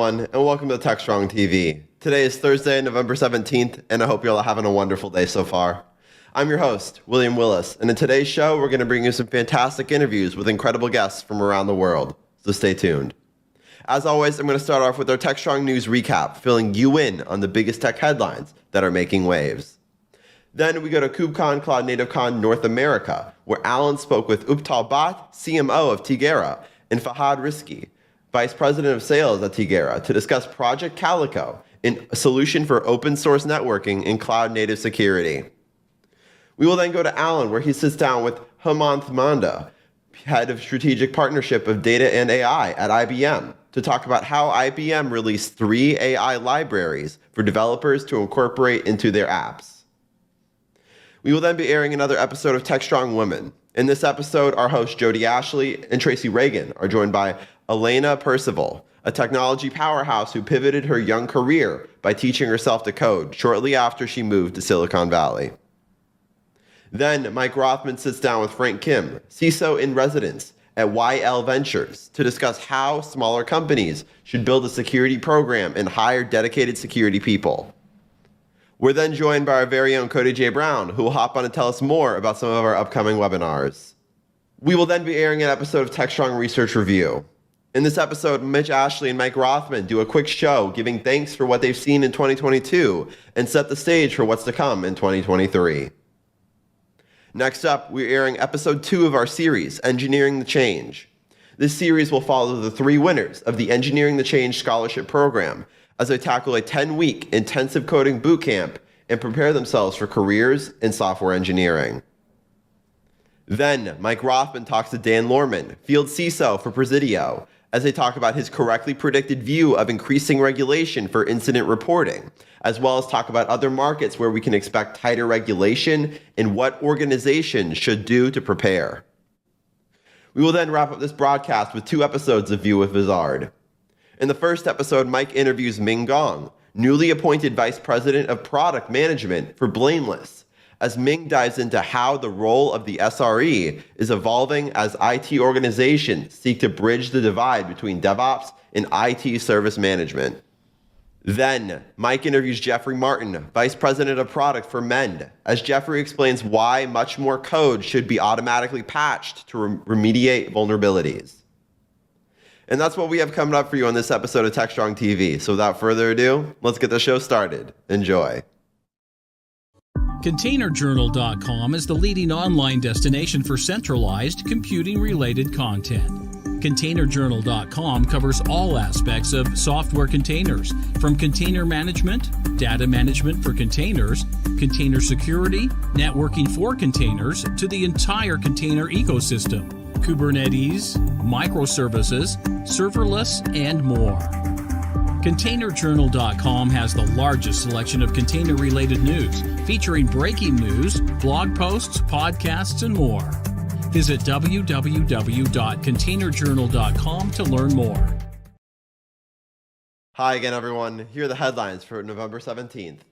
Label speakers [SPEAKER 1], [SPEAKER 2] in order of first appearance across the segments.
[SPEAKER 1] everyone, and welcome to Techstrong TV. Today is Thursday, November 17th, and I hope you're all having a wonderful day so far. I'm your host, William Willis, and in today's show, we're going to bring you some fantastic interviews with incredible guests from around the world, so stay tuned. As always, I'm going to start off with our Techstrong News recap, filling you in on the biggest tech headlines that are making waves. Then we go to KubeCon Cloud Native Con North America, where Alan spoke with Uptal Bhatt, CMO of Tigera, and Fahad Rizki, Vice President of Sales at Tigera, to discuss Project Calico, a solution for open source networking and cloud native security. We will then go to Alan, where he sits down with Hemant Manda, Head of Strategic Partnership of Data and AI at IBM, to talk about how IBM released 3 AI libraries for developers to incorporate into their apps. We will then be airing another episode of Techstrong Women. In this episode, our hosts Jody Ashley and Tracy Reagan are joined by Elena Percival, a technology powerhouse who pivoted her young career by teaching herself to code shortly after she moved to Silicon Valley. Then Mike Rothman sits down with Frank Kim, CISO in residence at YL Ventures, to discuss how smaller companies should build a security program and hire dedicated security people. We're then joined by our very own Cody J. Brown, who will hop on and tell us more about some of our upcoming webinars. We will then be airing an episode of Techstrong Research Review. In this episode, Mitch Ashley and Mike Rothman do a quick show giving thanks for what they've seen in 2022 and set the stage for what's to come in 2023. Next up, we're airing episode 2 of our series, Engineering the Change. This series will follow the 3 winners of the Engineering the Change Scholarship Program as they tackle a 10-week intensive coding bootcamp and prepare themselves for careers in software engineering. Then, Mike Rothman talks to Dan Lorman, Field CISO for Presidio, as they talk about his correctly predicted view of increasing regulation for incident reporting, as well as talk about other markets where we can expect tighter regulation and what organizations should do to prepare. We will then wrap up this broadcast with 2 episodes of View with Vizard. In the first episode, Mike interviews Ming Gong, newly appointed Vice President of Product Management for Blameless, as Ming dives into how the role of the SRE is evolving as IT organizations seek to bridge the divide between DevOps and IT service management. Then, Mike interviews Jeffrey Martin, Vice President of Product for Mend, as Jeffrey explains why much more code should be automatically patched to remediate vulnerabilities. And that's what we have coming up for you on this episode of Techstrong TV. So without further ado, let's get the show started. Enjoy.
[SPEAKER 2] ContainerJournal.com is the leading online destination for centralized computing-related content. ContainerJournal.com covers all aspects of software containers, from container management, data management for containers, container security, networking for containers, to the entire container ecosystem, Kubernetes, microservices, serverless, and more. ContainerJournal.com has the largest selection of container-related news, featuring breaking news, blog posts, podcasts, and more. Visit www.containerjournal.com to learn more.
[SPEAKER 1] Hi again, everyone. Here are the headlines for November 17th.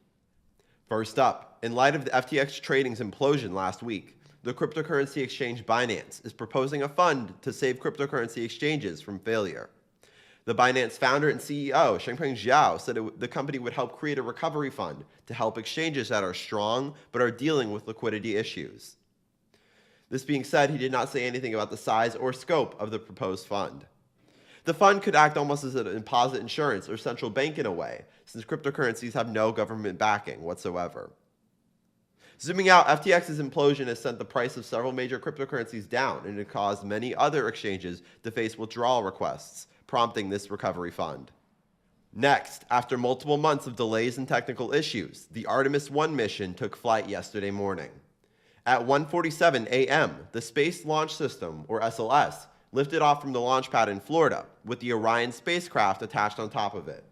[SPEAKER 1] First up, in light of the FTX trading's implosion last week, the cryptocurrency exchange Binance is proposing a fund to save cryptocurrency exchanges from failure. The Binance founder and CEO, Changpeng Zhao, said the company would help create a recovery fund to help exchanges that are strong but are dealing with liquidity issues. This being said, he did not say anything about the size or scope of the proposed fund. The fund could act almost as a deposit insurance or central bank in a way, since cryptocurrencies have no government backing whatsoever. Zooming out, FTX's implosion has sent the price of several major cryptocurrencies down, and it caused many other exchanges to face withdrawal requests, prompting this recovery fund. Next, after multiple months of delays and technical issues, the Artemis 1 mission took flight yesterday morning. At 1:47 a.m., the Space Launch System, or SLS, lifted off from the launch pad in Florida, with the Orion spacecraft attached on top of it.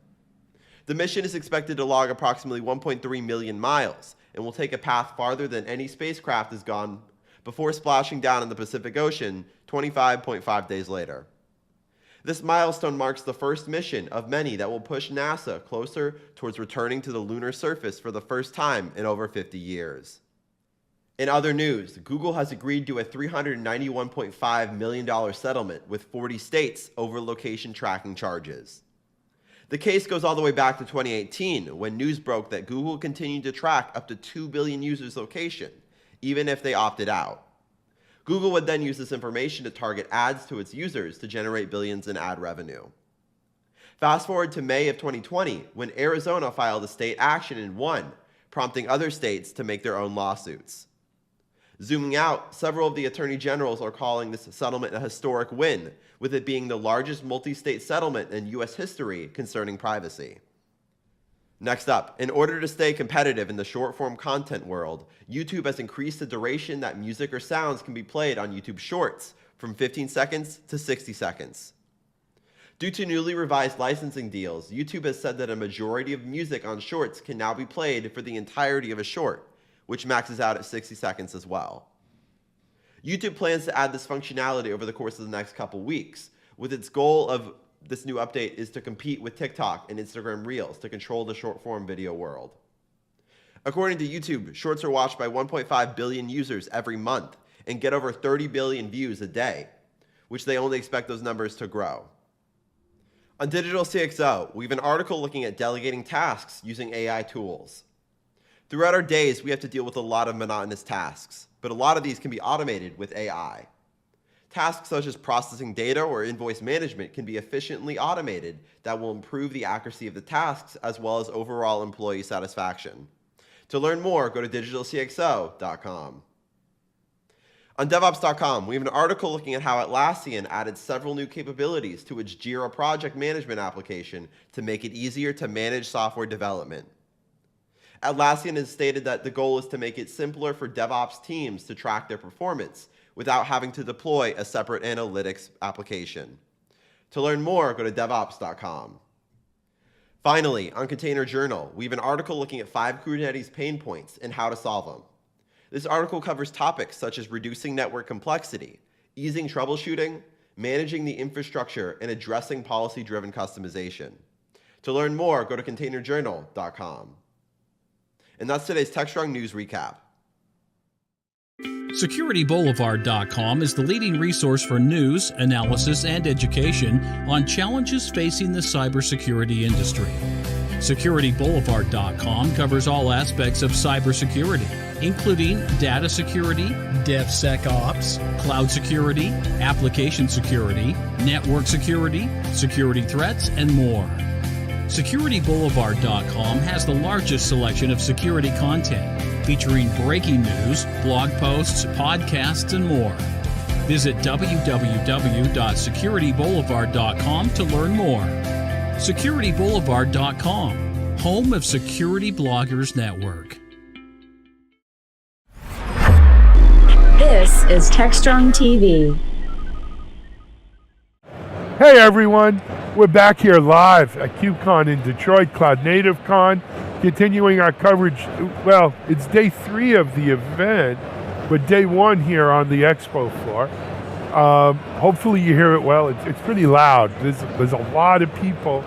[SPEAKER 1] The mission is expected to log approximately 1.3 million miles, and will take a path farther than any spacecraft has gone before splashing down in the Pacific Ocean 25.5 days later. This milestone marks the first mission of many that will push NASA closer towards returning to the lunar surface for the first time in over 50 years. In other news, Google has agreed to a $391.5 million settlement with 40 states over location tracking charges. The case goes all the way back to 2018, when news broke that Google continued to track up to 2 billion users' location, even if they opted out. Google would then use this information to target ads to its users to generate billions in ad revenue. Fast forward to May of 2020, when Arizona filed a state action and won, prompting other states to make their own lawsuits. Zooming out, several of the attorney generals are calling this settlement a historic win, with it being the largest multi-state settlement in U.S. history concerning privacy. Next up, in order to stay competitive in the short-form content world, YouTube has increased the duration that music or sounds can be played on YouTube Shorts from 15 seconds to 60 seconds. Due to newly revised licensing deals, YouTube has said that a majority of music on Shorts can now be played for the entirety of a short, which maxes out at 60 seconds as well. YouTube plans to add this functionality over the course of the next couple weeks, with its goal of this new update is to compete with TikTok and Instagram Reels to control the short-form video world. According to YouTube, Shorts are watched by 1.5 billion users every month and get over 30 billion views a day, which they only expect those numbers to grow. On Digital CXO, we have an article looking at delegating tasks using AI tools. Throughout our days, we have to deal with a lot of monotonous tasks, but a lot of these can be automated with AI. Tasks such as processing data or invoice management can be efficiently automated that will improve the accuracy of the tasks as well as overall employee satisfaction. To learn more, go to digitalcxo.com. On DevOps.com, we have an article looking at how Atlassian added several new capabilities to its Jira project management application to make it easier to manage software development. Atlassian has stated that the goal is to make it simpler for DevOps teams to track their performance without having to deploy a separate analytics application. To learn more, go to devops.com. Finally, on Container Journal, we have an article looking at 5 Kubernetes pain points and how to solve them. This article covers topics such as reducing network complexity, easing troubleshooting, managing the infrastructure, and addressing policy-driven customization. To learn more, go to containerjournal.com. And that's today's Techstrong News Recap.
[SPEAKER 2] SecurityBoulevard.com is the leading resource for news, analysis, and education on challenges facing the cybersecurity industry. SecurityBoulevard.com covers all aspects of cybersecurity, including data security, DevSecOps, cloud security, application security, network security, security threats, and more. SecurityBoulevard.com has the largest selection of security content, featuring breaking news, blog posts, podcasts, and more. Visit www.securityboulevard.com to learn more. SecurityBoulevard.com, home of Security Bloggers Network.
[SPEAKER 3] This is Techstrong TV.
[SPEAKER 4] Hey everyone, we're back here live at KubeCon in Detroit, Cloud Native Con, continuing our coverage. Well, it's day 3 of the event, but day 1 here on the expo floor. Hopefully you hear it well. It's pretty loud. There's a lot of people,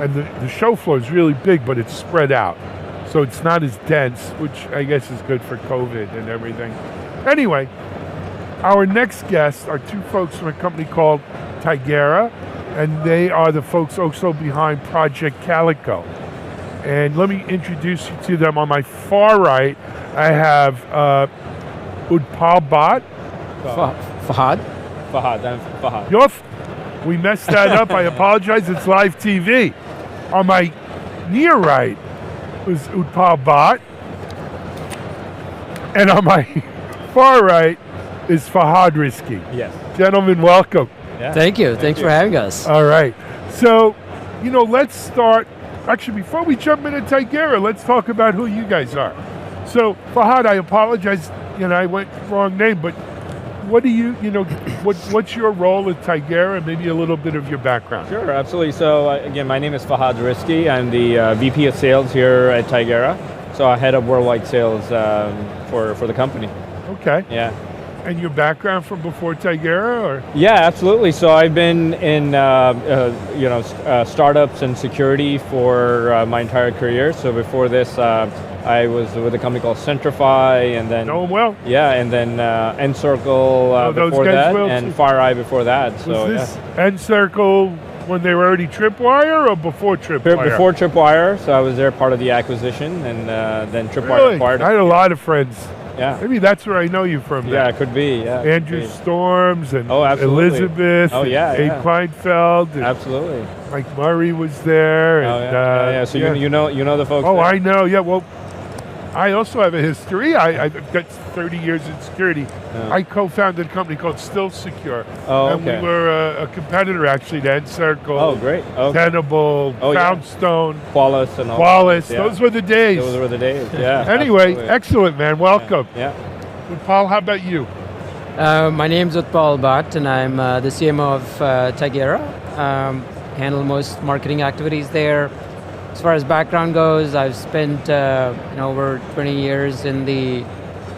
[SPEAKER 4] and the show floor is really big, but it's spread out. So it's not as dense, which I guess is good for COVID and everything. Anyway, our next guests are 2 folks from a company called Tigera, and they are the folks also behind Project Calico. And let me introduce you to them. On my far right, I have Utpal Bhatt.
[SPEAKER 5] Fahad. I'm Fahad.
[SPEAKER 4] We messed that up. I apologize. It's live TV. On my near right was Utpal Bhatt. And on my far right is Fahad Rizki.
[SPEAKER 5] Yes.
[SPEAKER 4] Gentlemen, welcome.
[SPEAKER 5] Yeah.
[SPEAKER 6] Thank you. Thanks for having us.
[SPEAKER 4] All right. So, let's start. Actually, before we jump into Tigera, let's talk about who you guys are. So, Fahad, I apologize. I went wrong name, but what do what's your role at Tigera, and maybe a little bit of your background?
[SPEAKER 5] Sure, absolutely. So, again, my name is Fahad Rizki. I'm the VP of Sales here at Tigera. So I head up worldwide sales for the company.
[SPEAKER 4] Okay.
[SPEAKER 5] Yeah.
[SPEAKER 4] And your background from before Tigera, or?
[SPEAKER 5] Yeah, absolutely. So I've been in startups and security for my entire career. So before this, I was with a company called Centrify, and then
[SPEAKER 4] know them well.
[SPEAKER 5] Yeah, and then Encircle before that, and FireEye before that.
[SPEAKER 4] Was this Encircle when they were already Tripwire or before Tripwire?
[SPEAKER 5] Before Tripwire, so I was there part of the acquisition, and then Tripwire
[SPEAKER 4] Really?
[SPEAKER 5] acquired it.
[SPEAKER 4] I had a lot of friends.
[SPEAKER 5] Yeah.
[SPEAKER 4] Maybe that's where I know you from.
[SPEAKER 5] Yeah,
[SPEAKER 4] then.
[SPEAKER 5] it could be. Yeah.
[SPEAKER 4] Andrew Storms and
[SPEAKER 5] Oh, absolutely.
[SPEAKER 4] Elizabeth.
[SPEAKER 5] Oh, yeah,
[SPEAKER 4] and Abe
[SPEAKER 5] yeah.
[SPEAKER 4] Kleinfeld. And
[SPEAKER 5] Absolutely.
[SPEAKER 4] Mike Murray was there.
[SPEAKER 5] Oh,
[SPEAKER 4] And,
[SPEAKER 5] yeah. So you know the folks.
[SPEAKER 4] Oh,
[SPEAKER 5] there.
[SPEAKER 4] I know. Yeah, well, I also have a history. I've got 30 years in security.
[SPEAKER 5] Yeah.
[SPEAKER 4] I co-founded a company called Still Secure.
[SPEAKER 5] Oh,
[SPEAKER 4] And
[SPEAKER 5] okay.
[SPEAKER 4] we were a competitor, actually, to Encircle,
[SPEAKER 5] Oh, great. Okay.
[SPEAKER 4] Tenable,
[SPEAKER 5] Oh, yeah.
[SPEAKER 4] Foundstone,
[SPEAKER 5] Qualys and all.
[SPEAKER 4] Qualys.
[SPEAKER 5] Yeah.
[SPEAKER 4] Those were the days.
[SPEAKER 5] Those were the days. Yeah.
[SPEAKER 4] Anyway,
[SPEAKER 5] absolutely.
[SPEAKER 4] excellent, man. Welcome.
[SPEAKER 5] Yeah.
[SPEAKER 4] And Paul, how about you?
[SPEAKER 6] My name's Utpal Bhatt, and I'm the CMO of Tigera. Handle most marketing activities there. As far as background goes, I've spent over 20 years in the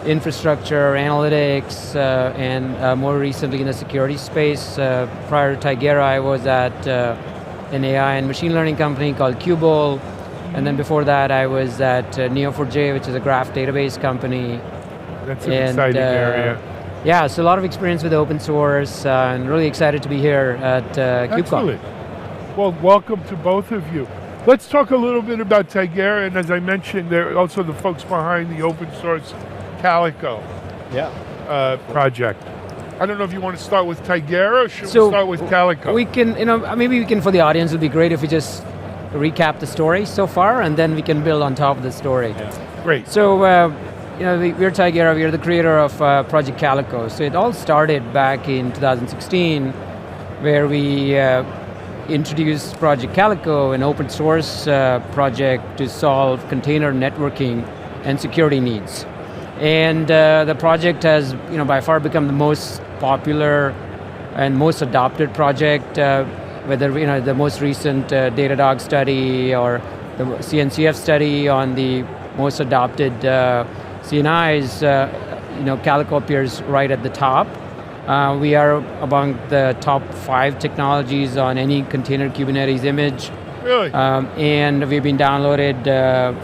[SPEAKER 6] infrastructure, analytics, and more recently in the security space. Prior to Tigera, I was at an AI and machine learning company called Qubole. And then before that, I was at Neo4j, which is a graph database company.
[SPEAKER 4] That's an exciting area.
[SPEAKER 6] Yeah, so a lot of experience with open source, and really excited to be here at KubeCon.
[SPEAKER 4] Excellent. Well, welcome to both of you. Let's talk a little bit about Tigera, and as I mentioned, there are also the folks behind the open source Calico
[SPEAKER 5] Yeah.
[SPEAKER 4] project. I don't know if you want to start with Tigera, or should
[SPEAKER 6] So
[SPEAKER 4] we start with Calico?
[SPEAKER 6] We can, maybe we can, for the audience, it would be great if we just recap the story so far, and then we can build on top of the story.
[SPEAKER 5] Yeah.
[SPEAKER 4] Great.
[SPEAKER 6] So, we're Tigera, we're the creator of Project Calico. So it all started back in 2016, where we introduced Project Calico, an open source project to solve container networking and security needs. And the project has, by far become the most popular and most adopted project, whether, the most recent Datadog study or the CNCF study on the most adopted CNIs, Calico appears right at the top. We are among the top 5 technologies on any container Kubernetes image.
[SPEAKER 4] Really?
[SPEAKER 6] And we've been downloaded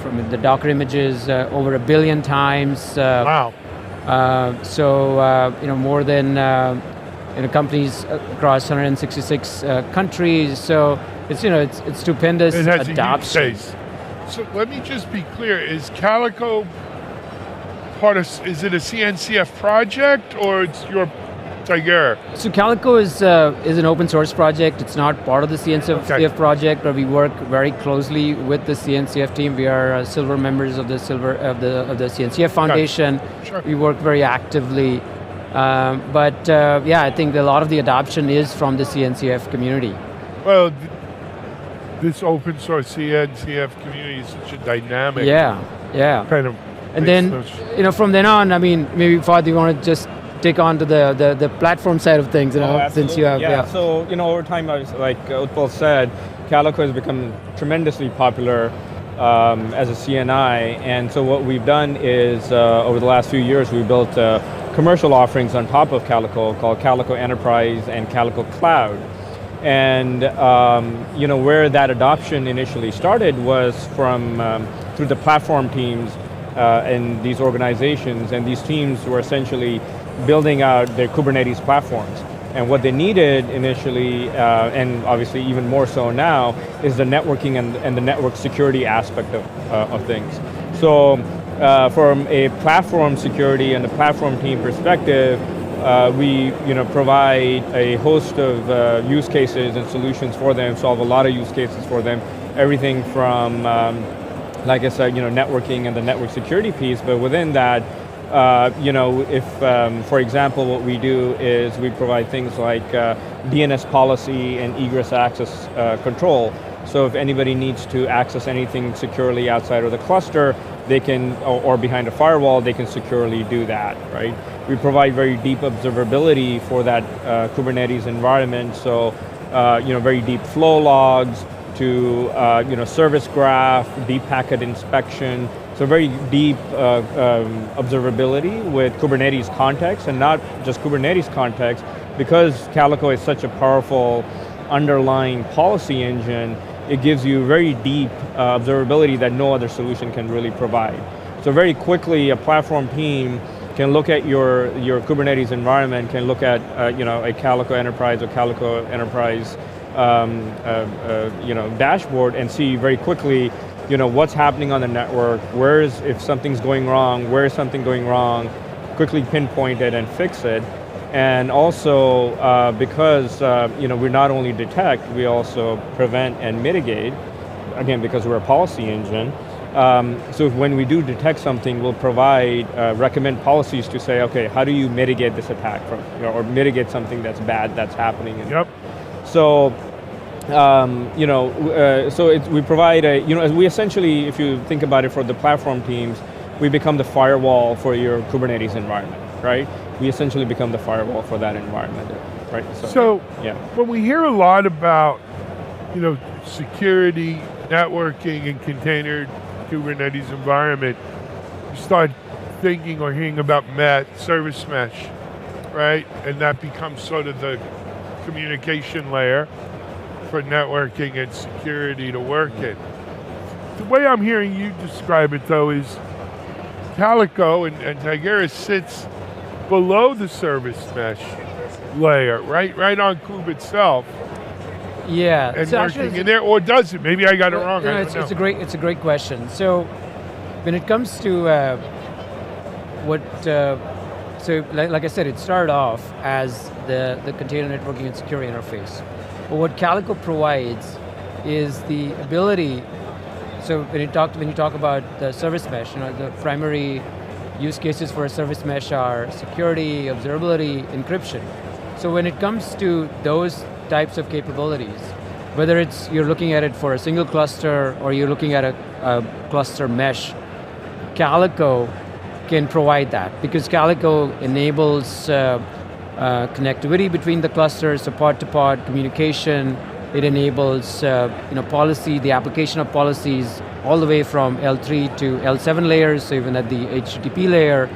[SPEAKER 6] from the Docker images over 1 billion times.
[SPEAKER 4] Wow.
[SPEAKER 6] More than companies across 166 countries. So it's stupendous
[SPEAKER 4] It has
[SPEAKER 6] adoption.
[SPEAKER 4] a huge base. So let me just be clear: is Calico is it a CNCF project or it's your Tigera?
[SPEAKER 6] So Calico is an open source project. It's not part of the CNCF project, but we work very closely with the CNCF team. We are silver members of the CNCF Foundation.
[SPEAKER 4] Sure.
[SPEAKER 6] We work very actively. I think a lot of the adoption is from the CNCF community.
[SPEAKER 4] Well, this open source CNCF community is such a dynamic kind of.
[SPEAKER 6] And then, from then on, maybe Fahad, you want to just take on to the platform side of things, since you have.
[SPEAKER 5] Yeah. So, over time, like Utpal said, Calico has become tremendously popular as a CNI. And so what we've done is, over the last few years, we built commercial offerings on top of Calico called Calico Enterprise and Calico Cloud. And, where that adoption initially started was from through the platform teams in these organizations, and these teams were essentially building out their Kubernetes platforms. And what they needed initially, and obviously even more so now, is the networking and the network security aspect of things. So from a platform security and the platform team perspective, we provide a host of use cases and solutions for them, solve a lot of use cases for them, everything from like I said, networking and the network security piece, but within that, if, for example, what we do is we provide things like DNS policy and egress access control. So if anybody needs to access anything securely outside of the cluster, they can, or behind a firewall, they can securely do that, right? We provide very deep observability for that Kubernetes environment, so very deep flow logs, to service graph, deep packet inspection, so very deep observability with Kubernetes context, and not just Kubernetes context, because Calico is such a powerful underlying policy engine, it gives you very deep observability that no other solution can really provide. So very quickly, a platform team can look at your Kubernetes environment, can look at a Calico Enterprise or Calico Enterprise dashboard and see very quickly, what's happening on the network, if something's going wrong, where is something going wrong, quickly pinpoint it and fix it. And also, because we not only detect, we also prevent and mitigate, again, because we're a policy engine. So when we do detect something, we'll recommend policies to say, okay, how do you mitigate this attack or mitigate something that's bad that's happening?
[SPEAKER 4] Yep.
[SPEAKER 5] So, we provide we essentially, if you think about it for the platform teams, we become the firewall for your Kubernetes environment, right? We essentially become the firewall for that environment, right?
[SPEAKER 4] So when we hear a lot about, security, networking, and container Kubernetes environment, you start thinking or hearing about service mesh, right? And that becomes sort of the communication layer for networking and security to work in. The way I'm hearing you describe it, though, is Calico and Tigera sits below the service mesh layer, right on Kube itself.
[SPEAKER 6] Yeah,
[SPEAKER 4] and
[SPEAKER 6] so
[SPEAKER 4] working in there, or does it? Maybe I got it wrong.
[SPEAKER 6] It's a great question. So when it comes to like I said, it started off as the container networking and security interface. But what Calico provides is the ability. So when you talk about the service mesh, the primary use cases for a service mesh are security, observability, encryption. So when it comes to those types of capabilities, whether it's you're looking at it for a single cluster or you're looking at a cluster mesh, Calico can provide that because Calico enables connectivity between the clusters, so pod-to-pod communication. It enables policy, the application of policies all the way from L3 to L7 layers, so even at the HTTP layer,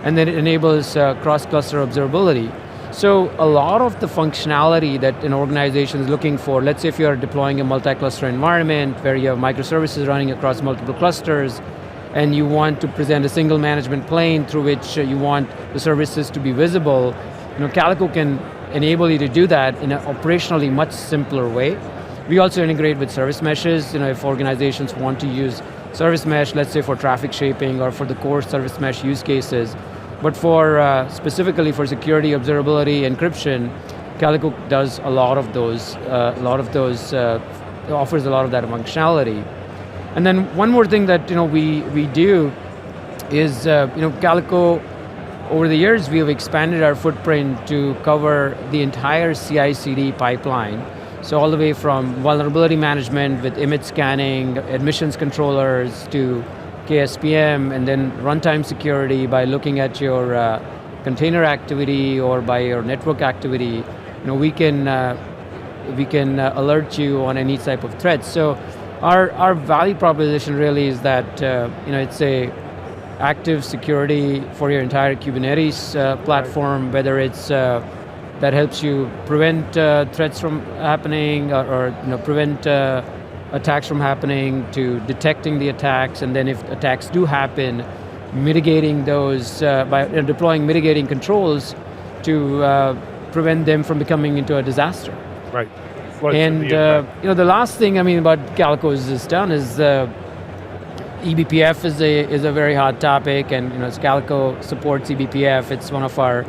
[SPEAKER 6] and then it enables cross-cluster observability. So a lot of the functionality that an organization is looking for, let's say if you're deploying a multi-cluster environment where you have microservices running across multiple clusters, and you want to present a single management plane through which you want the services to be visible, Calico can enable you to do that in an operationally much simpler way. We also integrate with service meshes. If organizations want to use service mesh, let's say for traffic shaping or for the core service mesh use cases, but for specifically for security, observability, encryption, Calico does a lot of those. Offers a lot of that functionality. And then one more thing that we do is Calico. Over the years, we have expanded our footprint to cover the entire CI/CD pipeline. So all the way from vulnerability management with image scanning, admissions controllers to KSPM, and then runtime security by looking at your container activity or by your network activity. We can alert you on any type of threat. So our value proposition really is that it's a active security for your entire Kubernetes platform, whether it's that helps you prevent threats from happening or prevent attacks from happening, to detecting the attacks, and then if attacks do happen, mitigating those by deploying mitigating controls to prevent them from becoming into a disaster.
[SPEAKER 4] Right.
[SPEAKER 6] And the last thing about Calico is done is eBPF is a very hot topic, and Calico supports eBPF. It's one of our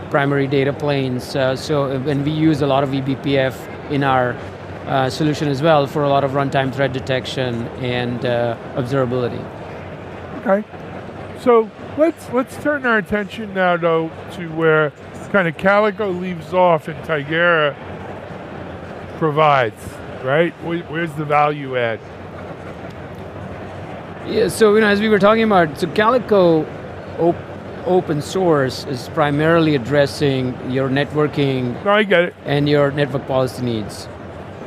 [SPEAKER 6] primary data planes. And we use a lot of eBPF in our solution as well for a lot of runtime threat detection and observability.
[SPEAKER 4] Okay, so let's turn our attention now though to where kind of Calico leaves off and Tigera provides, right? Where's the value add?
[SPEAKER 6] Yeah, so as we were talking about, so Calico open source is primarily addressing your networking
[SPEAKER 4] I get it.
[SPEAKER 6] and your network policy needs.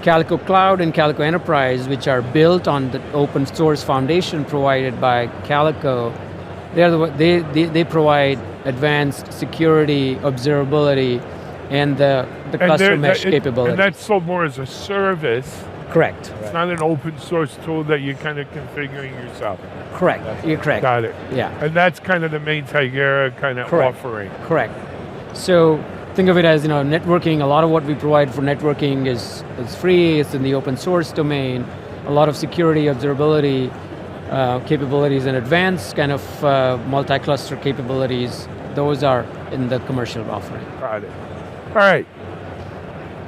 [SPEAKER 6] Calico Cloud and Calico Enterprise, which are built on the open source foundation provided by Calico, they provide advanced security, observability, and the cluster mesh capability.
[SPEAKER 4] And that's sold more as a service.
[SPEAKER 6] Correct.
[SPEAKER 4] It's not an open source tool that you're kind of configuring yourself.
[SPEAKER 6] Correct. You're correct.
[SPEAKER 4] Got it.
[SPEAKER 6] Yeah.
[SPEAKER 4] And that's kind of the main Tigera kind of offering.
[SPEAKER 6] Correct. So think of it as networking. A lot of what we provide for networking is free. It's in the open source domain. A lot of security, observability capabilities, and advanced kind of multi-cluster capabilities. Those are in the commercial offering.
[SPEAKER 4] Got it. All right.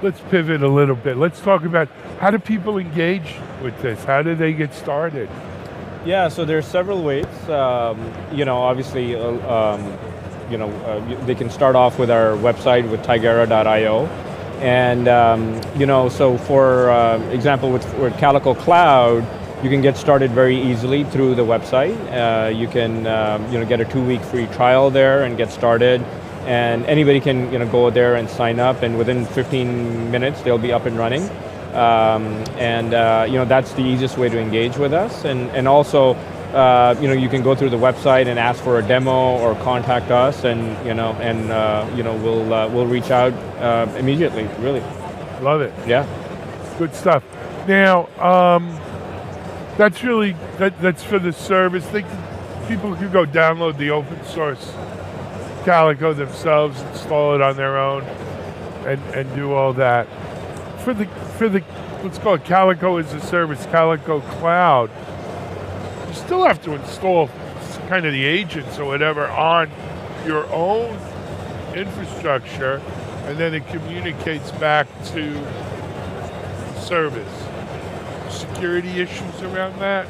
[SPEAKER 4] Let's pivot a little bit. Let's talk about how do people engage with this? How do they get started?
[SPEAKER 5] Yeah, so there's several ways. Obviously, they can start off with our website with tigera.io. And, so for example, with Calico Cloud, you can get started very easily through the website. You can, get a 2-week free trial there and get started. And anybody can, go there and sign up, and within 15 minutes, they'll be up and running. That's the easiest way to engage with us. And also, you can go through the website and ask for a demo or contact us, and we'll reach out immediately. Really,
[SPEAKER 4] love it.
[SPEAKER 5] Yeah,
[SPEAKER 4] good stuff. Now, that's really that's for the service. People can go download the open source Calico themselves, install it on their own, and do all that. For the let's call it Calico as a service, Calico Cloud, you still have to install kind of the agents or whatever on your own infrastructure, and then it communicates back to the service. Security issues around that?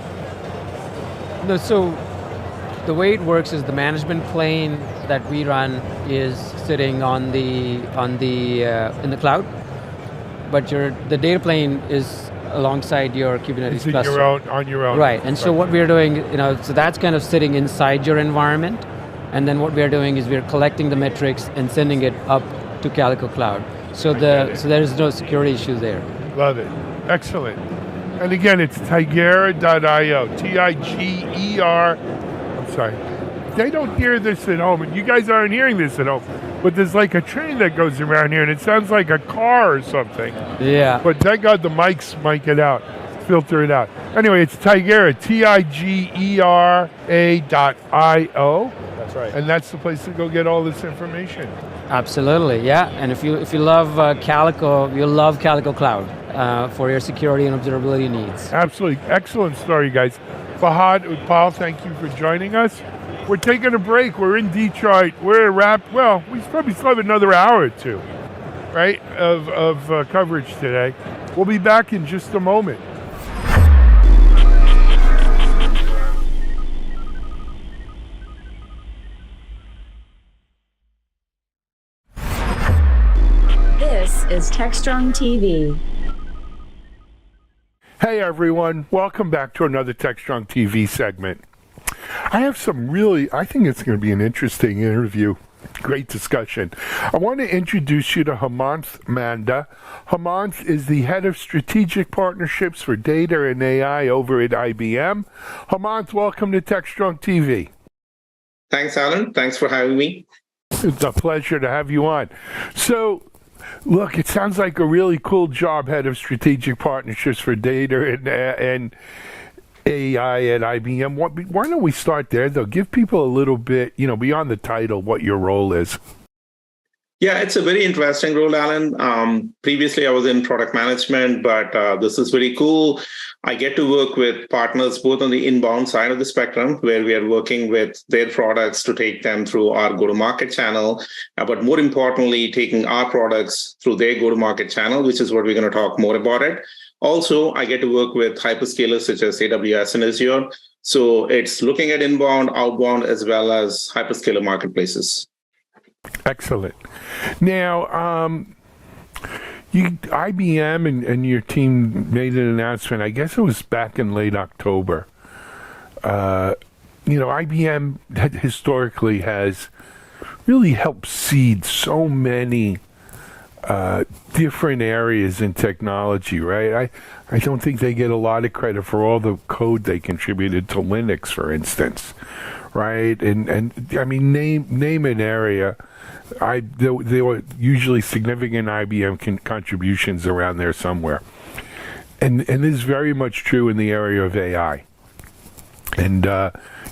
[SPEAKER 6] No, so the way it works is the management plane that we run is sitting in the cloud, but the data plane is alongside your Kubernetes cluster.
[SPEAKER 4] On your own.
[SPEAKER 6] Right, and so what we're doing, so that's kind of sitting inside your environment, and then what we're doing is we're collecting the metrics and sending it up to Calico Cloud. So there's no security issues there.
[SPEAKER 4] Love it. Excellent. And again, it's tigera.io. Tiger. I'm sorry. They don't hear this at home, and you guys aren't hearing this at home, but there's like a train that goes around here, and it sounds like a car or something.
[SPEAKER 6] Yeah.
[SPEAKER 4] But thank God the mics mic it out, filter it out. Anyway, it's Tigera, Tigera.io.
[SPEAKER 5] that's right.
[SPEAKER 4] And that's the place to go get all this information.
[SPEAKER 6] Absolutely, yeah. And if you love Calico, you'll love Calico Cloud for your security and observability needs.
[SPEAKER 4] Absolutely. Excellent story, guys. Fahad, Utpal, thank you for joining us. We're taking a break. We're in Detroit. We're wrapped. Well, we probably still have another hour or two, right, of coverage today. We'll be back in just a moment.
[SPEAKER 3] This is Techstrong TV.
[SPEAKER 4] Hey, everyone. Welcome back to another Techstrong TV segment. I have I think it's going to be an interesting interview. Great discussion. I want to introduce you to Hemanth Manda. Hemanth is the head of strategic partnerships for data and AI over at IBM. Hemanth, welcome to Techstrong TV.
[SPEAKER 7] Thanks, Alan. Thanks for having me.
[SPEAKER 4] It's a pleasure to have you on. So, look, it sounds like a really cool job, head of strategic partnerships for data and AI at IBM. Why don't we start there, though? Give people a little bit, beyond the title, what your role is.
[SPEAKER 7] Yeah, it's a very interesting role, Alan. Previously, I was in product management, but this is very cool. I get to work with partners both on the inbound side of the spectrum, where we are working with their products to take them through our go-to-market channel, but more importantly, taking our products through their go-to-market channel, which is what we're going to talk more about it. Also, I get to work with hyperscalers such as AWS and Azure. So it's looking at inbound, outbound, as well as hyperscaler marketplaces.
[SPEAKER 4] Excellent. Now, IBM and your team made an announcement, I guess it was back in late October. IBM historically has really helped seed so many different areas in technology, right? I don't think they get a lot of credit for all the code they contributed to Linux, for instance, right? And I mean, name an area. There were usually significant IBM contributions around there somewhere, and this is very much true in the area of AI. And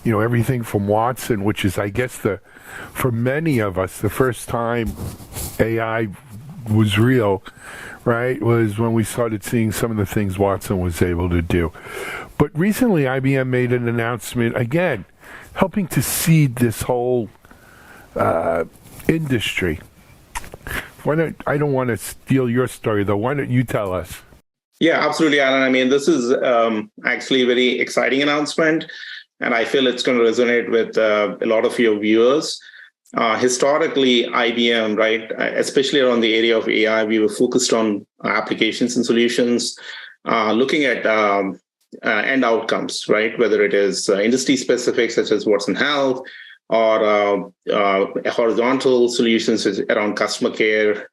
[SPEAKER 4] everything from Watson, which is, I guess, for many of us, the first time AI was real, right, was when we started seeing some of the things Watson was able to do. But recently, IBM made an announcement, again, helping to seed this whole industry. I don't want to steal your story, though. Why don't you tell us?
[SPEAKER 7] Yeah, absolutely, Alan. I mean, this is actually a very exciting announcement, and I feel it's going to resonate with a lot of your viewers. Historically, IBM, right, especially around the area of AI, we were focused on applications and solutions, looking at end outcomes, right, whether it is industry specific, such as Watson Health, or horizontal solutions around customer care,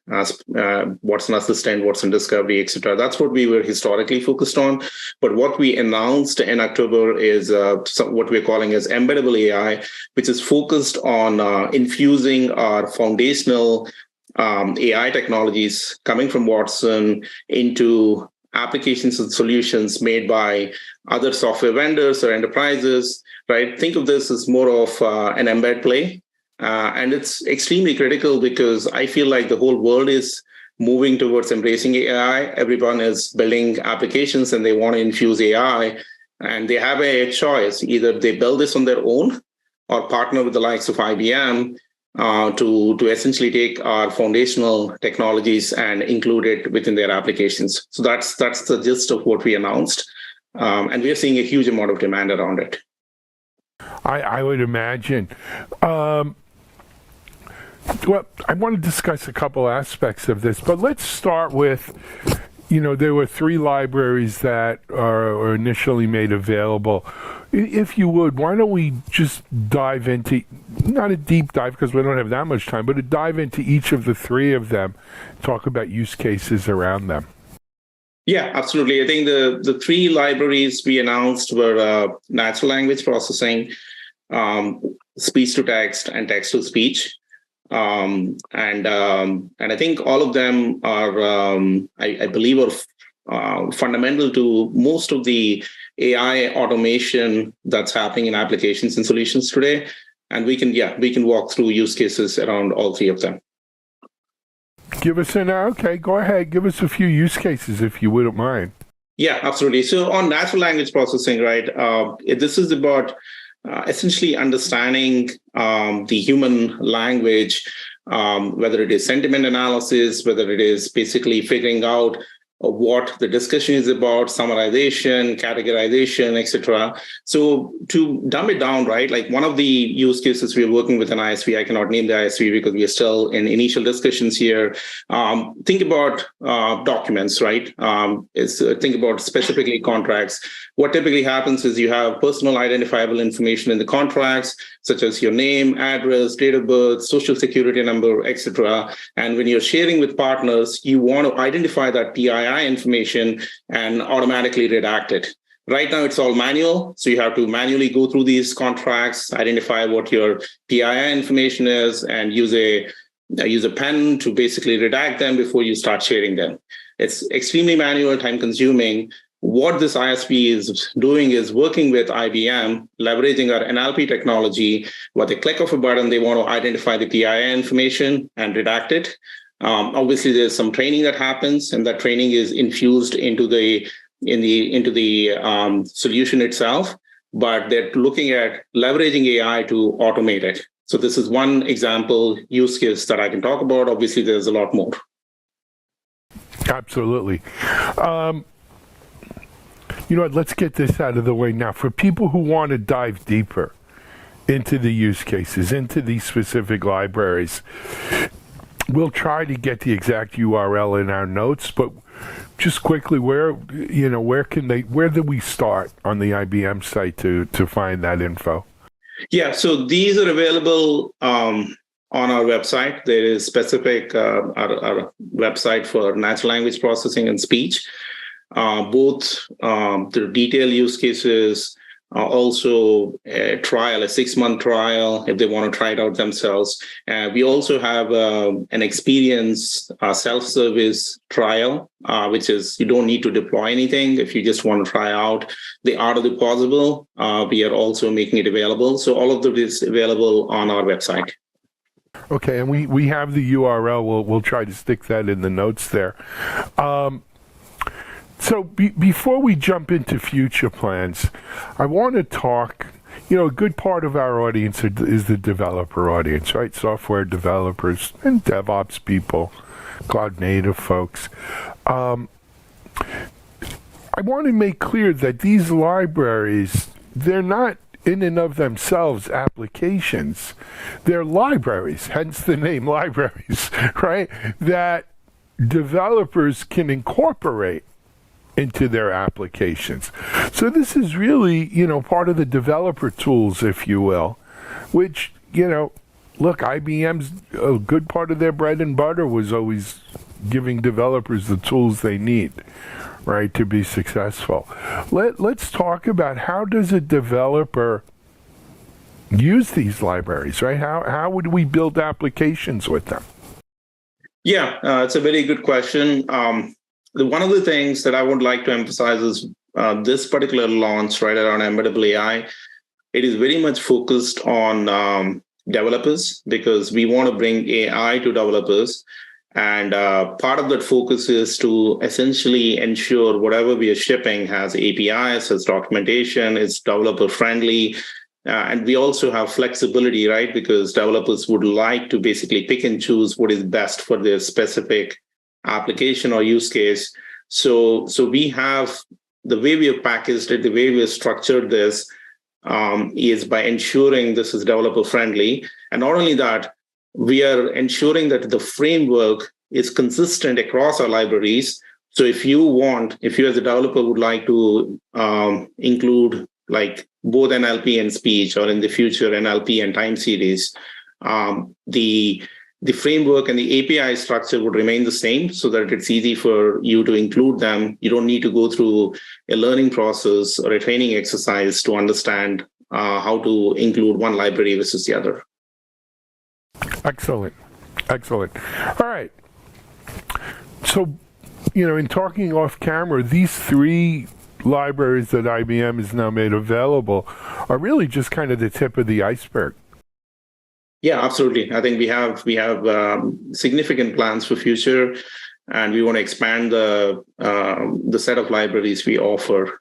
[SPEAKER 7] Watson Assistant, Watson Discovery, etc. That's what we were historically focused on. But what we announced in October is what we're calling as embeddable AI, which is focused on infusing our foundational AI technologies coming from Watson into applications and solutions made by other software vendors or enterprises, right? Think of this as more of an embed play. And it's extremely critical because I feel like the whole world is moving towards embracing AI. Everyone is building applications and they want to infuse AI. And they have a choice. Either they build this on their own or partner with the likes of IBM to essentially take our foundational technologies and include it within their applications. So that's the gist of what we announced. And we are seeing a huge amount of demand around it.
[SPEAKER 4] I would imagine. Well, I want to discuss a couple aspects of this, but let's start with, there were 3 libraries that are initially made available. If you would, why don't we just dive into, not a deep dive because we don't have that much time, but a dive into each of the 3 of them, talk about use cases around them.
[SPEAKER 7] Yeah, absolutely. I think the 3 libraries we announced were natural language processing, speech to text, and text to speech. And I think all of them are, I believe, are fundamental to most of the AI automation that's happening in applications and solutions today. And we can walk through use cases around all 3 of them.
[SPEAKER 4] Go ahead. Give us a few use cases if you wouldn't mind.
[SPEAKER 7] Yeah, absolutely. So on natural language processing, right, this is about essentially understanding the human language, whether it is sentiment analysis, whether it is basically figuring out what the discussion is about, summarization, categorization, etc. So to dumb it down, right, like one of the use cases we're working with an ISV, I cannot name the ISV because we are still in initial discussions here. Think about documents, right? Think about specifically contracts. What typically happens is you have personal identifiable information in the contracts, such as your name, address, date of birth, social security number, etc. And when you're sharing with partners, you want to identify that PII information and automatically redact it. Right now, it's all manual. So you have to manually go through these contracts, identify what your PII information is, and use a pen to basically redact them before you start sharing them. It's extremely manual, time consuming. What this ISP is doing is working with IBM, leveraging our NLP technology. With a click of a button, they want to identify the PII information and redact it. Obviously, there's some training that happens, and that training is infused into the solution itself. But they're looking at leveraging AI to automate it. So this is one example use case that I can talk about. Obviously, there's a lot more.
[SPEAKER 4] Absolutely. You know what? Let's get this out of the way now. For people who want to dive deeper into the use cases, into these specific libraries, we'll try to get the exact URL in our notes, but just quickly, where do we start on the IBM site to find that info?
[SPEAKER 7] Yeah, so these are available on our website. There is specific our website for natural language processing and speech. Both the detailed use cases, also a trial, a 6-month trial, if they want to try it out themselves. We also have an experience self-service trial, which is you don't need to deploy anything. If you just want to try out the art of the possible, we are also making it available. So all of that is available on our website.
[SPEAKER 4] Okay, and we have the URL. We'll try to stick that in the notes there. So before we jump into future plans, I want to talk. A good part of our audience is the developer audience, right? Software developers and DevOps people, cloud native folks. I want to make clear that these libraries, they're not in and of themselves applications. They're libraries, hence the name libraries, right? That developers can incorporate into their applications. So this is really, part of the developer tools, if you will, which, look, IBM's a good part of their bread and butter was always giving developers the tools they need, right, to be successful. Let's talk about how does a developer use these libraries, right? How would we build applications with them?
[SPEAKER 7] Yeah, it's a very good question. One of the things that I would like to emphasize is this particular launch right around embeddable AI. It is very much focused on developers because we want to bring AI to developers. And part of that focus is to essentially ensure whatever we are shipping has APIs, has documentation, is developer friendly. And we also have flexibility, right? Because developers would like to basically pick and choose what is best for their specific application or use case. So we have the way we have packaged it, the way we have structured this is by ensuring this is developer friendly. And not only that, we are ensuring that the framework is consistent across our libraries. So if you as a developer would like to include like both NLP and speech, or in the future NLP and time series, the framework and the API structure would remain the same so that it's easy for you to include them. You don't need to go through a learning process or a training exercise to understand how to include one library versus the other.
[SPEAKER 4] Excellent. All right. So, in talking off camera, these three libraries that IBM has now made available are really just kind of the tip of the iceberg.
[SPEAKER 7] Yeah, absolutely. I think we have significant plans for future, and we want to expand the set of libraries we offer.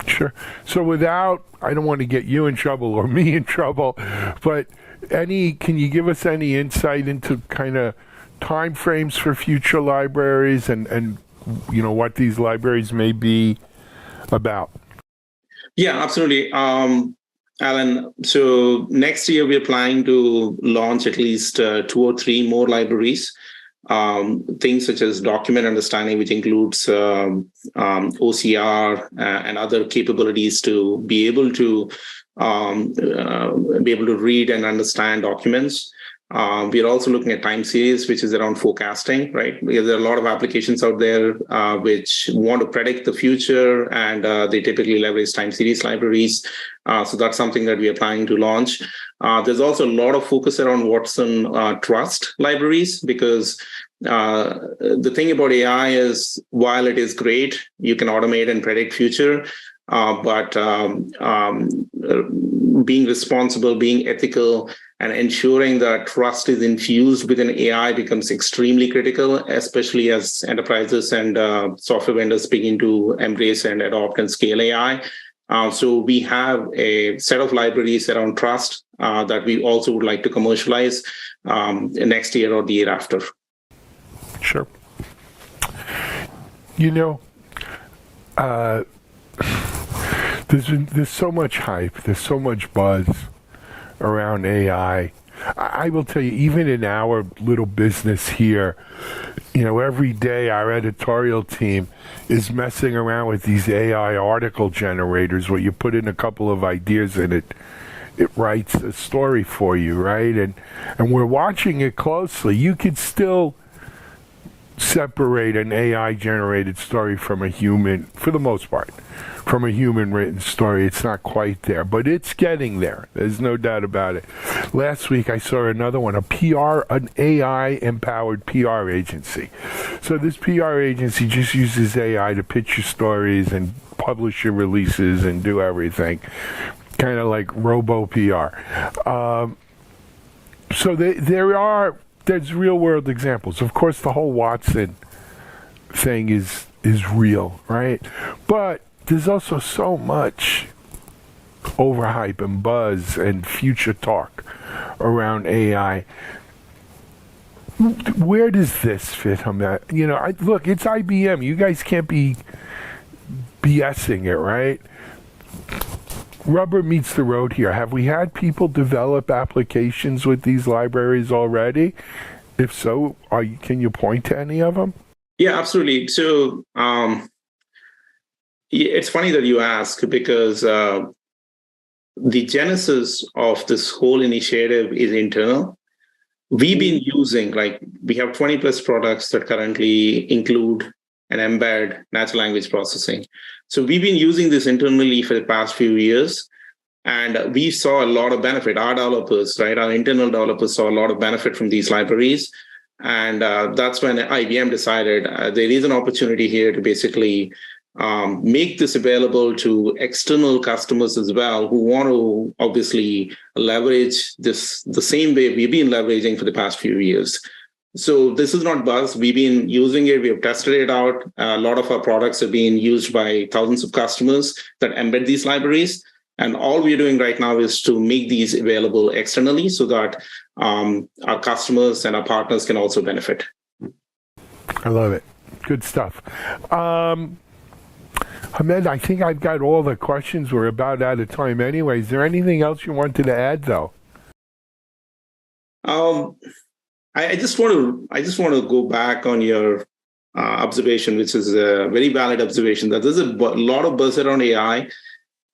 [SPEAKER 4] Sure. So I don't want to get you in trouble or me in trouble, but can you give us any insight into kind of time frames for future libraries and what these libraries may be about?
[SPEAKER 7] Yeah, absolutely. Alan, so next year we're planning to launch at least 2 or 3 more libraries. Things such as document understanding, which includes OCR and other capabilities to be able to read and understand documents. We are also looking at time series, which is around forecasting, right? Because there are a lot of applications out there which want to predict the future, and they typically leverage time series libraries. So that's something that we are planning to launch. There's also a lot of focus around Watson Trust libraries, because the thing about AI is, while it is great, you can automate and predict future, but being responsible, being ethical, and ensuring that trust is infused within AI becomes extremely critical, especially as enterprises and software vendors begin to embrace and adopt and scale AI. So we have a set of libraries around trust that we also would like to commercialize next year or the year after.
[SPEAKER 4] Sure. There's so much hype, there's so much buzz around AI. I will tell you, even in our little business here, every day our editorial team is messing around with these AI article generators where you put in a couple of ideas and it writes a story for you, right? And we're watching it closely. You could still separate an AI generated story from a human, for the most part, from a human written story. It's not quite there, but it's getting there. There's no doubt about it. Last week I saw another one, an AI empowered PR agency. So this PR agency just uses AI to pitch your stories and publish your releases and do everything. Kind of like robo PR. So So there's real world examples. Of course, the whole Watson thing is real, right? But there's also so much overhype and buzz and future talk around AI. Where does this fit, Hamed? Look, it's IBM. You guys can't be BSing it, right? Rubber meets the road here. Have we had people develop applications with these libraries already? If so, can you point to any of them?
[SPEAKER 7] Yeah, absolutely. So it's funny that you ask, because the genesis of this whole initiative is internal. We've been using, we have 20 plus products that currently include and embed natural language processing. So we've been using this internally for the past few years, and we saw a lot of benefit. Our developers, right, our internal developers saw a lot of benefit from these libraries. And that's when IBM decided there is an opportunity here to basically make this available to external customers as well, who want to obviously leverage this the same way we've been leveraging for the past few years. So this is not buzz. We've been using it. We have tested it out. A lot of our products are being used by thousands of customers that embed these libraries. And all we're doing right now is to make these available externally so that our customers and our partners can also benefit.
[SPEAKER 4] I love it. Good stuff. Hamed, I think I've got all the questions. We're about out of time anyway. Is there anything else you wanted to add, though?
[SPEAKER 7] I just want to go back on your observation, which is a very valid observation, that there's a lot of buzz around AI.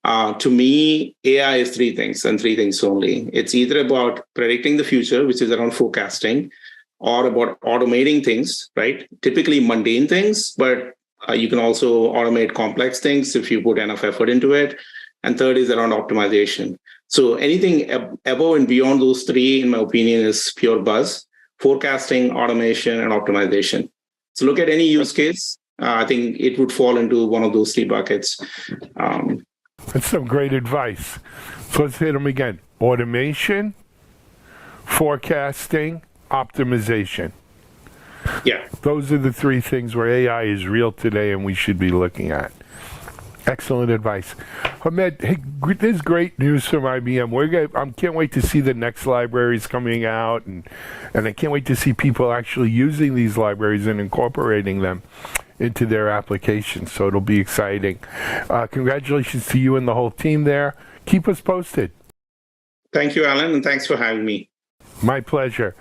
[SPEAKER 7] To me, AI is three things and three things only. It's either about predicting the future, which is around forecasting, or about automating things, right? Typically mundane things, but you can also automate complex things if you put enough effort into it. And third is around optimization. So anything above and beyond those three, in my opinion, is pure buzz: forecasting, automation, and optimization. So look at any use case. I think it would fall into one of those three buckets.
[SPEAKER 4] That's some great advice. So let's hit them again. Automation, forecasting, optimization.
[SPEAKER 7] Yeah.
[SPEAKER 4] Those are the three things where AI is real today and we should be looking at. Excellent advice. Hamed, hey, there's great news from IBM. I can't wait to see the next libraries coming out, and I can't wait to see people actually using these libraries and incorporating them into their applications. So it'll be exciting. Congratulations to you and the whole team there. Keep us posted.
[SPEAKER 7] Thank you, Alan, and thanks for having me.
[SPEAKER 4] My pleasure.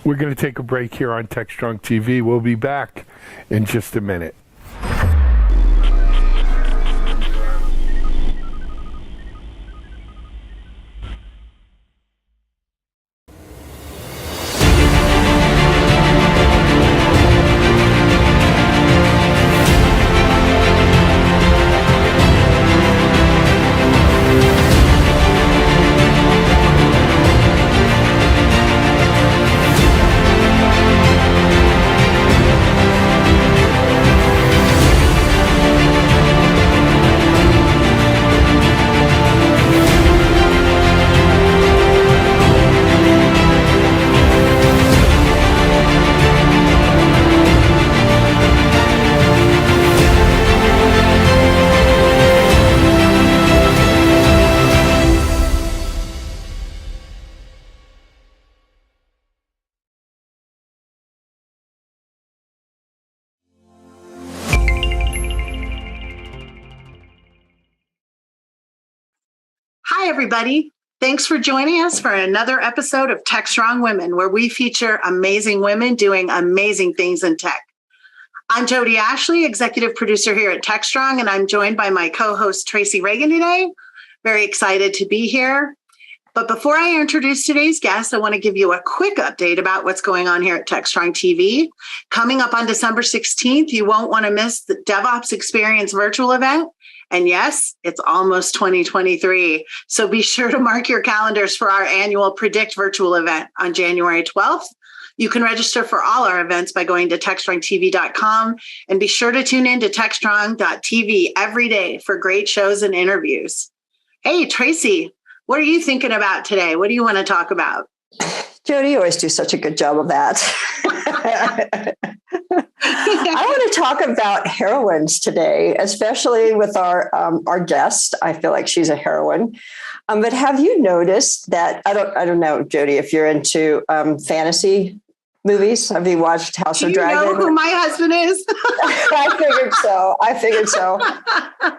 [SPEAKER 4] We're going to take a break here on Techstrong TV. We'll be back in just a minute.
[SPEAKER 8] Hi, everybody. Thanks for joining us for another episode of Techstrong Women, where we feature amazing women doing amazing things in tech. I'm Jody Ashley, executive producer here at Techstrong, and I'm joined by my co-host Tracy Reagan today. Very excited to be here. But before I introduce today's guest, I want to give you a quick update about what's going on here at Techstrong TV. Coming up on December 16th, you won't want to miss the DevOps Experience virtual event. And yes, it's almost 2023. So be sure to mark your calendars for our annual Predict virtual event on January 12th. You can register for all our events by going to techstrongtv.com, and be sure to tune in to techstrong.tv every day for great shows and interviews. Hey, Tracy, what are you thinking about today? What do you want to talk about?
[SPEAKER 9] Jody, you always do such a good job of that. I want to talk about heroines today, especially with our guest. I feel like she's a heroine. But have you noticed that I don't know, Jody, if you're into fantasy movies? Have you watched House of Dragon?
[SPEAKER 8] Do you know who my husband is?
[SPEAKER 9] I figured so.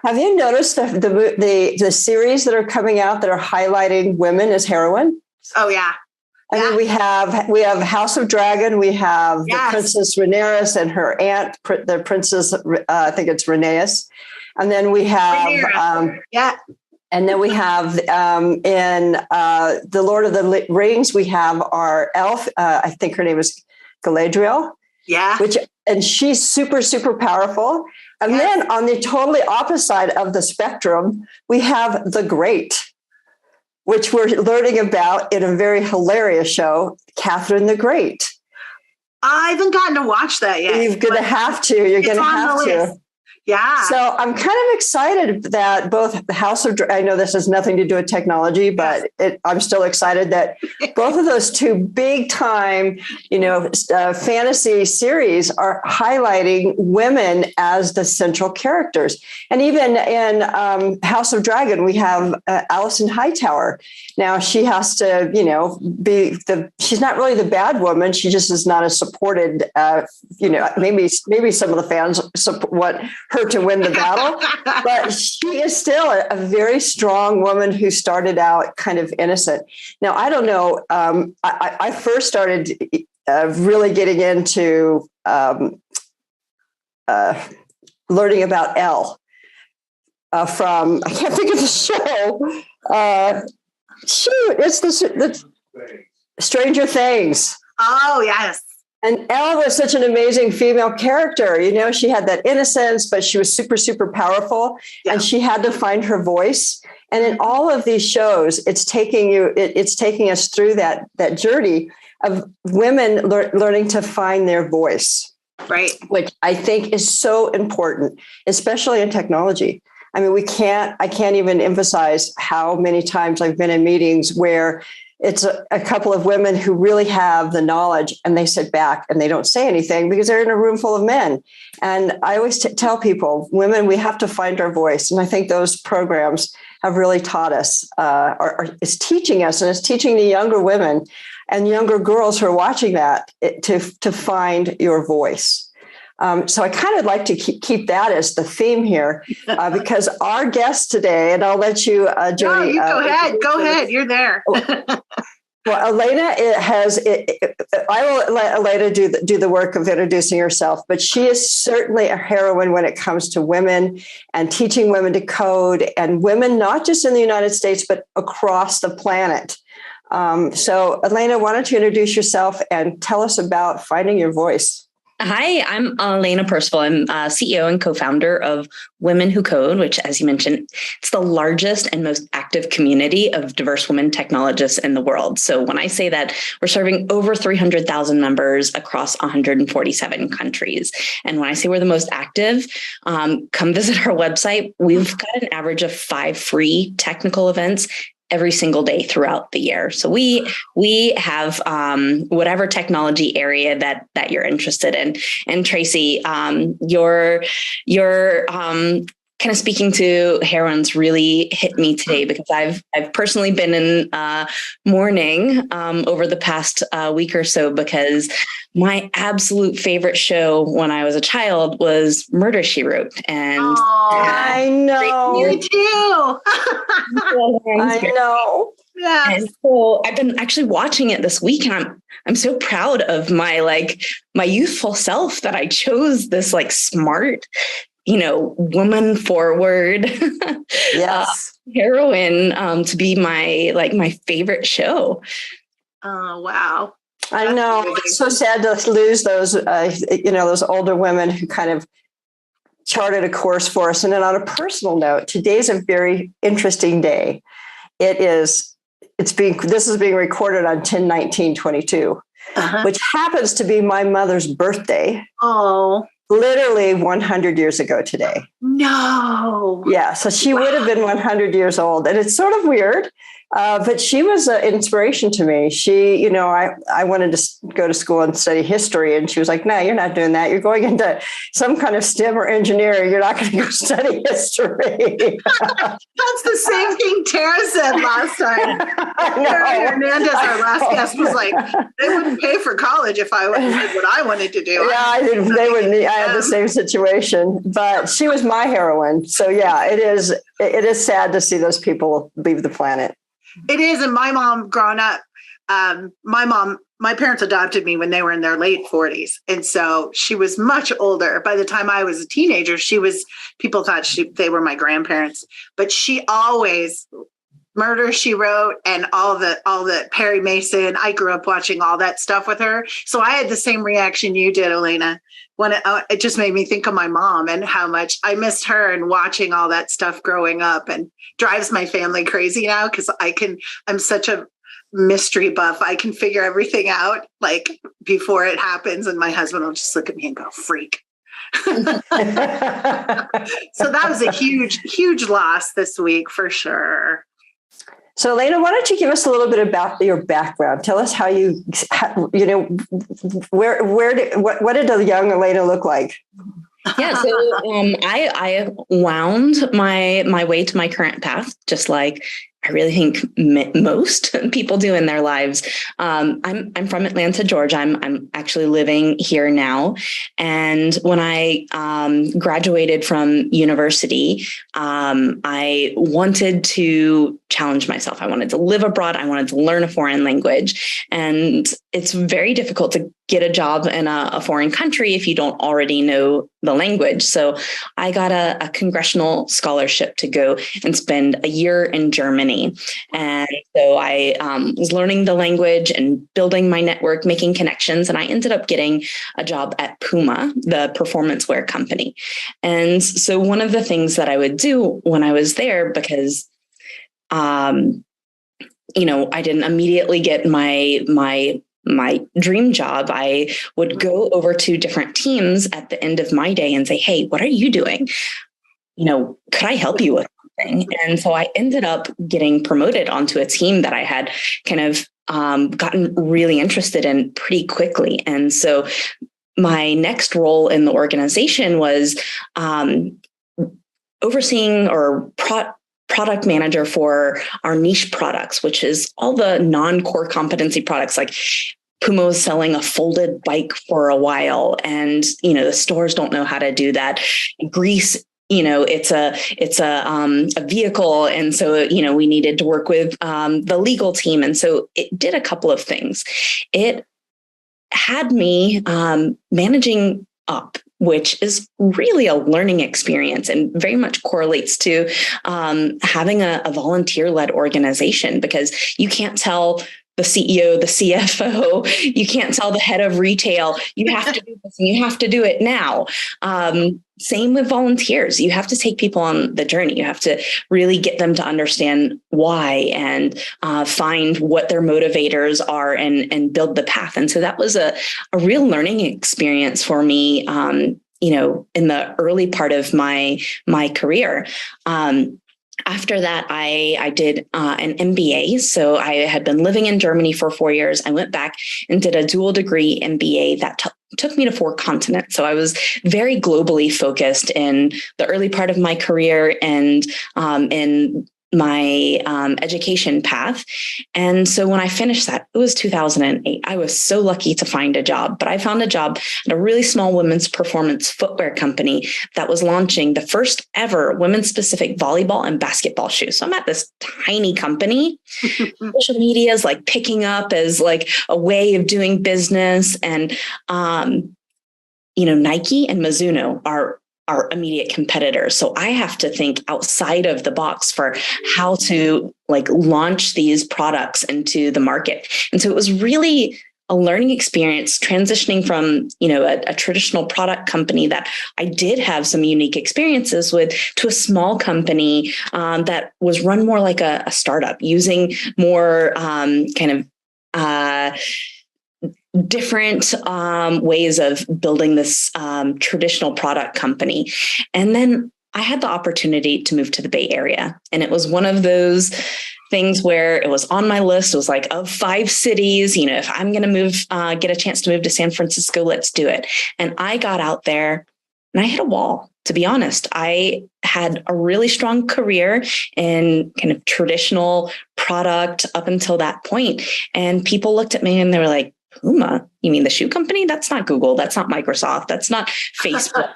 [SPEAKER 9] Have you noticed the series that are coming out that are highlighting women as heroine?
[SPEAKER 8] Oh yeah.
[SPEAKER 9] I mean, we have House of Dragon. We have the Princess Rhaenyra and her aunt, the Princess. I think it's Rhaenys, and then we have and then we have in the Lord of the Rings. We have our elf. I think her name is Galadriel.
[SPEAKER 8] Yeah,
[SPEAKER 9] and she's super powerful. And then on the totally opposite side of the spectrum, we have the Great, which we're learning about in a very hilarious show, Catherine the Great.
[SPEAKER 8] I haven't gotten to watch that yet.
[SPEAKER 9] You're going to have to. You're going to have to.
[SPEAKER 8] Yeah.
[SPEAKER 9] So I'm kind of excited that both the House of, I know this has nothing to do with technology, but I'm still excited that both of those two big time, fantasy series are highlighting women as the central characters. And even in House of Dragon, we have Alison Hightower. Now she has to, she's not really the bad woman. She just is not as supported. Maybe some of the fans want her to win the battle, but she is still a very strong woman who started out kind of innocent. Now, I don't know. I first started really getting into learning about Elle from, I can't think of the show. It's the Stranger Things.
[SPEAKER 8] Oh, yes.
[SPEAKER 9] And Elle was such an amazing female character. She had that innocence, but she was super powerful, and she had to find her voice. And in all of these shows, it's taking us through that journey of women learning to find their voice,
[SPEAKER 8] right?
[SPEAKER 9] Which I think is so important, especially in technology. I mean, I can't even emphasize how many times I've been in meetings where it's a couple of women who really have the knowledge, and they sit back and they don't say anything because they're in a room full of men. And I always tell people, women, we have to find our voice. And I think those programs have really taught us, it's teaching us, and it's teaching the younger women and younger girls who are watching that to find your voice. So I kind of like to keep that as the theme here, because our guest today, and I'll let you, Jody.
[SPEAKER 8] No, go ahead. You're there.
[SPEAKER 9] Well, Elena I will let Elena do the work of introducing herself, but she is certainly a heroine when it comes to women and teaching women to code, and women not just in the United States, but across the planet. So Elena, why don't you introduce yourself and tell us about finding your voice?
[SPEAKER 10] Hi, I'm Elena Percival. I'm CEO and co-founder of Women Who Code, which, as you mentioned, it's the largest and most active community of diverse women technologists in the world. So when I say that, we're serving over 300,000 members across 147 countries. And when I say we're the most active, come visit our website. We've got an average of 5 free technical events every single day throughout the year. So we have whatever technology area that you're interested in. And Tracy, your kind of speaking to heroines really hit me today, because I've personally been in mourning over the past week or so, because my absolute favorite show when I was a child was Murder, She Wrote. And
[SPEAKER 9] I know.
[SPEAKER 8] Me too.
[SPEAKER 9] I know.
[SPEAKER 8] Yeah.
[SPEAKER 10] And so I've been actually watching it this week, and I'm so proud of my youthful self that I chose this smart, woman forward heroine to be my favorite show.
[SPEAKER 8] Oh, wow.
[SPEAKER 9] I know. It's so sad to lose those, those older women who kind of charted a course for us. And then on a personal note, today's a very interesting day. This is being recorded on 10/19/22, which happens to be my mother's birthday.
[SPEAKER 8] Oh.
[SPEAKER 9] Literally 100 years ago today.
[SPEAKER 8] No.
[SPEAKER 9] Yeah. So she would have been 100 years old. And it's sort of weird But she was an inspiration to me. She, I wanted to go to school and study history. And she was like, no, you're not doing that. You're going into some kind of STEM or engineering. You're not going to go study history.
[SPEAKER 8] That's the same thing Tara said last time. Tara Hernandez, our last guest, was like, they wouldn't pay for college if I did what I wanted to do.
[SPEAKER 9] Yeah, they wouldn't. I had the same situation, but she was my heroine. So yeah, it is sad to see those people leave the planet.
[SPEAKER 8] It is. And my mom growing up, my parents adopted me when they were in their late 40s. And so she was much older. By the time I was a teenager, people thought they were my grandparents, but she always Murder, She Wrote, and all the Perry Mason. I grew up watching all that stuff with her. So I had the same reaction you did, Elena. When it just made me think of my mom and how much I missed her and watching all that stuff growing up, and drives my family crazy now because I'm such a mystery buff. I can figure everything out like before it happens. And my husband will just look at me and go, freak. So that was a huge, huge loss this week for sure.
[SPEAKER 9] So, Elena, why don't you give us a little bit about your background? Tell us what did a young Elena look like?
[SPEAKER 10] Yeah, so I wound my way to my current path, just like I really think most people do in their lives. I'm from Atlanta, Georgia. I'm actually living here now. And when I graduated from university, I wanted to challenge myself. I wanted to live abroad. I wanted to learn a foreign language. And it's very difficult to get a job in a foreign country if you don't already know the language. So I got a congressional scholarship to go and spend a year in Germany. And so I was learning the language and building my network, making connections. And I ended up getting a job at Puma, the performance wear company. And so one of the things that I would do when I was there, because I didn't immediately get my dream job, I would go over to different teams at the end of my day and say, hey, what are you doing? Could I help you with something? And so I ended up getting promoted onto a team that I had kind of gotten really interested in pretty quickly. And so my next role in the organization was overseeing or product manager for our niche products, which is all the non-core competency products. Like Puma was selling a folded bike for a while, and the stores don't know how to do that. Greece, it's a vehicle, and so we needed to work with the legal team, and so it did a couple of things. It had me managing up, which is really a learning experience and very much correlates to having a volunteer-led organization, because you can't tell the CEO, the CFO, you can't tell the head of retail, you have to do this and you have to do it now. Same with volunteers. You have to take people on the journey. You have to really get them to understand why and find what their motivators are and build the path. And so that was a real learning experience for me, in the early part of my career. After that, I did an MBA. So I had been living in Germany for 4 years. I went back and did a dual degree MBA that took me to 4 continents. So I was very globally focused in the early part of my career and in my education path. And so when I finished that, it was 2008. I was so lucky to find a job, but I found a job at a really small women's performance footwear company that was launching the first ever women's specific volleyball and basketball shoes. So I'm at this tiny company. Social media is like picking up as like a way of doing business. And, Nike and Mizuno are our immediate competitors. So I have to think outside of the box for how to launch these products into the market. And so it was really a learning experience transitioning from, a traditional product company that I did have some unique experiences with to a small company that was run more like a startup, using more different ways of building this traditional product company. And then I had the opportunity to move to the Bay Area. And it was one of those things where it was on my list. It was like, of 5 cities, if I'm going to move, get a chance to move to San Francisco, let's do it. And I got out there and I hit a wall. To be honest, I had a really strong career in kind of traditional product up until that point. And people looked at me and they were like, Puma, you mean the shoe company? That's not Google. That's not Microsoft. That's not Facebook.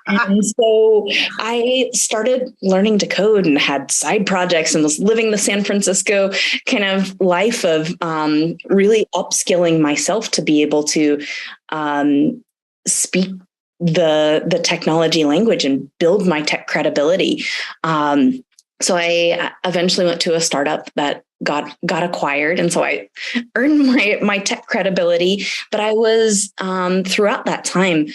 [SPEAKER 10] And so I started learning to code and had side projects and was living the San Francisco kind of life of really upskilling myself to be able to speak the technology language and build my tech credibility. So I eventually went to a startup that got acquired. And so I earned my tech credibility, but I was throughout that time,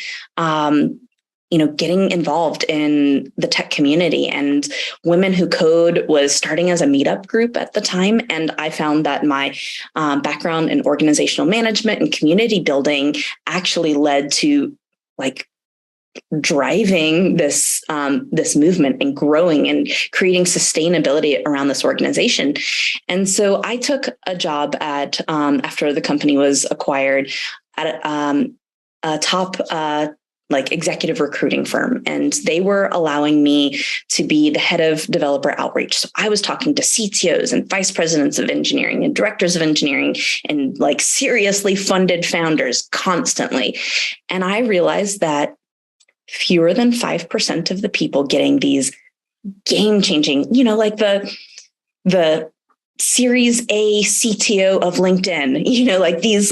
[SPEAKER 10] getting involved in the tech community, and Women Who Code was starting as a meetup group at the time. And I found that my background in organizational management and community building actually led to driving this movement and growing and creating sustainability around this organization. And so I took a job at after the company was acquired at a top executive recruiting firm, and they were allowing me to be the head of developer outreach. So I was talking to CTOs and vice presidents of engineering and directors of engineering and seriously funded founders constantly. And I realized that fewer than 5% of the people getting these game-changing, the Series A CTO of LinkedIn, these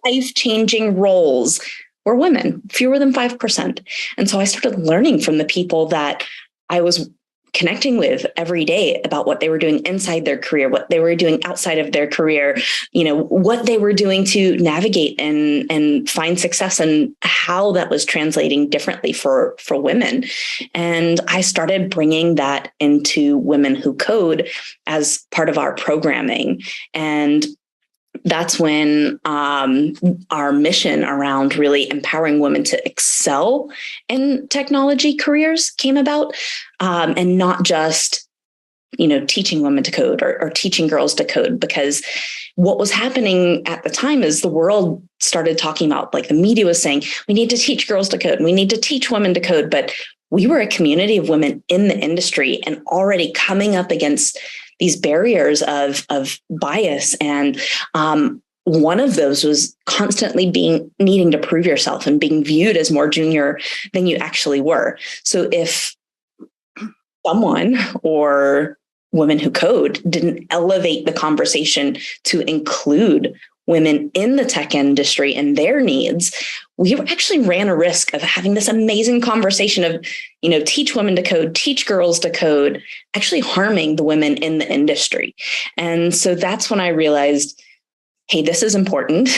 [SPEAKER 10] life-changing roles were women, fewer than 5%. And so I started learning from the people that I was connecting with every day about what they were doing inside their career, what they were doing outside of their career, what they were doing to navigate and find success, and how that was translating differently for women. And I started bringing that into Women Who Code as part of our programming. And that's when our mission around really empowering women to excel in technology careers came about, and not just, teaching women to code or teaching girls to code. Because what was happening at the time is the world started talking about, the media was saying, we need to teach girls to code, we need to teach women to code. But we were a community of women in the industry and already coming up against these barriers of bias. And one of those was constantly needing to prove yourself and being viewed as more junior than you actually were. So if someone or Women Who Code didn't elevate the conversation to include women in the tech industry and their needs, we actually ran a risk of having this amazing conversation of, teach women to code, teach girls to code, actually harming the women in the industry. And so that's when I realized, hey, this is important.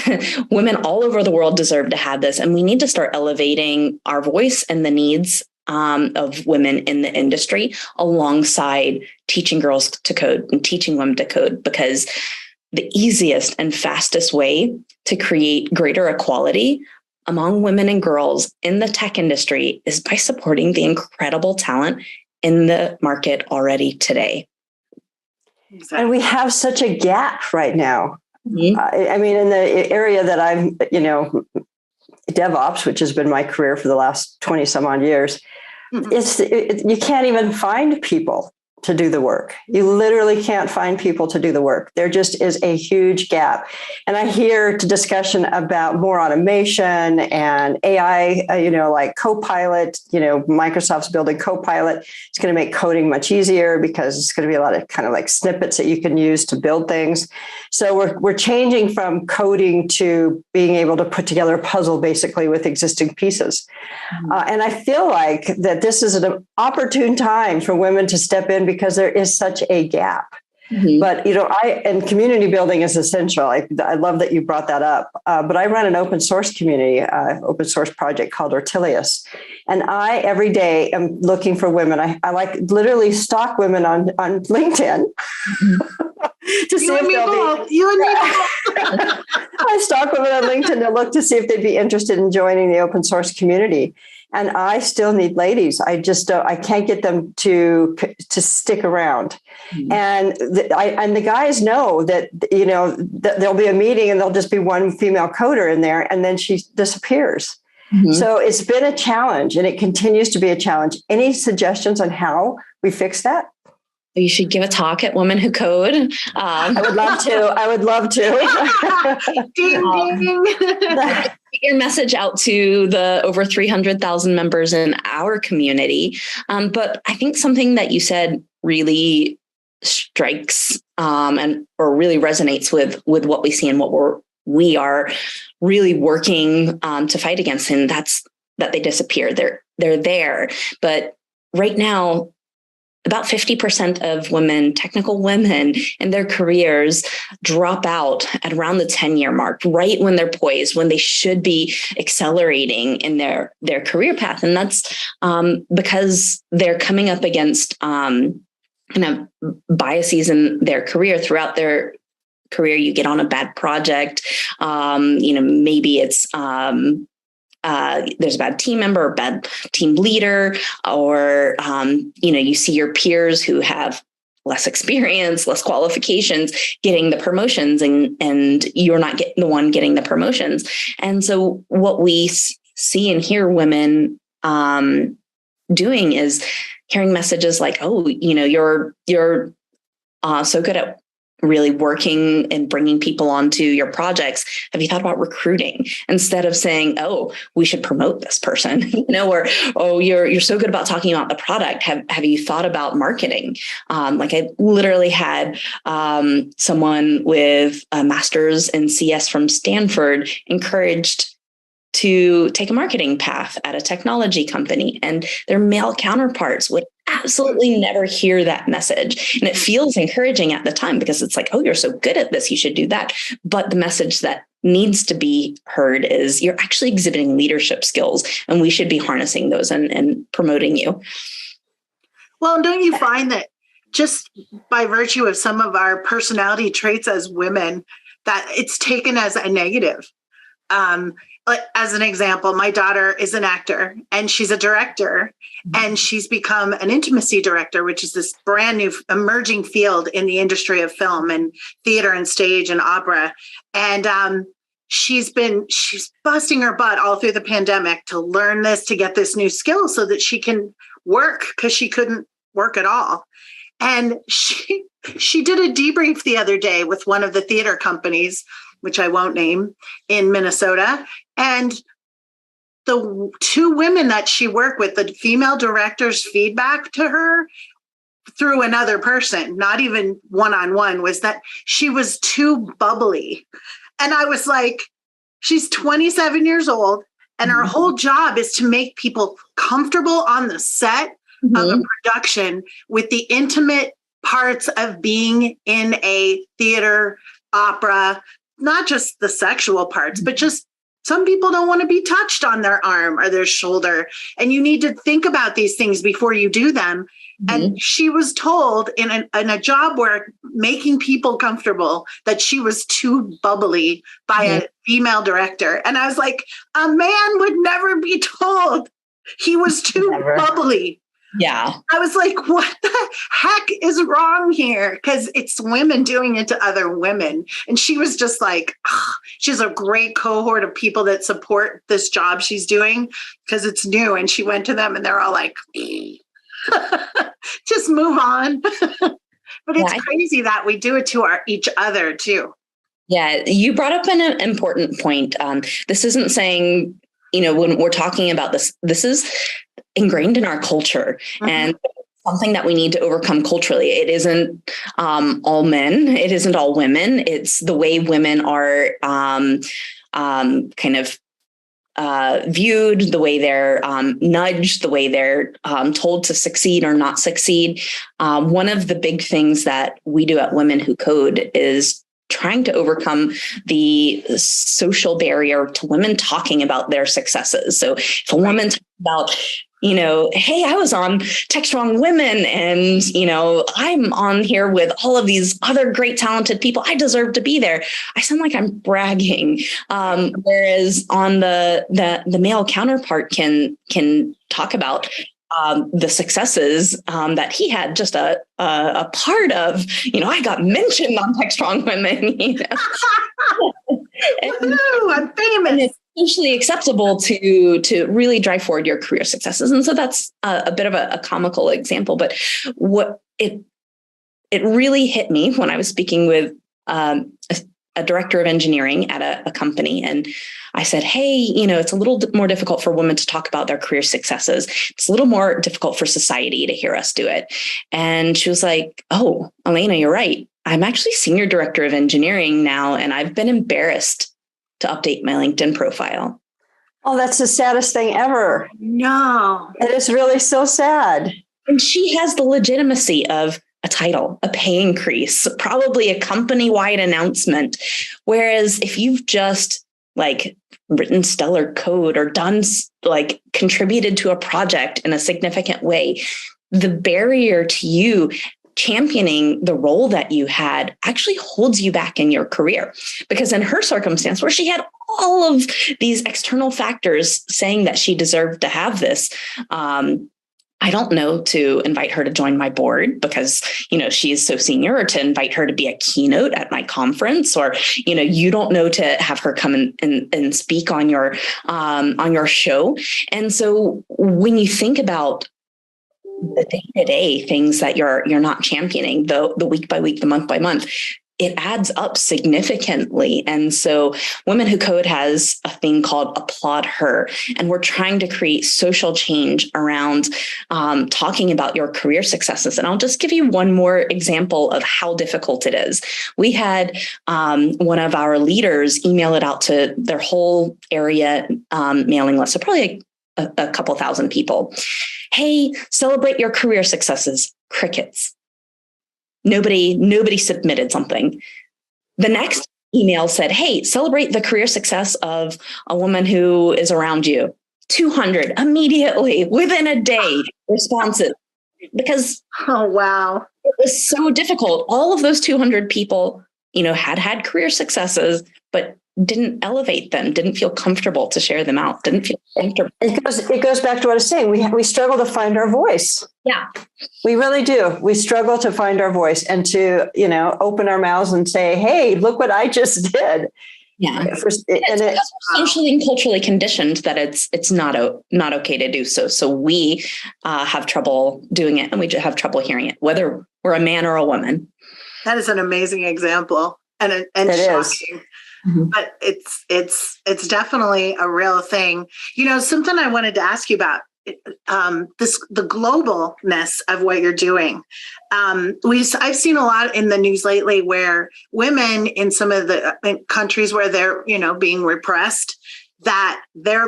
[SPEAKER 10] Women all over the world deserve to have this, and we need to start elevating our voice and the needs of women in the industry alongside teaching girls to code and teaching women to code, because the easiest and fastest way to create greater equality among women and girls in the tech industry is by supporting the incredible talent in the market already today.
[SPEAKER 9] Exactly. And we have such a gap right now.
[SPEAKER 10] Mm-hmm.
[SPEAKER 9] In the area that I'm, DevOps, which has been my career for the last 20 some odd years, you can't even find people to do the work. You literally can't find people to do the work. There just is a huge gap. And I hear discussion about more automation and AI, like Copilot, Microsoft's building Copilot. It's going to make coding much easier because it's going to be a lot of kind of snippets that you can use to build things. So we're changing from coding to being able to put together a puzzle basically with existing pieces. And I feel like that this is an opportune time for women to step in because there is such a gap. Mm-hmm. But, and community building is essential. I love that you brought that up. But I run an open source community, open source project called Ortelius. And I, every day, am looking for women. I literally stalk women on LinkedIn. Mm-hmm. to see if they'll be.
[SPEAKER 8] You and me both.
[SPEAKER 9] I stalk women on LinkedIn to look to see if they'd be interested in joining the open source community. And I still need ladies. I just don't, I can't get them to stick around. Mm-hmm. And the guys know that, that there'll be a meeting and there'll just be one female coder in there, and then she disappears. Mm-hmm. So it's been a challenge, and it continues to be a challenge. Any suggestions on how we fix that?
[SPEAKER 10] You should give a talk at Women Who Code.
[SPEAKER 9] I would love to.
[SPEAKER 8] Ding, ding.
[SPEAKER 10] Get your message out to the over 300,000 members in our community. But I think something that you said really strikes or really resonates with what we see and what we are really working to fight against. And that's that they disappear. They're there. But right now, about 50% of women, technical women in their careers, drop out at around the 10-year mark, right when they're poised, when they should be accelerating in their career path. And that's because they're coming up against kind of biases in their career. Throughout their career, you get on a bad project. Maybe it's there's a bad team member or bad team leader, or, you see your peers who have less experience, less qualifications, getting the promotions, and you're not the one getting the promotions. And so what we see and hear women doing is hearing messages like, oh, you're so good at really working and bringing people onto your projects. Have you thought about recruiting? Instead of saying, oh, we should promote this person, or, oh, you're so good about talking about the product. Have you thought about marketing? Like I literally had someone with a master's in CS from Stanford encouraged to take a marketing path at a technology company, and their male counterparts would absolutely never hear that message. And it feels encouraging at the time because it's like, oh, you're so good at this, you should do that. But the message that needs to be heard is you're actually exhibiting leadership skills, and we should be harnessing those and promoting you.
[SPEAKER 8] Well, don't you find that just by virtue of some of our personality traits as women, that it's taken as a negative? As an example, my daughter is an actor and she's a director, and she's become an intimacy director, which is this brand new emerging field in the industry of film and theater and stage and opera. And she's busting her butt all through the pandemic to learn this, to get this new skill so that she can work, because she couldn't work at all. And she did a debrief the other day with one of the theater companies, which I won't name, in Minnesota. And the two women that she worked with, the female director's feedback to her through another person, not even one-on-one, was that she was too bubbly. And I was like, she's 27 years old, and her whole job is to make people comfortable on the set of a production with the intimate parts of being in a theater, opera, not just the sexual parts, but just some people don't want to be touched on their arm or their shoulder. And you need to think about these things before you do them. And she was told in a job where making people comfortable that she was too bubbly by a female director. And I was like, a man would never be told he was too bubbly.
[SPEAKER 10] Yeah.
[SPEAKER 8] I was like, what the heck is wrong here? Because it's women doing it to other women. And she was just like, she has a great cohort of people that support this job she's doing because it's new. And she went to them and they're all like, just move on. But it's crazy that we do it to each other too.
[SPEAKER 10] Yeah. You brought up an important point. This isn't saying, when we're talking about this is ingrained in our culture and something that we need to overcome culturally. It isn't all men. It isn't all women. It's the way women are kind of viewed, the way they're nudged, the way they're told to succeed or not succeed. One of the big things that we do at Women Who Code is trying to overcome the social barrier to women talking about their successes. So if a woman talks about, hey, I was on Techstrong Women and, I'm on here with all of these other great, talented people. I deserve to be there. I sound like I'm bragging. Whereas on the male counterpart can talk about the successes that he had just a part of, I got mentioned on Techstrong Women.
[SPEAKER 8] Woohoo, I'm famous.
[SPEAKER 10] And it's socially acceptable to really drive forward your career successes. And so that's a bit of a comical example, but what it really hit me when I was speaking with a director of engineering at a company. And I said, hey, it's a little more difficult for women to talk about their career successes. It's a little more difficult for society to hear us do it. And she was like, oh, Elena, you're right. I'm actually senior director of engineering now, and I've been embarrassed to update my LinkedIn profile.
[SPEAKER 9] Oh, that's the saddest thing ever.
[SPEAKER 8] No.
[SPEAKER 9] It is really so sad.
[SPEAKER 10] And she has the legitimacy of a title, a pay increase, probably a company-wide announcement. Whereas if you've just written stellar code or done contributed to a project in a significant way, the barrier to you championing the role that you had actually holds you back in your career. Because in her circumstance, where she had all of these external factors saying that she deserved to have this, I don't know to invite her to join my board because, she's so senior, or to invite her to be a keynote at my conference, or, you don't know to have her come and speak on your show. And so when you think about the day-to-day things that you're not championing, the week by week, the month by month, it adds up significantly. And so Women Who Code has a thing called Applaud Her. And we're trying to create social change around talking about your career successes. And I'll just give you one more example of how difficult it is. We had one of our leaders email it out to their whole area mailing list. So probably a couple thousand people. Hey, celebrate your career successes. Crickets. Nobody submitted something. The next email said, hey, celebrate the career success of a woman who is around you. 200 immediately within a day responses, because
[SPEAKER 8] oh, wow,
[SPEAKER 10] it was so difficult. All of those 200 people, had career successes, but didn't elevate them, didn't feel comfortable to share them out, didn't feel comfortable.
[SPEAKER 9] It goes back to what I was saying. We struggle to find our voice.
[SPEAKER 10] Yeah.
[SPEAKER 9] We really do. We struggle to find our voice and to, open our mouths and say, hey, look what I just did.
[SPEAKER 10] Yeah. It's socially and culturally conditioned that it's not okay to do so. So we have trouble doing it, and we have trouble hearing it, whether we're a man or a woman.
[SPEAKER 8] That is an amazing example and shocking. Mm-hmm. But it's definitely a real thing. Something I wanted to ask you about the globalness of what you're doing. I've seen a lot in the news lately where women in some of the countries where they're being repressed, that they're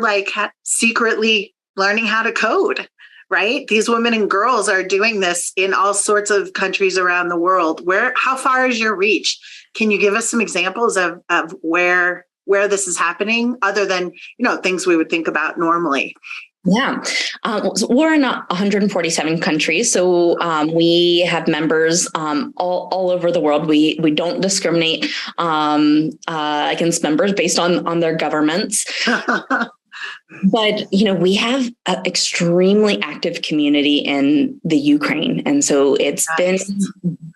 [SPEAKER 8] secretly learning how to code. Right? These women and girls are doing this in all sorts of countries around the world. How far is your reach? Can you give us some examples of where this is happening, other than, things we would think about normally?
[SPEAKER 10] Yeah. We're in 147 countries. So we have members all over the world. We don't discriminate against members based on their governments. But, we have an extremely active community in the Ukraine. And so it's been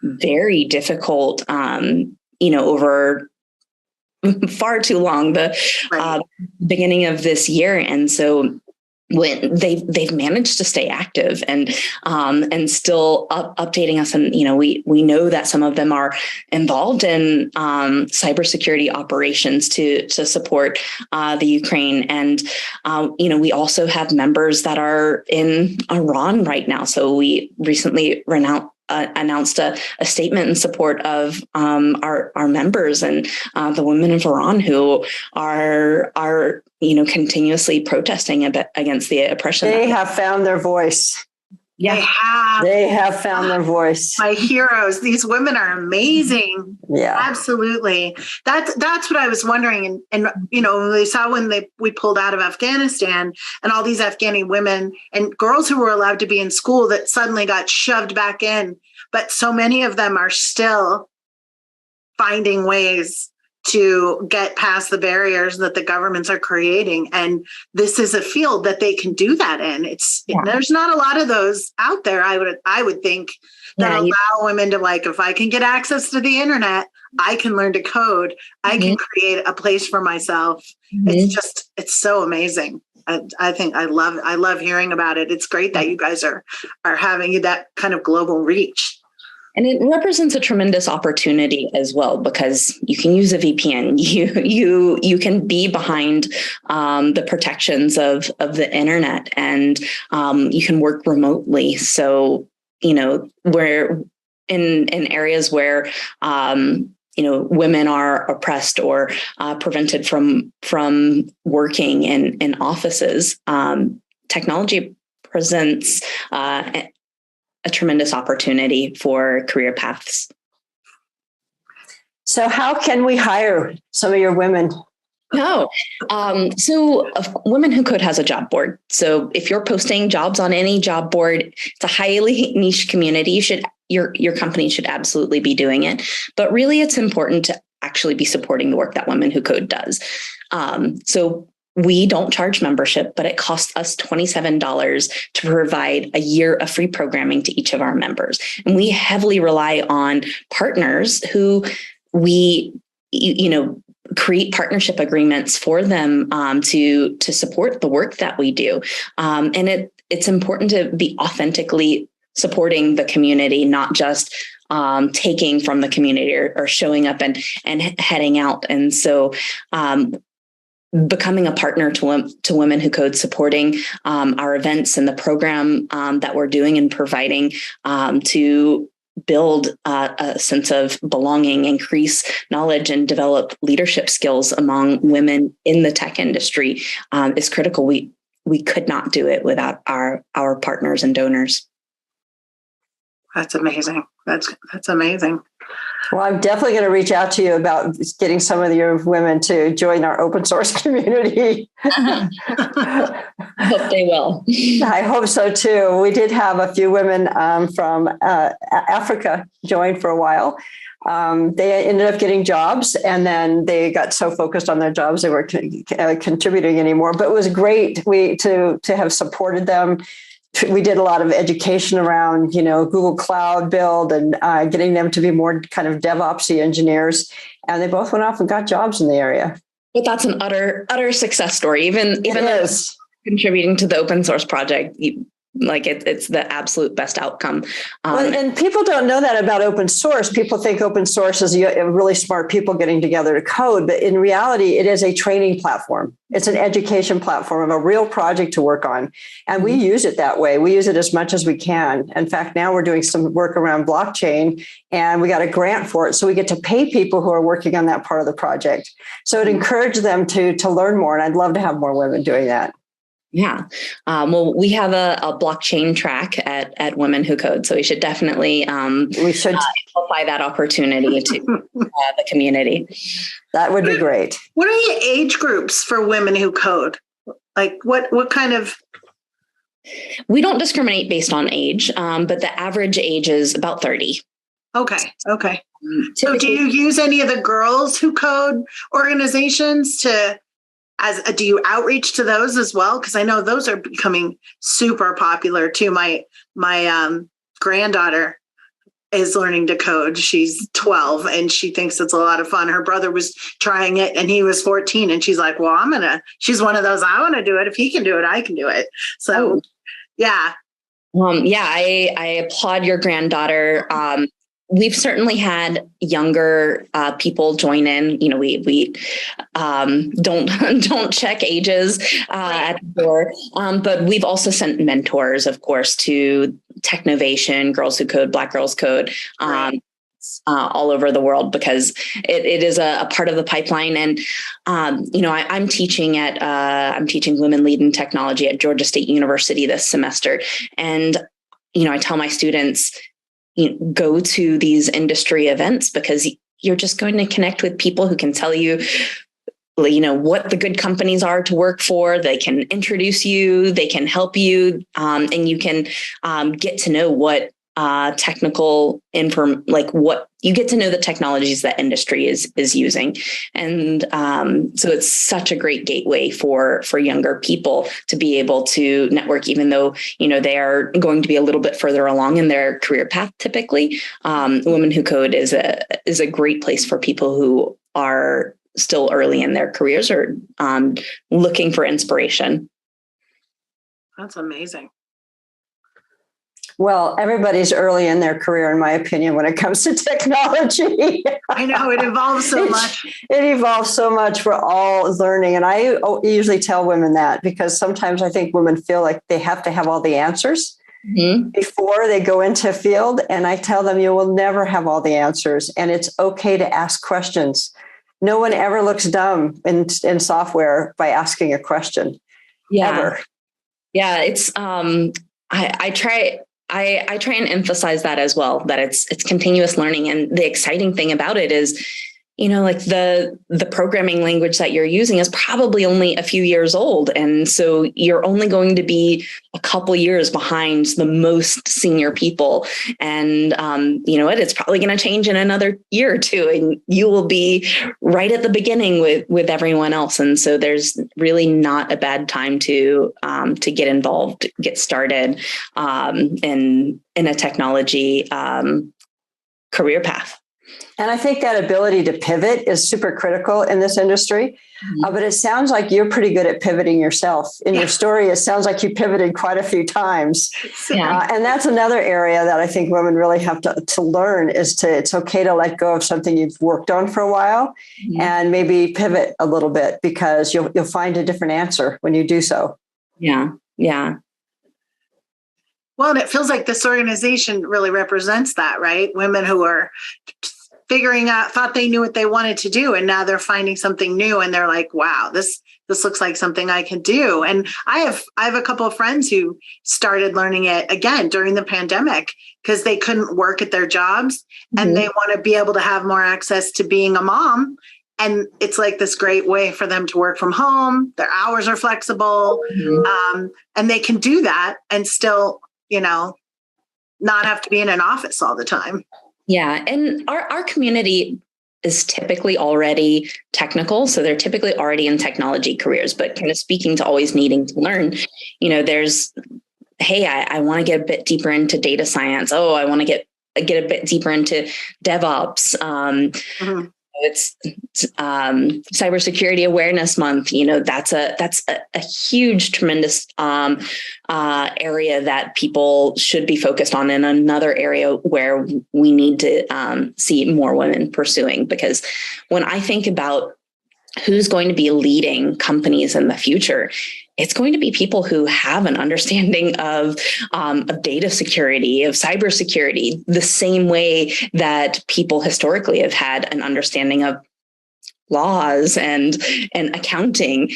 [SPEAKER 10] very difficult, over far too long, the beginning of this year. And so when they've managed to stay active and still updating us, and we know that some of them are involved in cybersecurity operations to support the Ukraine, and we also have members that are in Iran right now. So we recently announced a statement in support of our members and the women of Iran who are continuously protesting against the oppression.
[SPEAKER 9] They have found their voice. They have found their voice.
[SPEAKER 8] My heroes. These women are amazing.
[SPEAKER 9] Yeah,
[SPEAKER 8] absolutely. That's what I was wondering. And we saw when we pulled out of Afghanistan, and all these Afghani women and girls who were allowed to be in school that suddenly got shoved back in. But so many of them are still finding ways to get past the barriers that the governments are creating. And this is a field that they can do that in. There's not a lot of those out there, I would think, that allow women to, like, if I can get access to the internet, I can learn to code. I can create a place for myself. It's so amazing. I think I love hearing about it. It's great that you guys are having that kind of global reach.
[SPEAKER 10] And it represents a tremendous opportunity as well, because you can use a VPN. You can be behind the protections of the internet, and you can work remotely. So, where in areas where women are oppressed or prevented from working in offices, technology presents a tremendous opportunity for career paths.
[SPEAKER 9] So how can we hire some of your women?
[SPEAKER 10] So Women Who Code has a job board. So if you're posting jobs on any job board, it's a highly niche community. Your company should absolutely be doing it. But really, it's important to actually be supporting the work that Women Who Code does. So we don't charge membership, but it costs us $27 to provide a year of free programming to each of our members. And we heavily rely on partners who we, create partnership agreements for them to support the work that we do. And it's important to be authentically supporting the community, not just taking from the community or showing up and heading out. And so, becoming a partner to Women Who Code, supporting our events and the program that we're doing and providing to build a sense of belonging, increase knowledge, and develop leadership skills among women in the tech industry is critical. We could not do it without our partners and donors.
[SPEAKER 8] That's amazing. That's amazing.
[SPEAKER 9] Well, I'm definitely going to reach out to you about getting some of your women to join our open source community.
[SPEAKER 10] I hope they will.
[SPEAKER 9] I hope so too. We did have a few women from Africa join for a while. They ended up getting jobs, and then they got so focused on their jobs they weren't contributing anymore. But it was great to have supported them. We did a lot of education around, Google Cloud build and getting them to be more kind of DevOpsy engineers. And they both went off and got jobs in the area.
[SPEAKER 10] But that's an utter success story. Even contributing to the open source project, it's the absolute best outcome.
[SPEAKER 9] And people don't know that about open source. People think open source is really smart people getting together to code, but in reality, it is a training platform. It's an education platform of a real project to work on. And we use it that way. We use it as much as we can. In fact, now we're doing some work around blockchain, and we got a grant for it. So we get to pay people who are working on that part of the project. So it encouraged them to learn more. And I'd love to have more women doing that.
[SPEAKER 10] Yeah. Well, we have a blockchain track at Women Who Code, so we should definitely amplify that opportunity to the community.
[SPEAKER 9] That would be great.
[SPEAKER 8] What are the age groups for Women Who Code? Like what kind of?
[SPEAKER 10] We don't discriminate based on age, but the average age is about 30.
[SPEAKER 8] Okay. So do you use any of the Girls Who Code organizations do you outreach to those as well? Because I know those are becoming super popular too. My granddaughter is learning to code. She's 12 and she thinks it's a lot of fun. Her brother was trying it and he was 14 and she's like, well, she's one of those, I want to do it. If he can do it, I can do it. So yeah.
[SPEAKER 10] I applaud your granddaughter. We've certainly had younger people join in. We don't check ages at the door, but we've also sent mentors, of course, to Technovation, Girls Who Code, Black Girls Code, all over the world, because it is a part of the pipeline. And I'm teaching Women Lead in Technology at Georgia State University this semester, and I tell my students, go to these industry events because you're just going to connect with people who can tell you, what the good companies are to work for. They can introduce you, they can help you, and you can get to know what technical what you get to know the technologies that industry is using. And so it's such a great gateway for younger people to be able to network, even though, they are going to be a little bit further along in their career path. Typically, Women Who Code is a great place for people who are still early in their careers or looking for inspiration.
[SPEAKER 8] That's amazing.
[SPEAKER 9] Well, everybody's early in their career, in my opinion, when it comes to technology.
[SPEAKER 8] I know it evolves so much.
[SPEAKER 9] It evolves so much. We're all learning. And I usually tell women that because sometimes I think women feel like they have to have all the answers before they go into a field. And I tell them, you will never have all the answers. And it's okay to ask questions. No one ever looks dumb in software by asking a question.
[SPEAKER 10] Yeah.
[SPEAKER 9] Ever.
[SPEAKER 10] Yeah. It's, I try and emphasize that as well, that it's continuous learning. And the exciting thing about it is, the programming language that you're using is probably only a few years old. And so you're only going to be a couple years behind the most senior people. And you know what? It's probably going to change in another year or two, and you will be right at the beginning with everyone else. And so there's really not a bad time to get involved, get started in a technology career path.
[SPEAKER 9] And I think that ability to pivot is super critical in this industry. But it sounds like you're pretty good at pivoting yourself. In your story, it sounds like you pivoted quite a few times. And that's another area that I think women really have to learn is it's okay to let go of something you've worked on for a while and maybe pivot a little bit because you'll find a different answer when you do so.
[SPEAKER 10] Yeah. Yeah.
[SPEAKER 8] Well, and it feels like this organization really represents that, right? Women who are figuring out, thought they knew what they wanted to do, and now they're finding something new, and they're like, "Wow, this looks like something I can do." And I have a couple of friends who started learning it again during the pandemic because they couldn't work at their jobs, and they want to be able to have more access to being a mom. And it's like this great way for them to work from home. Their hours are flexible, and they can do that and still, not have to be in an office all the time.
[SPEAKER 10] Yeah. And our community is typically already technical. So they're typically already in technology careers, but kind of speaking to always needing to learn, there's, hey, I want to get a bit deeper into data science. Oh, I want to get a bit deeper into DevOps. It's Cybersecurity Awareness Month. That's a huge, tremendous area that people should be focused on, and another area where we need to see more women pursuing. Because when I think about who's going to be leading companies in the future, it's going to be people who have an understanding of data security, of cybersecurity, the same way that people historically have had an understanding of laws and accounting,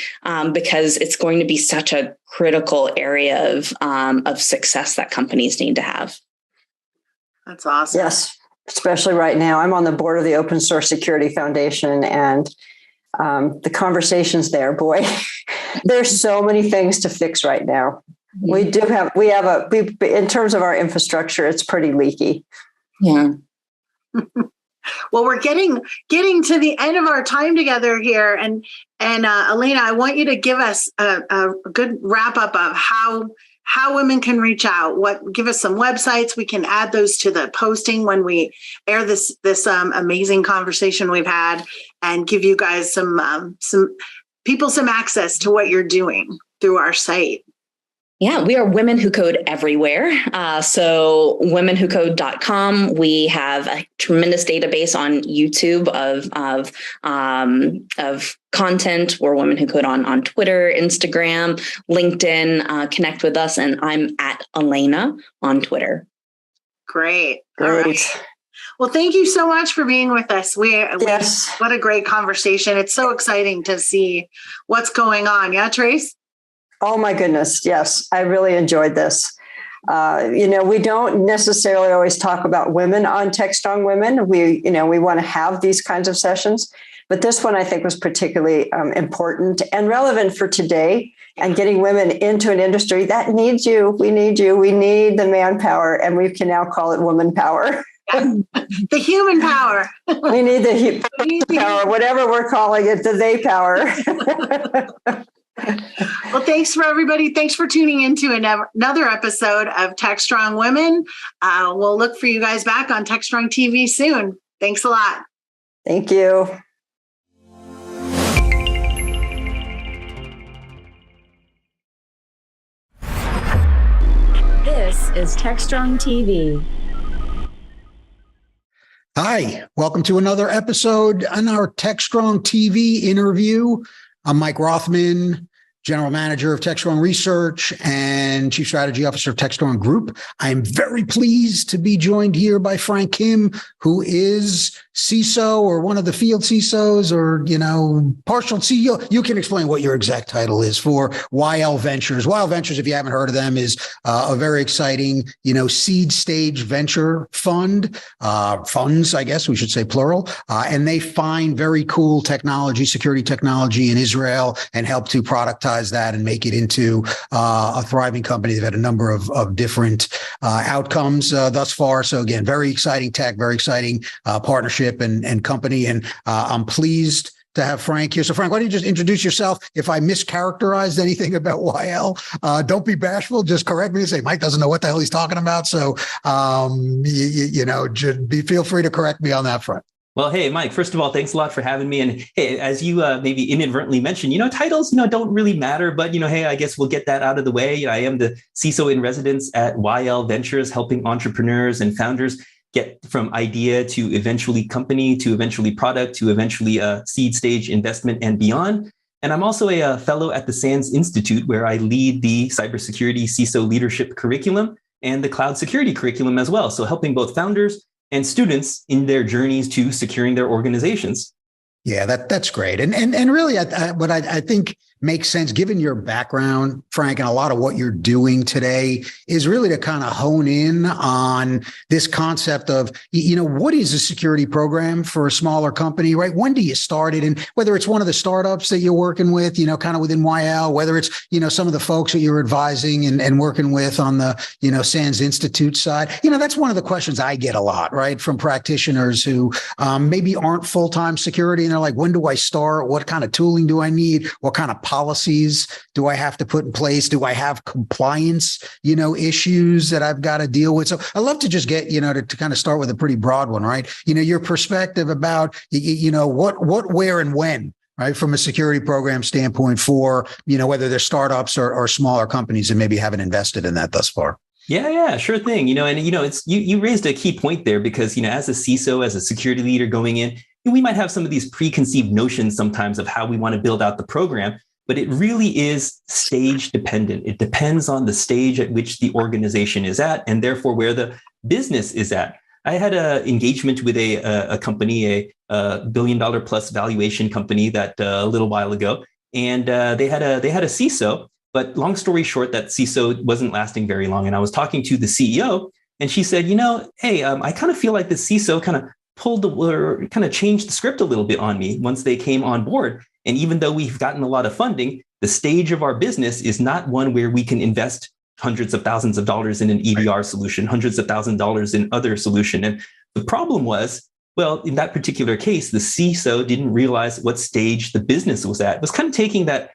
[SPEAKER 10] because it's going to be such a critical area of success that companies need to have.
[SPEAKER 8] That's awesome.
[SPEAKER 9] Yes, especially right now. I'm on the board of the Open Source Security Foundation, and the conversations there, boy, there's so many things to fix right now. We in terms of our infrastructure, it's pretty leaky.
[SPEAKER 10] Yeah.
[SPEAKER 8] Well, we're getting to the end of our time together here. And Elena, I want you to give us a good wrap up of how women can reach out. Give us some websites. We can add those to the posting when we air this amazing conversation we've had, and give you guys some access to what you're doing through our site.
[SPEAKER 10] Yeah, we are Women Who Code everywhere. So womenwhocode.com. We have a tremendous database on YouTube of content. We're Women Who Code on Twitter, Instagram, LinkedIn. Connect with us. And I'm at Elena on Twitter.
[SPEAKER 8] Great. All right. Well, thank you so much for being with us.
[SPEAKER 9] Yes.
[SPEAKER 8] What a great conversation. It's so exciting to see what's going on. Yeah, Trace?
[SPEAKER 9] Oh my goodness. Yes. I really enjoyed this. We don't necessarily always talk about women on Techstrong Women. We want to have these kinds of sessions, but this one I think was particularly important and relevant for today and getting women into an industry that needs you. We need you. We need the manpower, and we can now call it woman power.
[SPEAKER 8] The human power.
[SPEAKER 9] We need the human power, whatever we're calling it, the they power.
[SPEAKER 8] Well, thanks for everybody. Thanks for tuning into another episode of Techstrong Women. We'll look for you guys back on Techstrong TV soon. Thanks a lot.
[SPEAKER 9] Thank you.
[SPEAKER 3] This is Techstrong TV.
[SPEAKER 11] Hi, welcome to another episode on our Techstrong TV interview. I'm Mike Rothman, General Manager of Techstrong Research and Chief Strategy Officer of Techstrong Group. I'm very pleased to be joined here by Frank Kim, who is CISO or one of the field CISOs or, partial CEO. You can explain what your exact title is for YL Ventures. YL Ventures, if you haven't heard of them, is a very exciting, seed stage venture fund, funds, I guess we should say plural. And they find very cool technology, security technology in Israel and help to productize that and make it into a thriving company. They've had a number of different outcomes thus far. So again, very exciting tech, very exciting partnership and company. And I'm pleased to have Frank here. So Frank, why don't you just introduce yourself? If I mischaracterized anything about YL, don't be bashful. Just correct me and say, Mike doesn't know what the hell he's talking about. So, feel free to correct me on that front.
[SPEAKER 12] Well, hey, Mike, first of all, thanks a lot for having me. And hey, as you maybe inadvertently mentioned, titles, don't really matter. But, hey, I guess we'll get that out of the way. I am the CISO in residence at YL Ventures, helping entrepreneurs and founders get from idea to eventually company, to eventually product, to eventually seed stage investment and beyond. And I'm also a fellow at the SANS Institute, where I lead the cybersecurity CISO leadership curriculum and the cloud security curriculum as well. So helping both founders and students in their journeys to securing their organizations.
[SPEAKER 11] Yeah, that's great. And really, what I think makes sense, given your background, Frank, and a lot of what you're doing today, is really to kind of hone in on this concept of, what is a security program for a smaller company, right? When do you start it? And whether it's one of the startups that you're working with, kind of within YL, whether it's, some of the folks that you're advising and working with on the, SANS Institute side, that's one of the questions I get a lot, right? From practitioners who maybe aren't full-time security. And they're like, when do I start? What kind of tooling do I need? What kind of policies do I have to put in place? Do I have compliance, issues that I've got to deal with? So I love to just get, to kind of start with a pretty broad one, right? Your perspective about, what, where, and when, right? From a security program standpoint for, whether they're startups or smaller companies that maybe haven't invested in that thus far.
[SPEAKER 12] Yeah, sure thing. It's you raised a key point there because, as a CISO, as a security leader going in, we might have some of these preconceived notions sometimes of how we want to build out the program, but it really is stage dependent. It depends on the stage at which the organization is at, and therefore where the business is at. I had an engagement with a company, a $1 billion plus valuation company that a little while ago, and they had a CISO. But long story short, that CISO wasn't lasting very long. And I was talking to the CEO, and she said, hey, I kind of feel like the CISO kind of changed the script a little bit on me once they came on board. And even though we've gotten a lot of funding, the stage of our business is not one where we can invest hundreds of thousands of dollars in an EDR solution, hundreds of thousands of dollars in other solution. And the problem was, well, in that particular case, the CISO didn't realize what stage the business was at. It was kind of taking that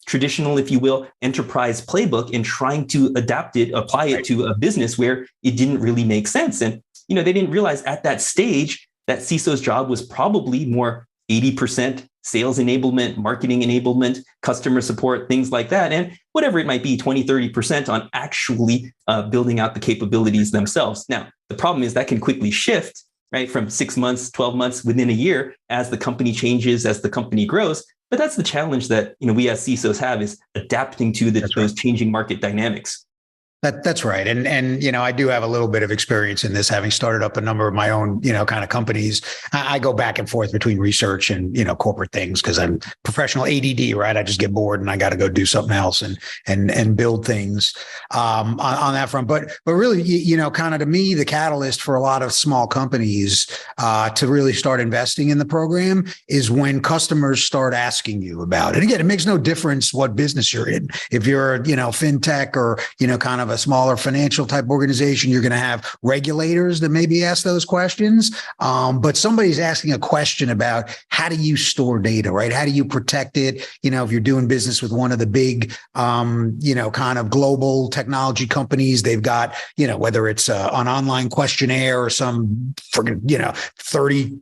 [SPEAKER 12] traditional, if you will, enterprise playbook and trying to adapt it, apply it to a business where it didn't really make sense. And, they didn't realize at that stage that CISO's job was probably more 80% sales enablement, marketing enablement, customer support, things like that. And whatever it might be, 20, 30% on actually building out the capabilities themselves. Now, the problem is that can quickly shift, right? From 6 months, 12 months, within a year, as the company changes, as the company grows. But that's the challenge that we as CISOs have, is adapting to those changing market dynamics.
[SPEAKER 11] That's right. And, you know, I do have a little bit of experience in this, having started up a number of my own, you know, kind of companies. I go back and forth between research and, you know, corporate things because I'm professional ADD, right? I just get bored and I got to go do something else and build things on that front. But really, you know, kind of to me, the catalyst for a lot of small companies to really start investing in the program is when customers start asking you about it. Again, it makes no difference what business you're in. If you're, you know, fintech or, you know, kind of a smaller financial type organization, you're going to have regulators that maybe ask those questions. But somebody's asking a question about how do you store data, right? How do you protect it? You know, if you're doing business with one of the big, you know, kind of global technology companies, they've got, you know, whether it's an online questionnaire or some friggin', you know, 30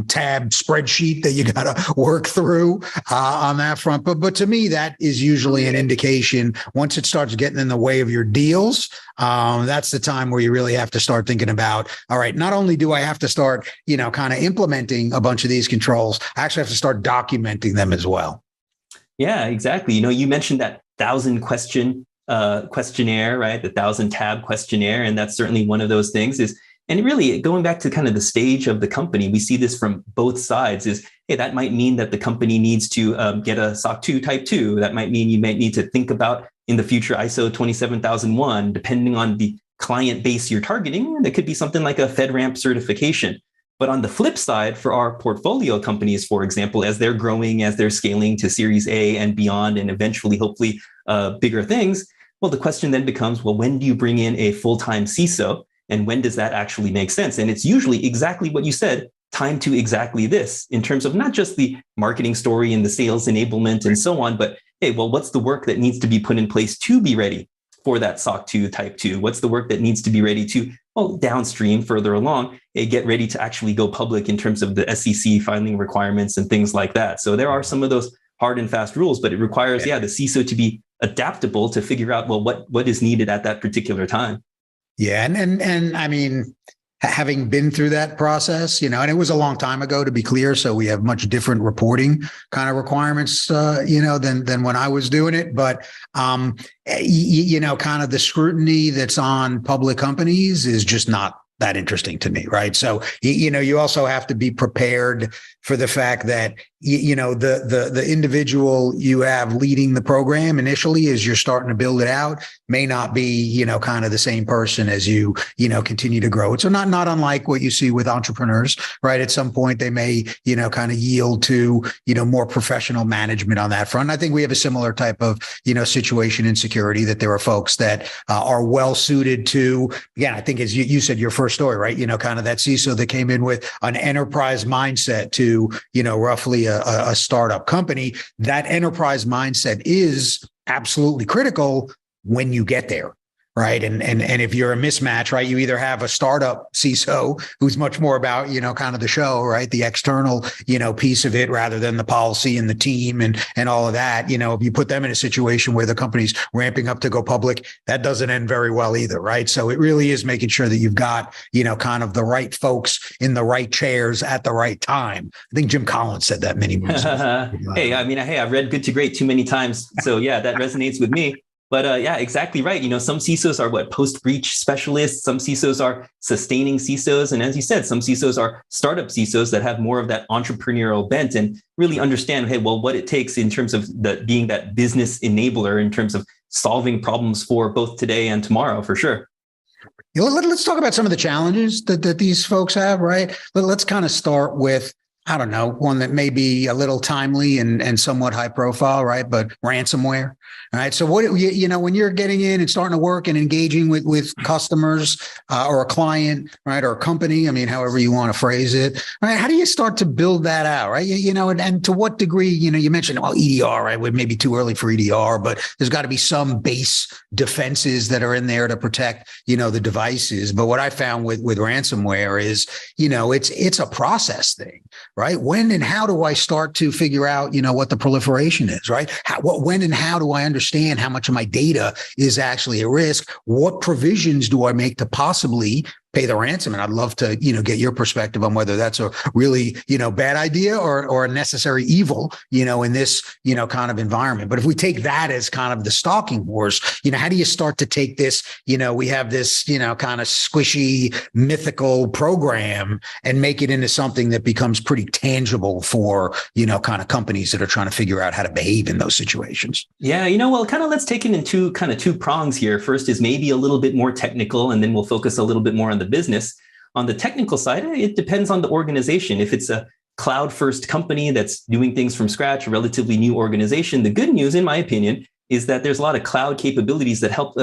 [SPEAKER 11] tab spreadsheet that you got to work through on that front. But to me, that is usually an indication once it starts getting in the way of your deals, that's the time where you really have to start thinking about, all right, not only do I have to start, you know, kind of implementing a bunch of these controls, I actually have to start documenting them as well.
[SPEAKER 12] Yeah, exactly. You know, you mentioned that 1,000 questionnaire, right? The 1,000 tab questionnaire. And that's certainly one of those things and really going back to kind of the stage of the company, we see this from both sides is, hey, that might mean that the company needs to get a SOC 2 type 2. That might mean you might need to think about in the future ISO 27001, depending on the client base you're targeting. That could be something like a FedRAMP certification. But on the flip side, for our portfolio companies, for example, as they're growing, as they're scaling to Series A and beyond, and eventually, hopefully, bigger things, well, the question then becomes, well, when do you bring in a full-time CISO? And when does that actually make sense? And it's usually exactly what you said, time to exactly this, in terms of not just the marketing story and the sales enablement and so on, but hey, well, what's the work that needs to be put in place to be ready for that SOC 2 type 2? What's the work that needs to be ready to, well, downstream further along, get ready to actually go public in terms of the SEC filing requirements and things like that? So there are some of those hard and fast rules, but it requires, the CISO to be adaptable to figure out, well, what is needed at that particular time.
[SPEAKER 11] Yeah. And I mean, having been through that process, you know, and it was a long time ago, to be clear. So we have much different reporting kind of requirements, you know, than when I was doing it. But, you know, kind of the scrutiny that's on public companies is just not that interesting to me. Right. So, you know, you also have to be prepared for the fact that, you know, the individual you have leading the program initially as you're starting to build it out may not be, you know, kind of the same person as you know, continue to grow it. So not unlike what you see with entrepreneurs, right? At some point they may, you know, kind of yield to, you know, more professional management on that front. I think we have a similar type of, you know, situation in security, that there are folks that are well suited to, again, I think as you said, your first story, right? You know, kind of that CISO that came in with an enterprise mindset to, you know, roughly a startup company. That enterprise mindset is absolutely critical when you get there. Right. And if you're a mismatch, right, you either have a startup CISO who's much more about, you know, kind of the show, right, the external, you know, piece of it rather than the policy and the team and all of that. You know, if you put them in a situation where the company's ramping up to go public, that doesn't end very well either. Right. So it really is making sure that you've got, you know, kind of the right folks in the right chairs at the right time. I think Jim Collins said that many months ago.
[SPEAKER 12] Hey, I've read Good to Great too many times. So yeah, that resonates with me. But yeah, exactly right. You know, some CISOs are post-breach specialists. Some CISOs are sustaining CISOs. And as you said, some CISOs are startup CISOs that have more of that entrepreneurial bent and really understand, hey, well, what it takes in terms of being that business enabler in terms of solving problems for both today and tomorrow, for sure.
[SPEAKER 11] Let's talk about some of the challenges that these folks have, right? Let's kind of start with, I don't know, one that may be a little timely and somewhat high profile, right? But ransomware. All right. So what, you know, when you're getting in and starting to work and engaging with customers or a client, right, or a company, I mean, however you want to phrase it, right? How do you start to build that out, right? You know, and to what degree, you know, you mentioned, well, EDR, right? It may be too early for EDR, but there's got to be some base defenses that are in there to protect, you know, the devices. But what I found with ransomware is, you know, it's a process thing, right? When and how do I start to figure out, you know, what the proliferation is, right? When and how do I understand how much of my data is actually at risk? What provisions do I make to possibly pay the ransom. And I'd love to, get your perspective on whether that's a really, bad idea or a necessary evil, in this, kind of environment. But if we take that as kind of the stalking horse, how do you start to take this, we have this, kind of squishy, mythical program and make it into something that becomes pretty tangible for, kind of companies that are trying to figure out how to behave in those situations?
[SPEAKER 12] Yeah, well, kind of let's take it in two prongs here. First is maybe a little bit more technical, and then we'll focus a little bit more on the business. On the technical side, it depends on the organization. If it's a cloud first company that's doing things from scratch, a relatively new organization, the good news, in my opinion, is that there's a lot of cloud capabilities that help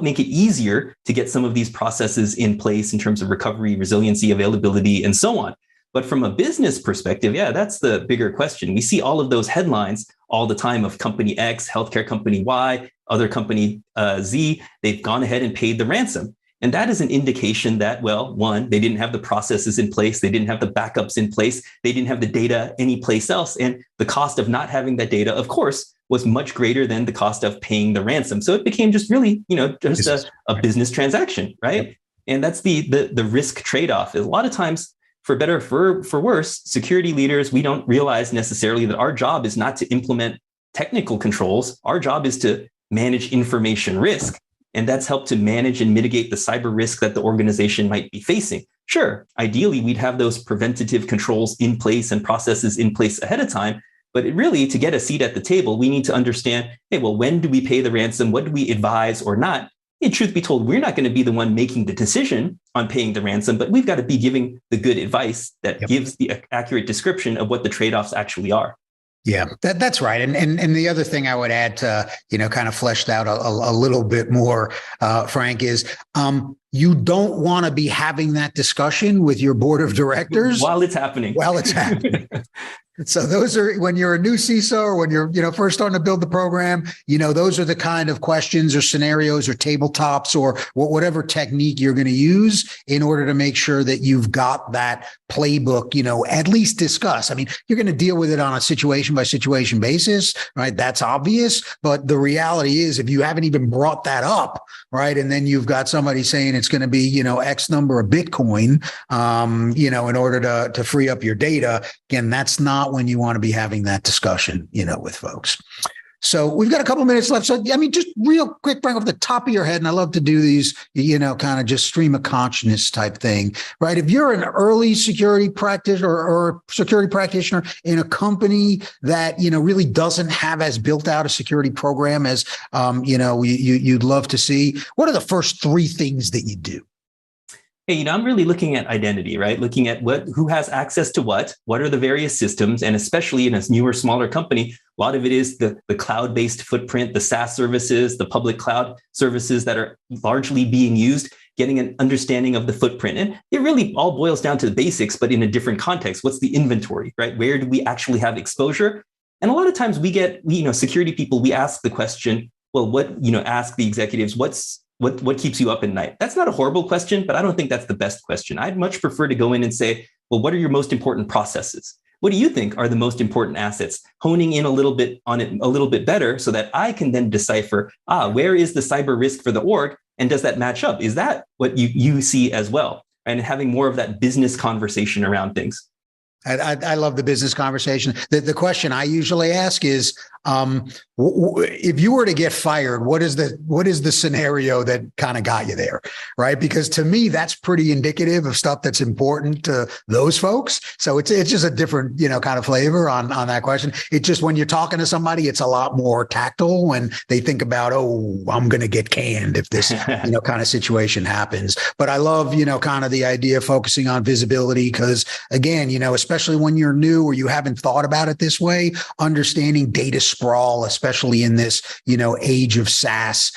[SPEAKER 12] make it easier to get some of these processes in place in terms of recovery, resiliency, availability, and so on. But from a business perspective, yeah, that's the bigger question. We see all of those headlines all the time of company X, healthcare company Y, other company Z. They've gone ahead and paid the ransom. And that is an indication that, well, one, they didn't have the processes in place. They didn't have the backups in place. They didn't have the data anyplace else. And the cost of not having that data, of course, was much greater than the cost of paying the ransom. So it became just really, just a business transaction, right? Yep. And that's the risk trade-off. A lot of times, for better, for worse, security leaders, we don't realize necessarily that our job is not to implement technical controls. Our job is to manage information risk. And that's helped to manage and mitigate the cyber risk that the organization might be facing. Sure, ideally, we'd have those preventative controls in place and processes in place ahead of time. But really, to get a seat at the table, we need to understand, hey, well, when do we pay the ransom? What do we advise or not? And truth be told, we're not going to be the one making the decision on paying the ransom, but we've got to be giving the good advice that gives the accurate description of what the trade-offs actually are.
[SPEAKER 11] Yeah, that's right. And the other thing I would add to, kind of fleshed out a little bit more, Frank, is you don't want to be having that discussion with your board of directors
[SPEAKER 12] while it's happening.
[SPEAKER 11] So those are when you're a new CISO or when you're, first starting to build the program, those are the kind of questions or scenarios or tabletops or whatever technique you're going to use in order to make sure that you've got that playbook, at least discuss. I mean, you're going to deal with it on a situation by situation basis, right? That's obvious. But the reality is if you haven't even brought that up, right? And then you've got somebody saying it's going to be, X number of Bitcoin, in order to free up your data. Again, that's not when you want to be having that discussion, with folks. So we've got a couple minutes left. So, just real quick, bring off the top of your head. And I love to do these, kind of just stream of consciousness type thing, right? If you're an early security practitioner or security practitioner in a company that, really doesn't have as built out a security program as, you'd love to see, what are the first three things that you do?
[SPEAKER 12] Hey, I'm really looking at identity, right? Looking at who has access to what are the various systems, and especially in a newer, smaller company, a lot of it is the cloud-based footprint, the SaaS services, the public cloud services that are largely being used, getting an understanding of the footprint. And it really all boils down to the basics, but in a different context. What's the inventory, right? Where do we actually have exposure? And a lot of times security people, we ask the question, well, ask the executives, what keeps you up at night? That's not a horrible question, but I don't think that's the best question. I'd much prefer to go in and say, well, what are your most important processes? What do you think are the most important assets? Honing in a little bit on it a little bit better so that I can then decipher, where is the cyber risk for the org? And does that match up? Is that what you see as well? And having more of that business conversation around things.
[SPEAKER 11] I love the business conversation. The question I usually ask is, if you were to get fired, what is the scenario that kind of got you there, right? Because to me, that's pretty indicative of stuff that's important to those folks. So it's just a different, kind of flavor on that question. It's just when you're talking to somebody, it's a lot more tactile when they think about, oh, I'm going to get canned if this, kind of situation happens. But I love, kind of the idea of focusing on visibility because again, especially when you're new or you haven't thought about it this way, understanding data sprawl, especially in this, age of SaaS,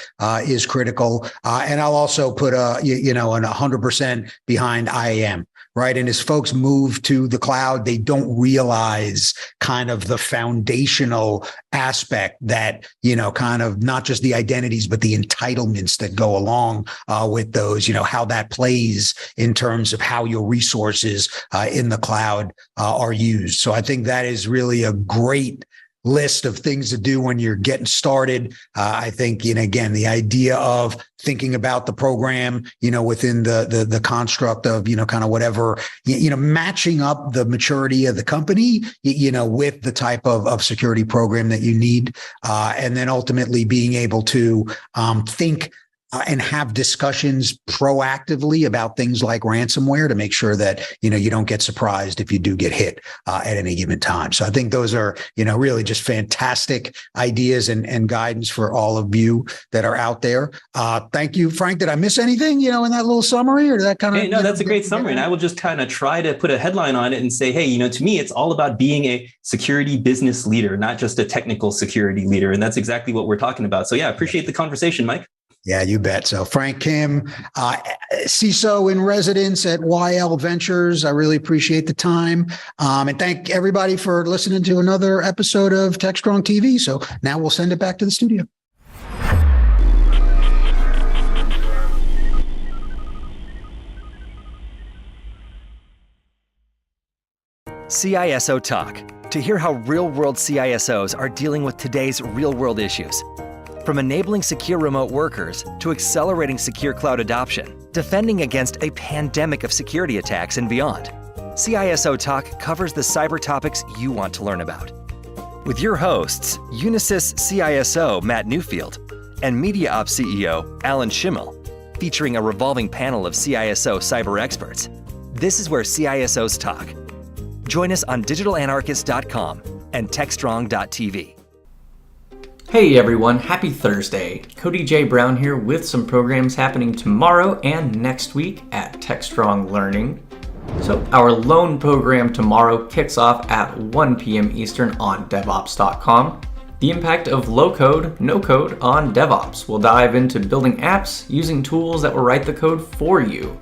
[SPEAKER 11] is critical. And I'll also put an 100% behind IAM. Right. And as folks move to the cloud, they don't realize kind of the foundational aspect that, kind of not just the identities, but the entitlements that go along with those, how that plays in terms of how your resources in the cloud are used. So I think that is really a great list of things to do when you're getting started. I think, again, the idea of thinking about the program, within the construct of, kind of whatever, matching up the maturity of the company, with the type of security program that you need. And then ultimately being able to think and have discussions proactively about things like ransomware to make sure that, you don't get surprised if you do get hit at any given time. So I think those are, really just fantastic ideas and guidance for all of you that are out there. Thank you, Frank. Did I miss anything, in that little summary, or did that kind of?
[SPEAKER 12] Hey, no, that's a great summary. And I will just kind of try to put a headline on it and say, hey, to me, it's all about being a security business leader, not just a technical security leader. And that's exactly what we're talking about. So yeah, I appreciate the conversation, Mike.
[SPEAKER 11] Yeah, you bet. So Frank Kim, CISO in residence at YL Ventures. I really appreciate the time. And thank everybody for listening to another episode of Techstrong TV. So now we'll send it back to the studio.
[SPEAKER 13] CISO Talk, to hear how real-world CISOs are dealing with today's real-world issues. From enabling secure remote workers to accelerating secure cloud adoption, defending against a pandemic of security attacks and beyond, CISO Talk covers the cyber topics you want to learn about. With your hosts, Unisys CISO Matt Newfield and Media Ops CEO Alan Schimmel, featuring a revolving panel of CISO cyber experts. This is where CISOs talk. Join us on digitalanarchist.com and techstrong.tv.
[SPEAKER 14] Hey everyone, happy Thursday. Cody J. Brown here with some programs happening tomorrow and next week at Techstrong Learning. So our loan program tomorrow kicks off at 1 p.m. Eastern on DevOps.com. The impact of low code, no code on DevOps. We'll dive into building apps using tools that will write the code for you.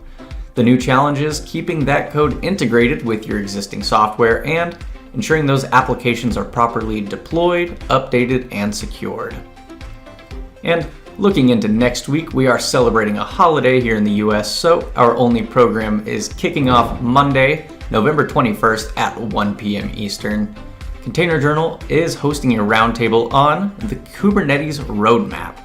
[SPEAKER 14] The new challenge is keeping that code integrated with your existing software and ensuring those applications are properly deployed, updated, and secured. And looking into next week, we are celebrating a holiday here in the US, so our only program is kicking off Monday, November 21st at 1 p.m. Eastern. Container Journal is hosting a roundtable on the Kubernetes roadmap.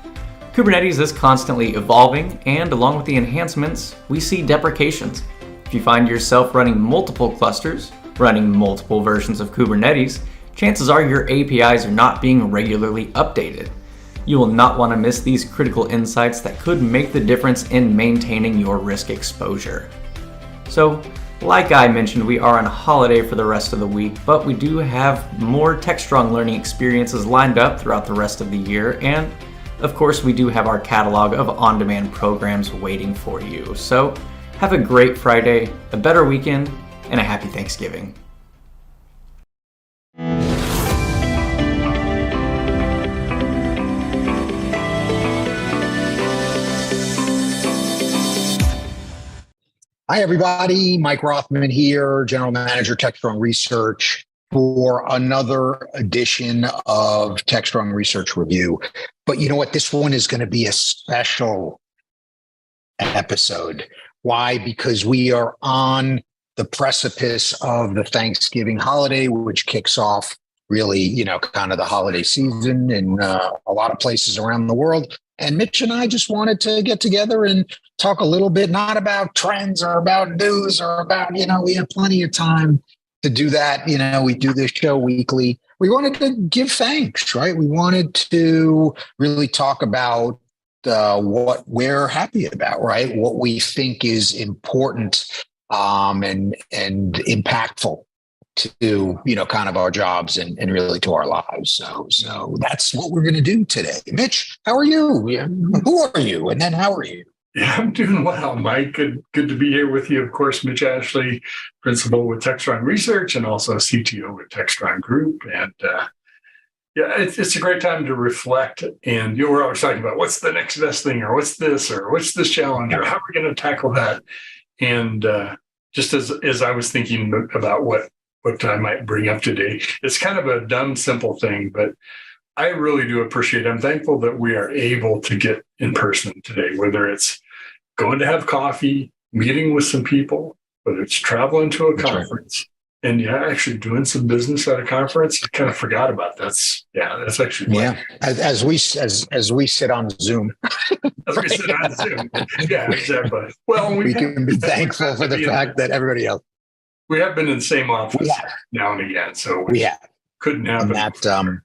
[SPEAKER 14] Kubernetes is constantly evolving, and along with the enhancements, we see deprecations. If you find yourself running multiple clusters, running multiple versions of Kubernetes, chances are your APIs are not being regularly updated. You will not want to miss these critical insights that could make the difference in maintaining your risk exposure. So, like I mentioned, we are on a holiday for the rest of the week, but we do have more Techstrong learning experiences lined up throughout the rest of the year, and of course we do have our catalog of on-demand programs waiting for you. So, have a great Friday, a better weekend, and a happy Thanksgiving.
[SPEAKER 11] Hi, everybody. Mike Rothman here, General Manager, Techstrong Research, for another edition of Techstrong Research Review. But you know what? This one is going to be a special episode. Why? Because we are on the precipice of the Thanksgiving holiday, which kicks off really, kind of the holiday season in a lot of places around the world. And Mitch and I just wanted to get together and talk a little bit, not about trends or about news or about, we have plenty of time to do that. We do this show weekly. We wanted to give thanks, right? We wanted to really talk about what we're happy about, right? What we think is important and impactful to, kind of our jobs and really to our lives. So that's what we're going to do today. Mitch, how are you? Who are you? And then how are you?
[SPEAKER 4] Yeah, I'm doing well, Mike. Good to be here with you. Of course, Mitch Ashley, principal with Techstrong Research and also CTO with Techstrong Group. And it's a great time to reflect. And we're always talking about what's the next best thing, or what's this challenge, or how are we going to tackle that? And just as I was thinking about what I might bring up today, it's kind of a dumb, simple thing, but I really do appreciate it. I'm thankful that we are able to get in person today, whether it's going to have coffee, meeting with some people, whether it's traveling to a conference.
[SPEAKER 15] And yeah, actually doing some business at a conference, I kind of forgot about that. That's actually
[SPEAKER 11] As we sit on Zoom.
[SPEAKER 15] As we sit on Zoom. Yeah, exactly. Well,
[SPEAKER 11] we can be thankful for the fact that everybody else.
[SPEAKER 15] We have been in the same office now and again, so we couldn't happen.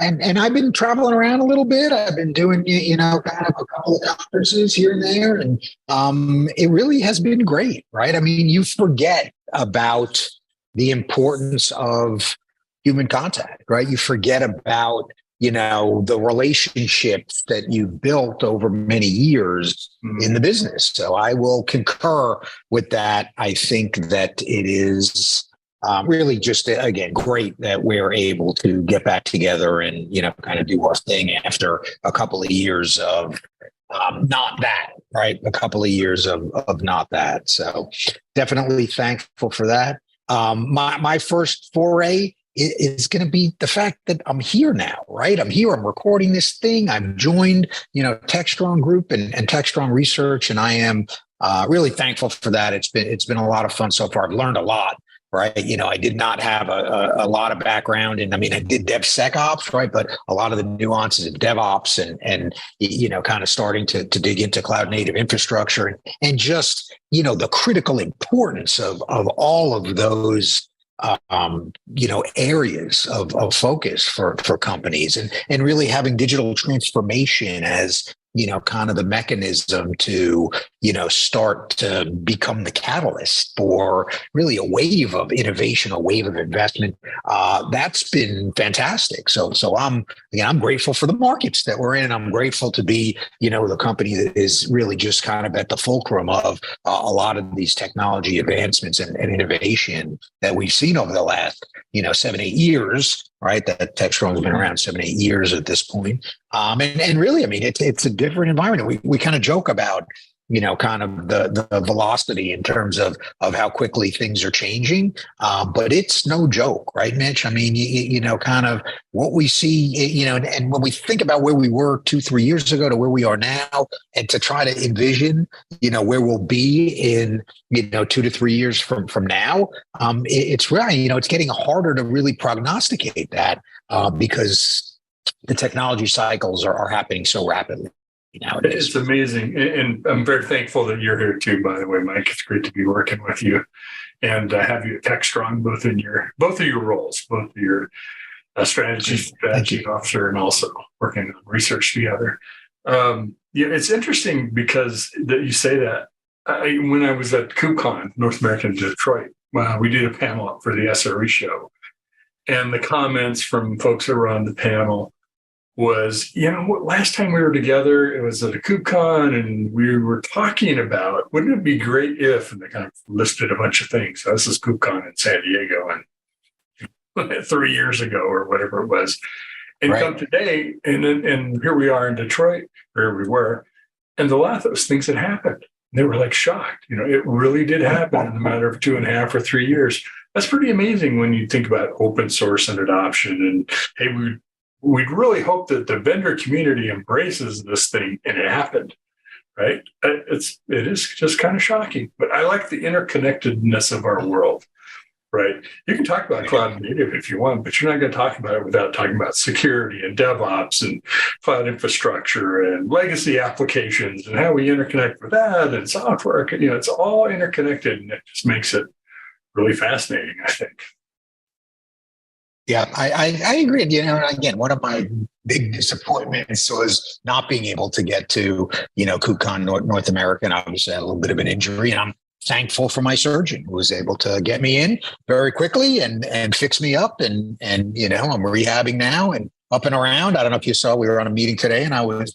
[SPEAKER 11] And I've been traveling around a little bit. I've been doing, kind of a couple of conferences here and there, and it really has been great, right? I mean, you forget about the importance of human contact, right? You forget about, the relationships that you've built over many years in the business. So I will concur with that. I think that it is really just, again, great that we're able to get back together and, kind of do our thing after a couple of years of not that, right? A couple of years of not that. So definitely thankful for that. My first foray is going to be the fact that I'm here now, right? I'm here. I'm recording this thing. I've joined, Techstrong Group and Techstrong Research, and I am really thankful for that. It's been a lot of fun so far. I've learned a lot. Right. I did not have a lot of background I did DevSecOps, right. But a lot of the nuances of DevOps and kind of starting to dig into cloud native infrastructure and just, the critical importance of all of those, areas of focus for companies and really having digital transformation as, kind of the mechanism to, start to become the catalyst for really a wave of innovation, a wave of investment. That's been fantastic. So I'm grateful for the markets that we're in. I'm grateful to be, the company that is really just kind of at the fulcrum of a lot of these technology advancements and innovation that we've seen over the last, 7-8 years. Right, that Techstrong's been around 7-8 years at this point, and really, it's a different environment. We kind of joke about, kind of the velocity in terms of how quickly things are changing, but it's no joke, right, Mitch? Kind of what we see, and when we think about where we were 2-3 years ago to where we are now, and to try to envision, where we'll be in 2 to 3 years from now, it's really, it's getting harder to really prognosticate that because the technology cycles are happening so rapidly nowadays.
[SPEAKER 15] It's amazing. And I'm very thankful that you're here too, by the way, Mike. It's great to be working with you and have you at Techstrong, both of your roles, both of your strategy officer and also working on research together. It's interesting because that you say that. When I was at KubeCon, North American Detroit, we did a panel up for the SRE show. And the comments from folks that were on the panel was, last time we were together, it was at a KubeCon, and we were talking about, wouldn't it be great if, and they kind of listed a bunch of things. So this is KubeCon in San Diego, and 3 years ago or whatever it was. And come today, and here we are in Detroit, where we were, and a lot of those things had happened. They were like shocked. It really did happen in a matter of 2.5 or 3 years. That's pretty amazing when you think about open source and adoption. And hey, we'd really hope that the vendor community embraces this thing, and it happened, right? It is just kind of shocking. But I like the interconnectedness of our world, right? You can talk about cloud native if you want, but you're not going to talk about it without talking about security and DevOps and cloud infrastructure and legacy applications and how we interconnect with that and software. It's all interconnected, and it just makes it really fascinating, I think.
[SPEAKER 11] Yeah, I agree. Again, one of my big disappointments was not being able to get to, KubeCon North America. And obviously I had a little bit of an injury, and I'm thankful for my surgeon who was able to get me in very quickly and fix me up. And I'm rehabbing now and up and around. I don't know if you saw, we were on a meeting today, and I was,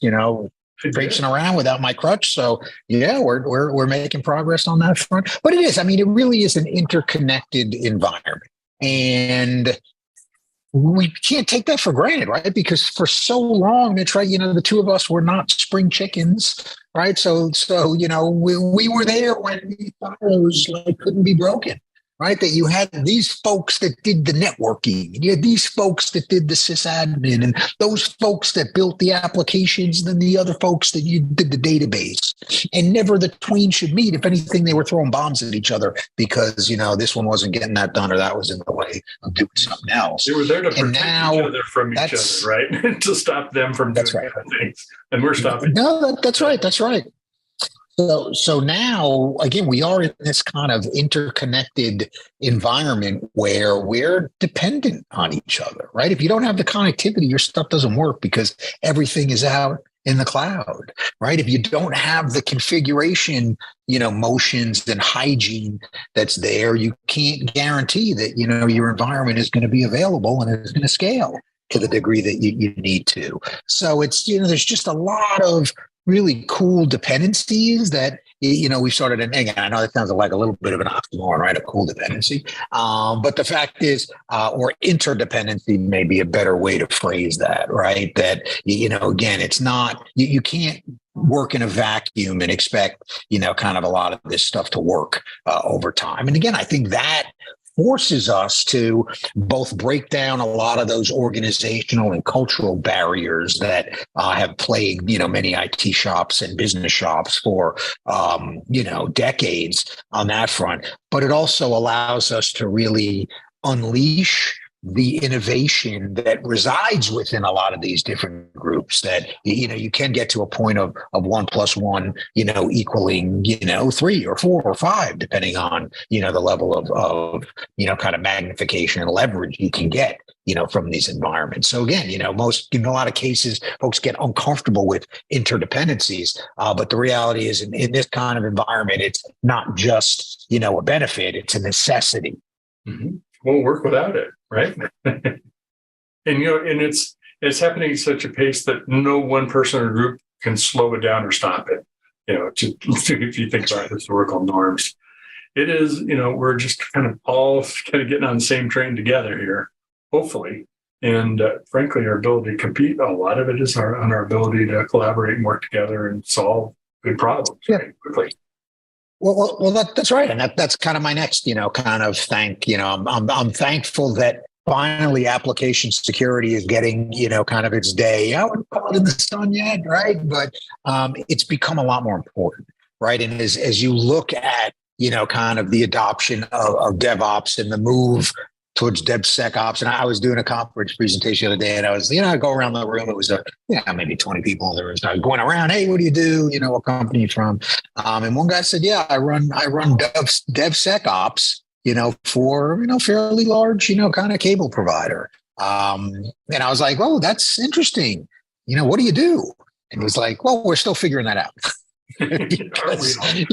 [SPEAKER 11] traipsing around without my crutch. So yeah, we're making progress on that front. But it is, it really is an interconnected environment. And we can't take that for granted, right? Because for so long, Mitch, right, the two of us were not spring chickens, right? So we were there when these firewalls couldn't be broken, right? That you had these folks that did the networking, and you had these folks that did the sysadmin, and those folks that built the applications, and then the other folks that you did the database. And never the twain should meet. If anything, they were throwing bombs at each other because, this one wasn't getting that done or that was in the way of doing something else.
[SPEAKER 15] They were there to protect each other from each other, right? To stop them from doing bad things. And we're stopping.
[SPEAKER 11] No, that's right. That's right. So now, again, we are in this kind of interconnected environment where we're dependent on each other, right? If you don't have the connectivity, your stuff doesn't work because everything is out in the cloud, right? If you don't have the configuration, motions and hygiene that's there, you can't guarantee that, your environment is going to be available and is going to scale to the degree that you need to. So it's, there's just a lot of really cool dependencies that, we've started, and again, I know that sounds like a little bit of an oxymoron, right? A cool dependency. But the fact is, or interdependency may be a better way to phrase that, right? That, again, it's not, you can't work in a vacuum and expect, kind of a lot of this stuff to work over time. And again, I think that forces us to both break down a lot of those organizational and cultural barriers that have plagued, many IT shops and business shops for, decades on that front. But it also allows us to really unleash the innovation that resides within a lot of these different groups that, you can get to a point of 1 + 1, equaling, 3 or 4 or 5, depending on, the level of, kind of magnification and leverage you can get, from these environments. So again, in a lot of cases, folks get uncomfortable with interdependencies. But the reality is in this kind of environment, it's not just, a benefit, it's a necessity.
[SPEAKER 15] Mm-hmm. Won't work without it, right? and it's happening at such a pace that no one person or group can slow it down or stop it. If you think about historical norms, it is, we're just kind of all kind of getting on the same train together here, hopefully. And frankly, our ability to compete, a lot of it is on our ability to collaborate and work together and solve good problems right, quickly.
[SPEAKER 11] Well, that's right, and that's kind of my next, kind of thank. I'm thankful that finally application security is getting, kind of its day. I wouldn't call it in the sun yet, right? But it's become a lot more important, right? And as you look at, kind of the adoption of DevOps and the move towards DevSecOps. And I was doing a conference presentation the other day, and I was, I go around the room. It was maybe 20 people. There was going around. Hey, what do you do? What company you from? And one guy said, I run DevSecOps, for fairly large, kind of cable provider. And I was like, oh, that's interesting. What do you do? And he was like, well, we're still figuring that out. Because, they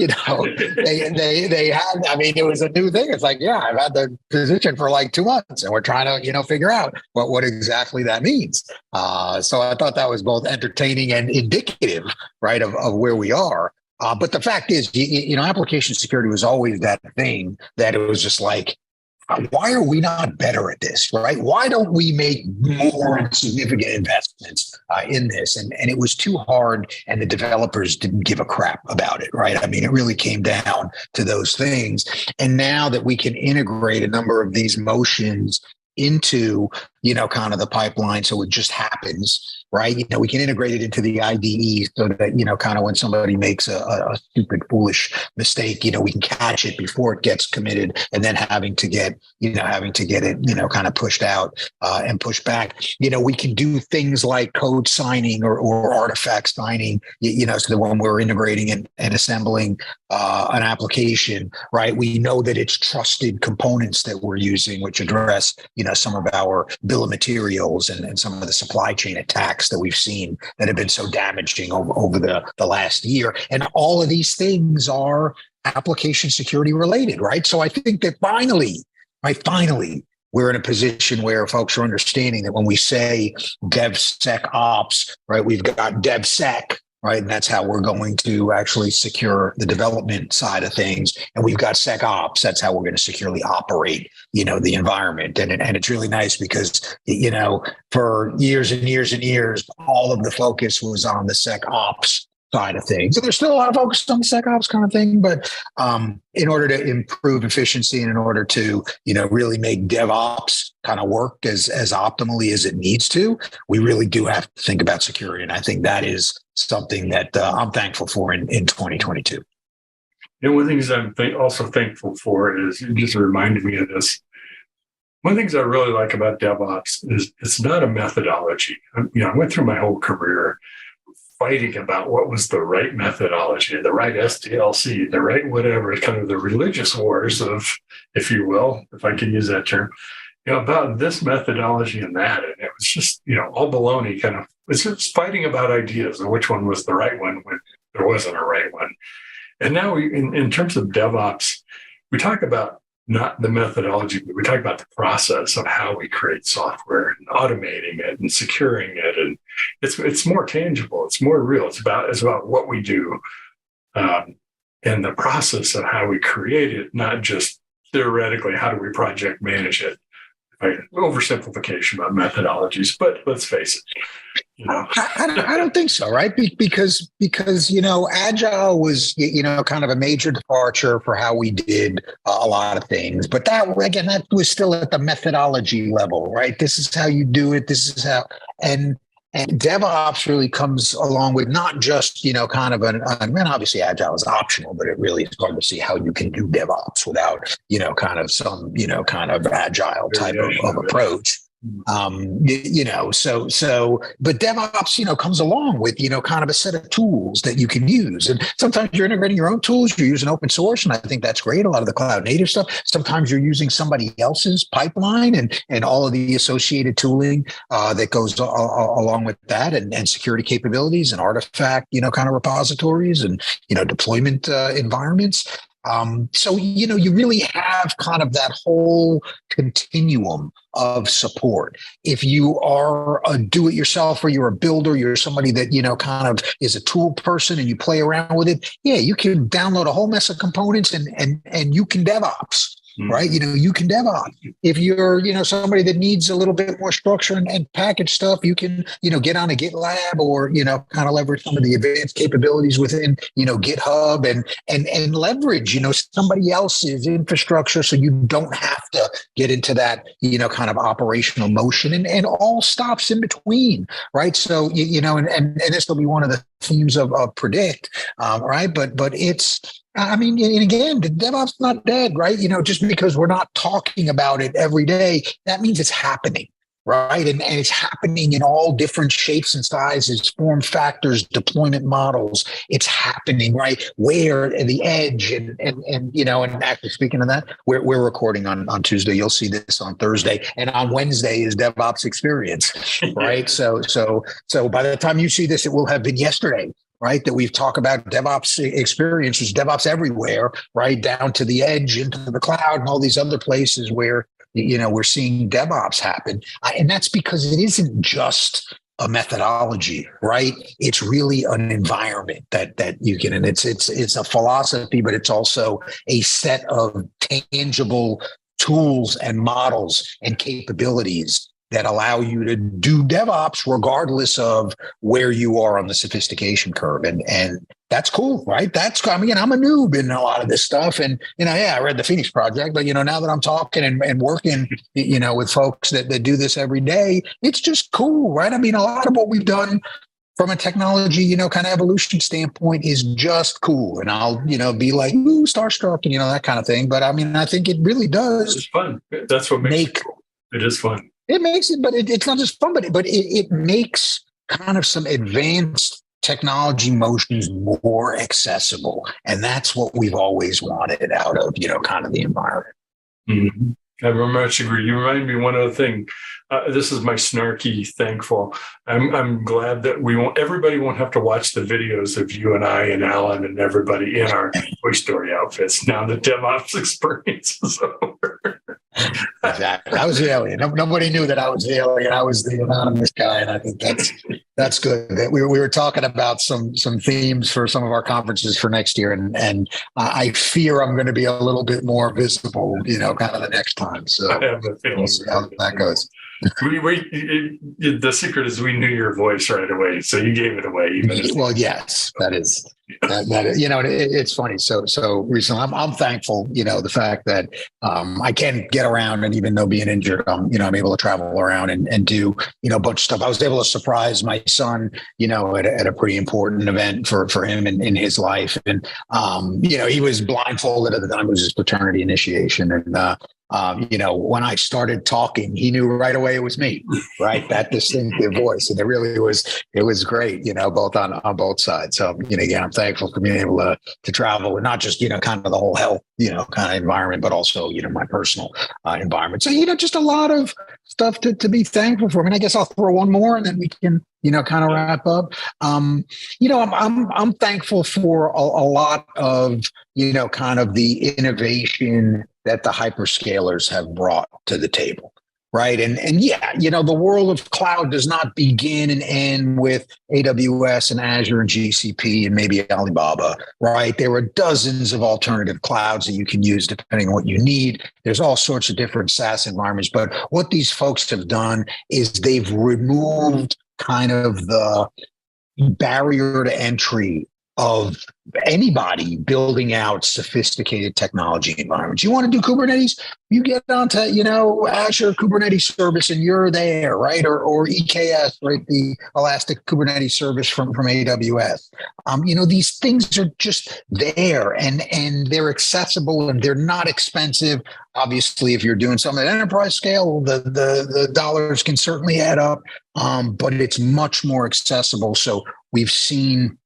[SPEAKER 11] had, it was a new thing. It's like, I've had the position for like 2 months and we're trying to, figure out what exactly that means. So I thought that was both entertaining and indicative, right, of where we are. But the fact is, application security was always that thing that it was just like, why are we not better at this, right? Why don't we make more significant investments in this? And it was too hard, and the developers didn't give a crap about it, right? It really came down to those things. And now that we can integrate a number of these motions into, kind of the pipeline, so it just happens, right? We can integrate it into the IDE so that, kind of when somebody makes a stupid, foolish mistake, we can catch it before it gets committed, and then having to get it, kind of pushed out and pushed back. We can do things like code signing or artifact signing, so that when we're integrating and assembling an application, right, we know that it's trusted components that we're using, which address, some of our bill of materials and some of the supply chain attacks that we've seen that have been so damaging over the last year. And all of these things are application security related, right? So I think that finally, we're in a position where folks are understanding that when we say DevSecOps, right, we've got DevSec, right? And that's how we're going to actually secure the development side of things. And we've got SecOps. That's how we're going to securely operate, the environment. And it's really nice because, for years and years and years, all of the focus was on the SecOps side of things. And there's still a lot of focus on the SecOps kind of thing, but in order to improve efficiency and in order to, really make DevOps kind of work as optimally as it needs to, we really do have to think about security. And I think that is something that I'm thankful for in 2022.
[SPEAKER 15] And one of the things I'm also thankful for is, it just reminded me of this. One of the things I really like about DevOps is it's not a methodology. I went through my whole career fighting about what was the right methodology, the right SDLC, the right whatever, kind of the religious wars of, if you will, if I can use that term, about this methodology and that. And it was just, all baloney kind of, it's just fighting about ideas and which one was the right one when there wasn't a right one. And now in terms of DevOps, we talk about not the methodology, but we talk about the process of how we create software and automating it and securing it. And it's more tangible. It's more real. It's about what we do and the process of how we create it, not just theoretically, how do we project manage it? Oversimplification about methodologies, but let's face it.
[SPEAKER 11] I don't think so, right? Because Agile was kind of a major departure for how we did a lot of things. But that was still at the methodology level, right? This is how you do it. This is how and DevOps really comes along with not just kind of obviously Agile is optional, but it really is hard to see how you can do DevOps without kind of some kind of Agile type of approach. But DevOps, comes along with, kind of a set of tools that you can use. And sometimes you're integrating your own tools, you're using open source, and I think that's great. A lot of the cloud native stuff. Sometimes you're using somebody else's pipeline and all of the associated tooling that goes along with that and security capabilities and artifact, kind of repositories and, deployment environments. So, you really have kind of that whole continuum of support. If you are a do-it-yourself or you're a builder, you're somebody that, kind of is a tool person and you play around with it, you can download a whole mess of components and you can DevOps. Right. You can DevOps. If you're, somebody that needs a little bit more structure and package stuff, you can, get on a GitLab or, kind of leverage some of the advanced capabilities within, GitHub and leverage, somebody else's infrastructure. So you don't have to get into that, kind of operational motion and all stops in between. Right. So, and this will be one of the themes of Predict. Right. But it's, and again, the DevOps is not dead, right? Just because we're not talking about it every day, that means it's happening, right? And it's happening in all different shapes and sizes, form factors, deployment models. It's happening, right? Where the edge and actually speaking of that, we're recording on Tuesday. You'll see this on Thursday, and on Wednesday is DevOps Experience, right? So by the time you see this, it will have been yesterday. Right, that we've talked about DevOps experiences, DevOps everywhere, right, down to the edge, into the cloud, and all these other places where we're seeing DevOps happen, and that's because it isn't just a methodology, right? It's really an environment that you can, and it's a philosophy, but it's also a set of tangible tools and models and capabilities that allow you to do DevOps regardless of where you are on the sophistication curve. And that's cool, right? I'm a noob in a lot of this stuff. And, I read the Phoenix Project, but, now that I'm talking and working, with folks that do this every day, it's just cool, right? A lot of what we've done from a technology, kind of evolution standpoint is just cool. And I'll, be like, ooh, starstruck and, that kind of thing. But I think it really does.
[SPEAKER 15] It's fun. That's what makes it cool. It is fun.
[SPEAKER 11] It makes it, but it's not just fun, but it makes kind of some advanced technology motions more accessible. And that's what we've always wanted out of, kind of the environment.
[SPEAKER 15] Mm-hmm. I very much agree. You remind me one other thing. This is my snarky thankful. I'm glad that everybody won't have to watch the videos of you and I and Alan and everybody in our Toy Story outfits. Now the DevOps experience is over.
[SPEAKER 11] Exactly. I was the alien. Nobody knew that I was the alien. I was the anonymous guy, and I think that's good. We were talking about some themes for some of our conferences for next year, and I fear I'm going to be a little bit more visible, kind of the next time. So
[SPEAKER 15] I have a feeling.
[SPEAKER 11] We'll see how that goes.
[SPEAKER 15] The secret is we knew your voice right away, so you gave it away.
[SPEAKER 11] Well, yes, that is. It's funny. So recently, I'm thankful. The fact that I can get around, and even though being injured, I'm able to travel around and do a bunch of stuff. I was able to surprise my son, at a pretty important event for him in his life, and he was blindfolded at the time. It was his paternity initiation, and when I started talking, he knew right away it was me, right? That distinctive voice. And it was great, both on both sides. So, again, I'm thankful for being able to travel and not just, kind of the whole health, kind of environment, but also, my personal environment. So, just a lot of stuff to be thankful for. I mean, I guess I'll throw one more and then we can, kind of wrap up. I'm thankful for a lot of, kind of the innovation that the hyperscalers have brought to the table. Right. And yeah, the world of cloud does not begin and end with AWS and Azure and GCP and maybe Alibaba. Right. There are dozens of alternative clouds that you can use depending on what you need. There's all sorts of different SaaS environments. But what these folks have done is they've removed kind of the barrier to entry of anybody building out sophisticated technology environments. You want to do Kubernetes? You get onto, Azure Kubernetes service and you're there, right? Or EKS, right? The Elastic Kubernetes service from AWS. These things are just there and they're accessible and they're not expensive. Obviously, if you're doing something at enterprise scale, the dollars can certainly add up, but it's much more accessible. So we've seen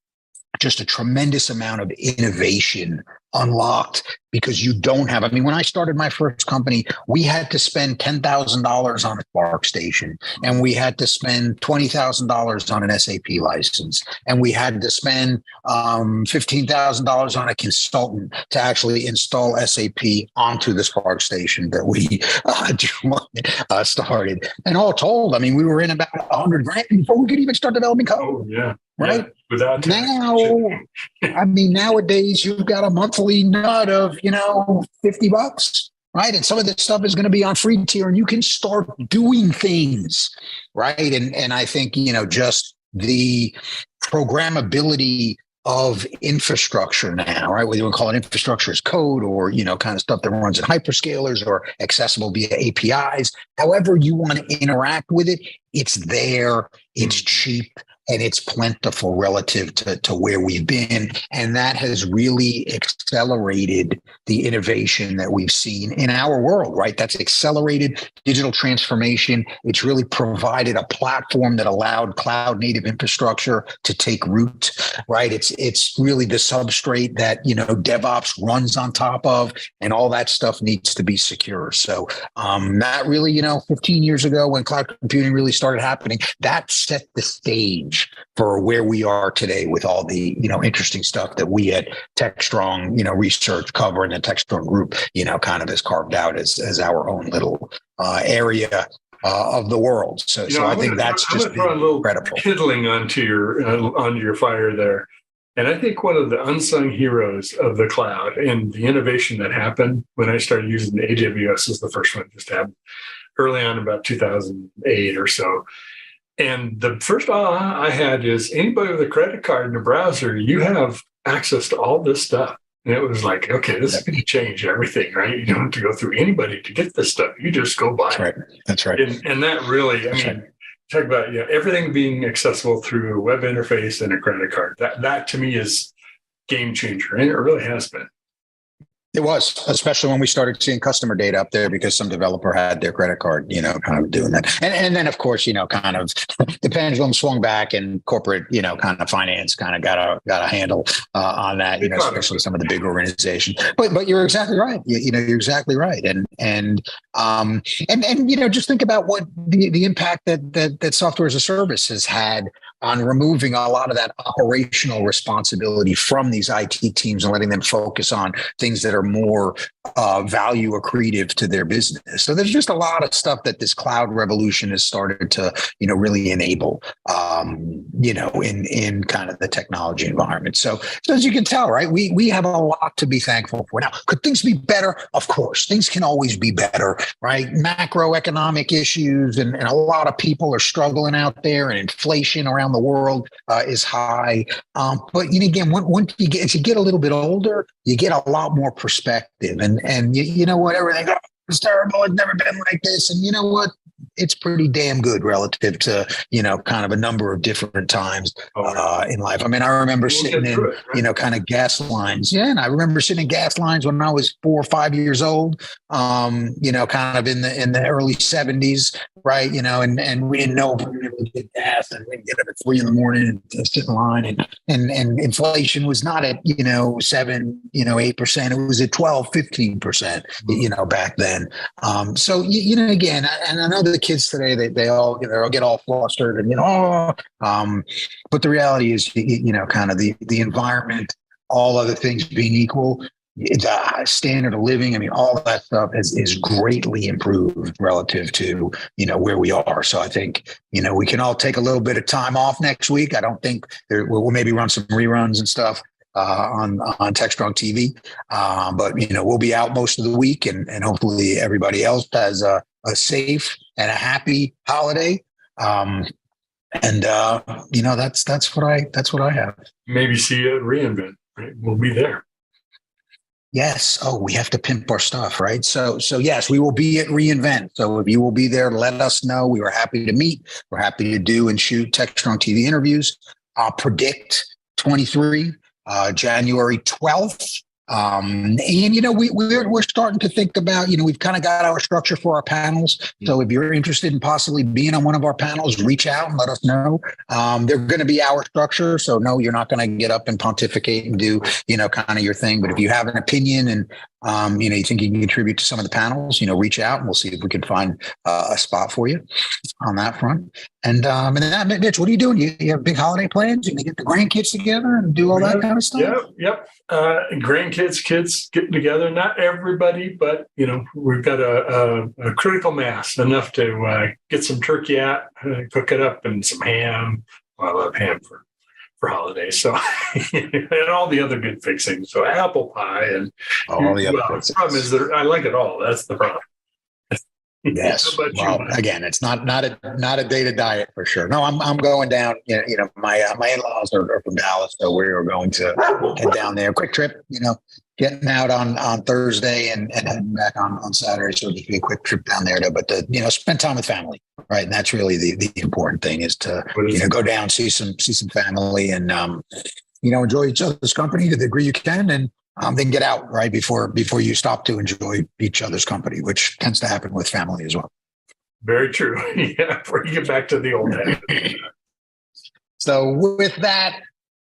[SPEAKER 11] just a tremendous amount of innovation unlocked because you don't have, when I started my first company, we had to spend $10,000 on a Spark station and we had to spend $20,000 on an SAP license. And we had to spend $15,000 on a consultant to actually install SAP onto the Spark station that we started. And all told, we were in about $100,000 before we could even start developing code.
[SPEAKER 15] Oh, yeah.
[SPEAKER 11] Right.
[SPEAKER 15] Yeah, without
[SPEAKER 11] now, nowadays you've got a monthly nut of, $50, right? And some of this stuff is going to be on free tier and you can start doing things, right? And I think, just the programmability of infrastructure now, right? Whether you want to call it infrastructure as code or, kind of stuff that runs in hyperscalers or accessible via APIs, however you want to interact with it, it's there, it's cheap, and it's plentiful relative to where we've been. And that has really accelerated the innovation that we've seen in our world, right? That's accelerated digital transformation. It's really provided a platform that allowed cloud native infrastructure to take root, right? It's really the substrate that, DevOps runs on top of, and all that stuff needs to be secure. So that really, 15 years ago when cloud computing really started happening, that set the stage for where we are today with all the, interesting stuff that we at Techstrong, research cover and the Techstrong group, kind of has carved out as our own little area of the world. So I think that's just incredible.
[SPEAKER 15] Kindling onto your fire there. And I think one of the unsung heroes of the cloud and the innovation that happened when I started using the AWS was the first one just happened early on, about 2008 or so. And the first aha I had is anybody with a credit card in a browser, you have access to all this stuff. And it was like, okay, this is going to change everything, right? You don't have to go through anybody to get this stuff. You just go buy it.
[SPEAKER 11] That's right.
[SPEAKER 15] And that really, talk about everything being accessible through a web interface and a credit card. That to me is game changer, and it really has been.
[SPEAKER 11] It was, especially when we started seeing customer data up there because some developer had their credit card, kind of doing that. And then, of course, kind of the pendulum swung back and corporate, kind of finance kind of got a handle on that, especially some of the big organizations. But you're exactly right. You're exactly right. And just think about what the impact that software as a service has had on removing a lot of that operational responsibility from these IT teams and letting them focus on things that are more value accretive to their business. So there's just a lot of stuff that this cloud revolution has started to, really enable, in kind of the technology environment. So as you can tell, right, we have a lot to be thankful for. Now, could things be better? Of course, things can always be better, right? Macroeconomic issues and a lot of people are struggling out there, and inflation around the world is high. But again, once as you get a little bit older, you get a lot more perspective, and you know what, everything it's terrible. It's never been like this, and you know what? It's pretty damn good relative to, kind of a number of different times in life. I mean, I remember sitting in, kind of gas lines. Yeah. And I remember sitting in gas lines when I was 4 or 5 years old, kind of in the early 70s, right? And we didn't know if we were able to get gas, and we'd get up at 3 a.m. and sit in line. And inflation was not at, 7, 8%. It was at 12, 15%, back then. So, again, and I know the kids today, they all, get all flustered and, but the reality is, kind of the environment, all other things being equal, the standard of living, I mean, all of that stuff is greatly improved relative to, where we are. So I think, we can all take a little bit of time off next week. I don't think we'll maybe run some reruns and stuff on Techstrong TV. But, we'll be out most of the week, and hopefully everybody else has a safe and a happy holiday. That's what I have.
[SPEAKER 15] Maybe see you at reInvent, right? We'll be there.
[SPEAKER 11] Yes. Oh, we have to pimp our stuff, right? So yes, we will be at reInvent. So if you will be there, let us know. We were happy to meet. We're happy to do and shoot Techstrong TV interviews. Predict 23, January 12th. We're starting to think about, we've kind of got our structure for our panels. So if you're interested in possibly being on one of our panels, reach out and let us know. They're going to be our structure. So no, you're not going to get up and pontificate and do, kind of your thing. But if you have an opinion and, you think you can contribute to some of the panels, reach out and we'll see if we can find a spot for you on that front. And then, Mitch, what are you doing? You have big holiday plans? You can get the grandkids together and do all that kind of stuff?
[SPEAKER 15] Yep. Grandkids, kids getting together. Not everybody, but, we've got a critical mass, enough to get some turkey out, cook it up, and some ham. Well, I love ham for holidays. So, and all the other good fixings. So apple pie and
[SPEAKER 11] all the other fixings.
[SPEAKER 15] The problem is that I like it all. That's the problem.
[SPEAKER 11] Yes. Well, again, it's not a dated diet for sure. No, I'm going down. My in-laws are from Dallas, so we are going to head down there. Quick trip. Getting out on Thursday and heading back on Saturday. So it'll be a quick trip down there, but spend time with family, right? And that's really the important thing is to go down, see some family, and enjoy each other's company to the degree you can, and then get out right before you stop to enjoy each other's company, which tends to happen with family as well.
[SPEAKER 15] Very true. Yeah, before you get back to the old days.
[SPEAKER 11] So with that,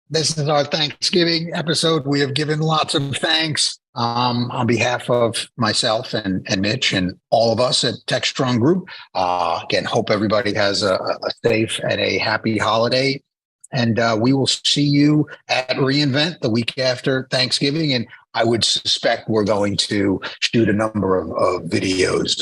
[SPEAKER 11] this is our Thanksgiving episode. We have given lots of thanks on behalf of myself and Mitch and all of us at Techstrong Group. Again, hope everybody has a safe and a happy holiday. And we will see you at reInvent the week after Thanksgiving. And I would suspect we're going to shoot a number of videos,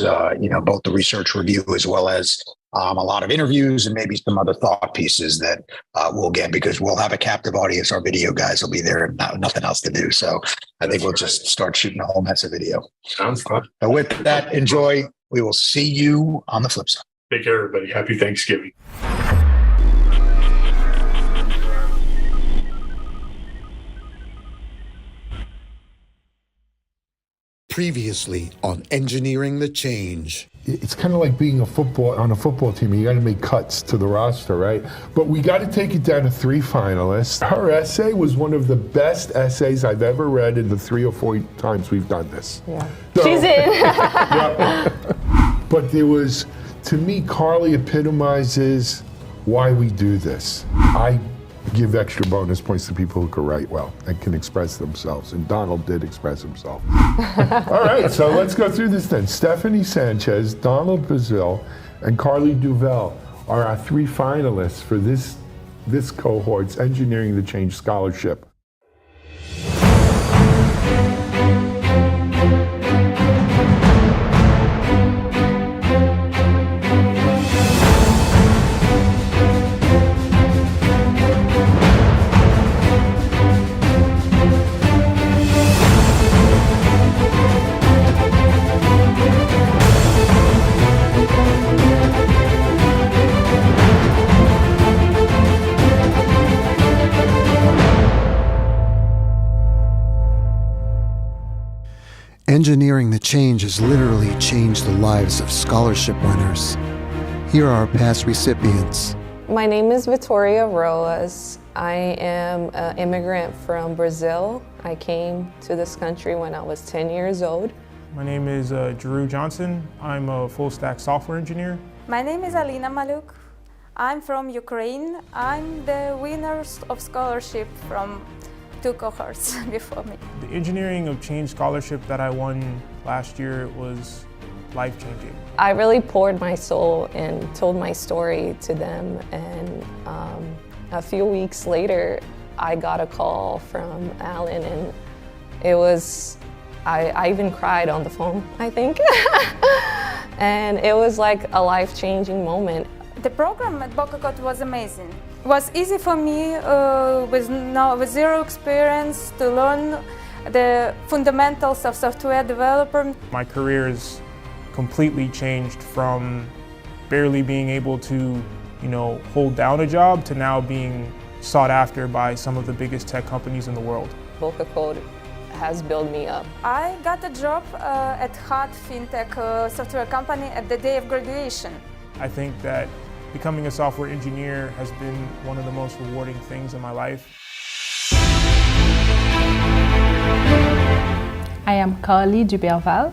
[SPEAKER 11] both the research review as well as a lot of interviews and maybe some other thought pieces that we'll get, because we'll have a captive audience. Our video guys will be there and nothing else to do. So I think we'll just start shooting a whole mess of video.
[SPEAKER 15] Sounds fun.
[SPEAKER 11] So with that, enjoy. We will see you on the flip side.
[SPEAKER 15] Take care, everybody. Happy Thanksgiving.
[SPEAKER 16] Previously on Engineering the Change.
[SPEAKER 4] It's kind of like being on a football team. You got to make cuts to the roster, right? But we got to take it down to 3 finalists. Her essay was one of the best essays I've ever read in the 3 or 4 times we've done this.
[SPEAKER 17] Yeah.
[SPEAKER 4] So,
[SPEAKER 17] she's in.
[SPEAKER 4] But there was, to me, Carly epitomizes why we do this. I give extra bonus points to people who can write well and can express themselves. And Donald did express himself. All right, so let's go through this then. Stephanie Sanchez, Donald Bazil, and Carly Duvall are our 3 finalists for this this cohort's Engineering the Change Scholarship.
[SPEAKER 17] Engineering the Change has literally changed the lives of scholarship winners. Here are our past recipients.
[SPEAKER 18] My name is Vittoria Roas. I am an immigrant from Brazil. I came to this country when I was 10 years old.
[SPEAKER 19] My name is Drew Johnson. I'm a full-stack software engineer.
[SPEAKER 20] My name is Alina Maluk. I'm from Ukraine. I'm the winner of scholarship from 2 cohorts before me.
[SPEAKER 19] The Engineering of Change scholarship that I won last year was life-changing.
[SPEAKER 18] I really poured my soul and told my story to them, and a few weeks later I got a call from Alan, and it was, I even cried on the phone, I think. And it was like a life-changing moment.
[SPEAKER 20] The program at Boca Code was amazing. It was easy for me with zero experience to learn the fundamentals of software development.
[SPEAKER 19] My career has completely changed from barely being able to, hold down a job to now being sought after by some of the biggest tech companies in the world.
[SPEAKER 18] Boca Code has built me up.
[SPEAKER 20] I got a job at hot fintech software company at the day of graduation.
[SPEAKER 19] I think that becoming a software engineer has been one of the most rewarding things in my life.
[SPEAKER 21] I am Carly Duberval,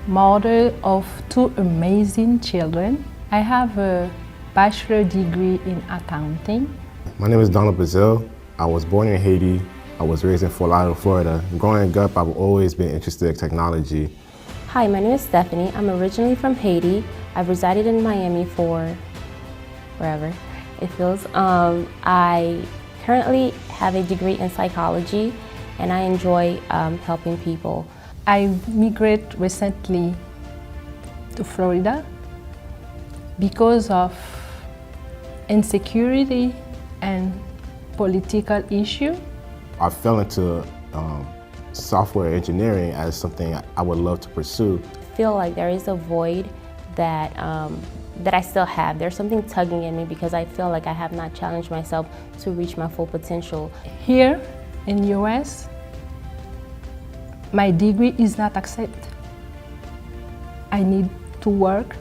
[SPEAKER 21] mother of 2 amazing children. I have a bachelor degree in accounting.
[SPEAKER 22] My name is Donald Brazil. I was born in Haiti. I was raised in Fort Lauderdale, Florida. Growing up, I've always been interested in technology.
[SPEAKER 23] Hi, my name is Stephanie. I'm originally from Haiti. I've resided in Miami for wherever it feels. I currently have a degree in psychology, and I enjoy helping people.
[SPEAKER 21] I migrated recently to Florida because of insecurity and political issue.
[SPEAKER 22] I fell into software engineering as something I would love to pursue.
[SPEAKER 23] I feel like there is a void that I still have. There's something tugging at me because I feel like I have not challenged myself to reach my full potential.
[SPEAKER 21] Here in US, my degree is not accepted. I need to work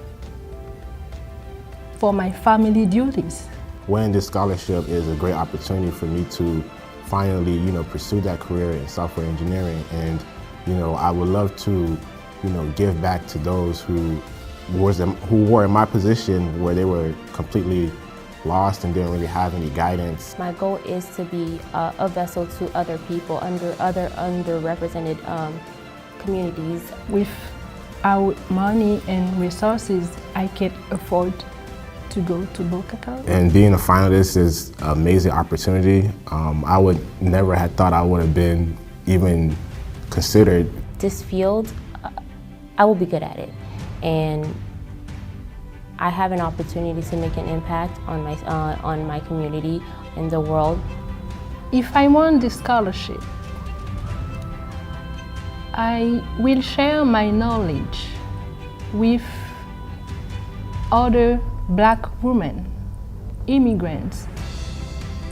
[SPEAKER 21] for my family duties.
[SPEAKER 22] Winning this scholarship is a great opportunity for me to finally, pursue that career in software engineering. And, I would love to, give back to those who were in my position where they were completely lost and didn't really have any guidance.
[SPEAKER 23] My goal is to be a vessel to other people, other underrepresented communities.
[SPEAKER 21] Without money and resources, I can't afford to go to Boca Code.
[SPEAKER 22] And being a finalist is an amazing opportunity. I would never have thought I would have been even considered.
[SPEAKER 23] This field, I will be good at it. And I have an opportunity to make an impact on my community and the world.
[SPEAKER 21] If I won this scholarship, I will share my knowledge with other Black women, immigrants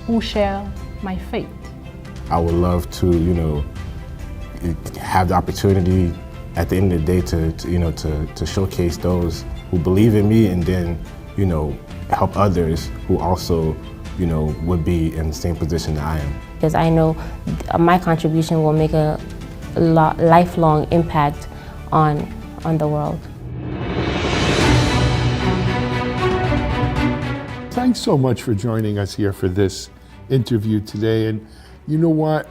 [SPEAKER 21] who share my faith.
[SPEAKER 22] I would love to, have the opportunity at the end of the day to showcase those who believe in me, and then, help others who also, would be in the same position that I am.
[SPEAKER 23] Because I know my contribution will make a lifelong impact on the world.
[SPEAKER 4] Thanks so much for joining us here for this interview today. And you know what?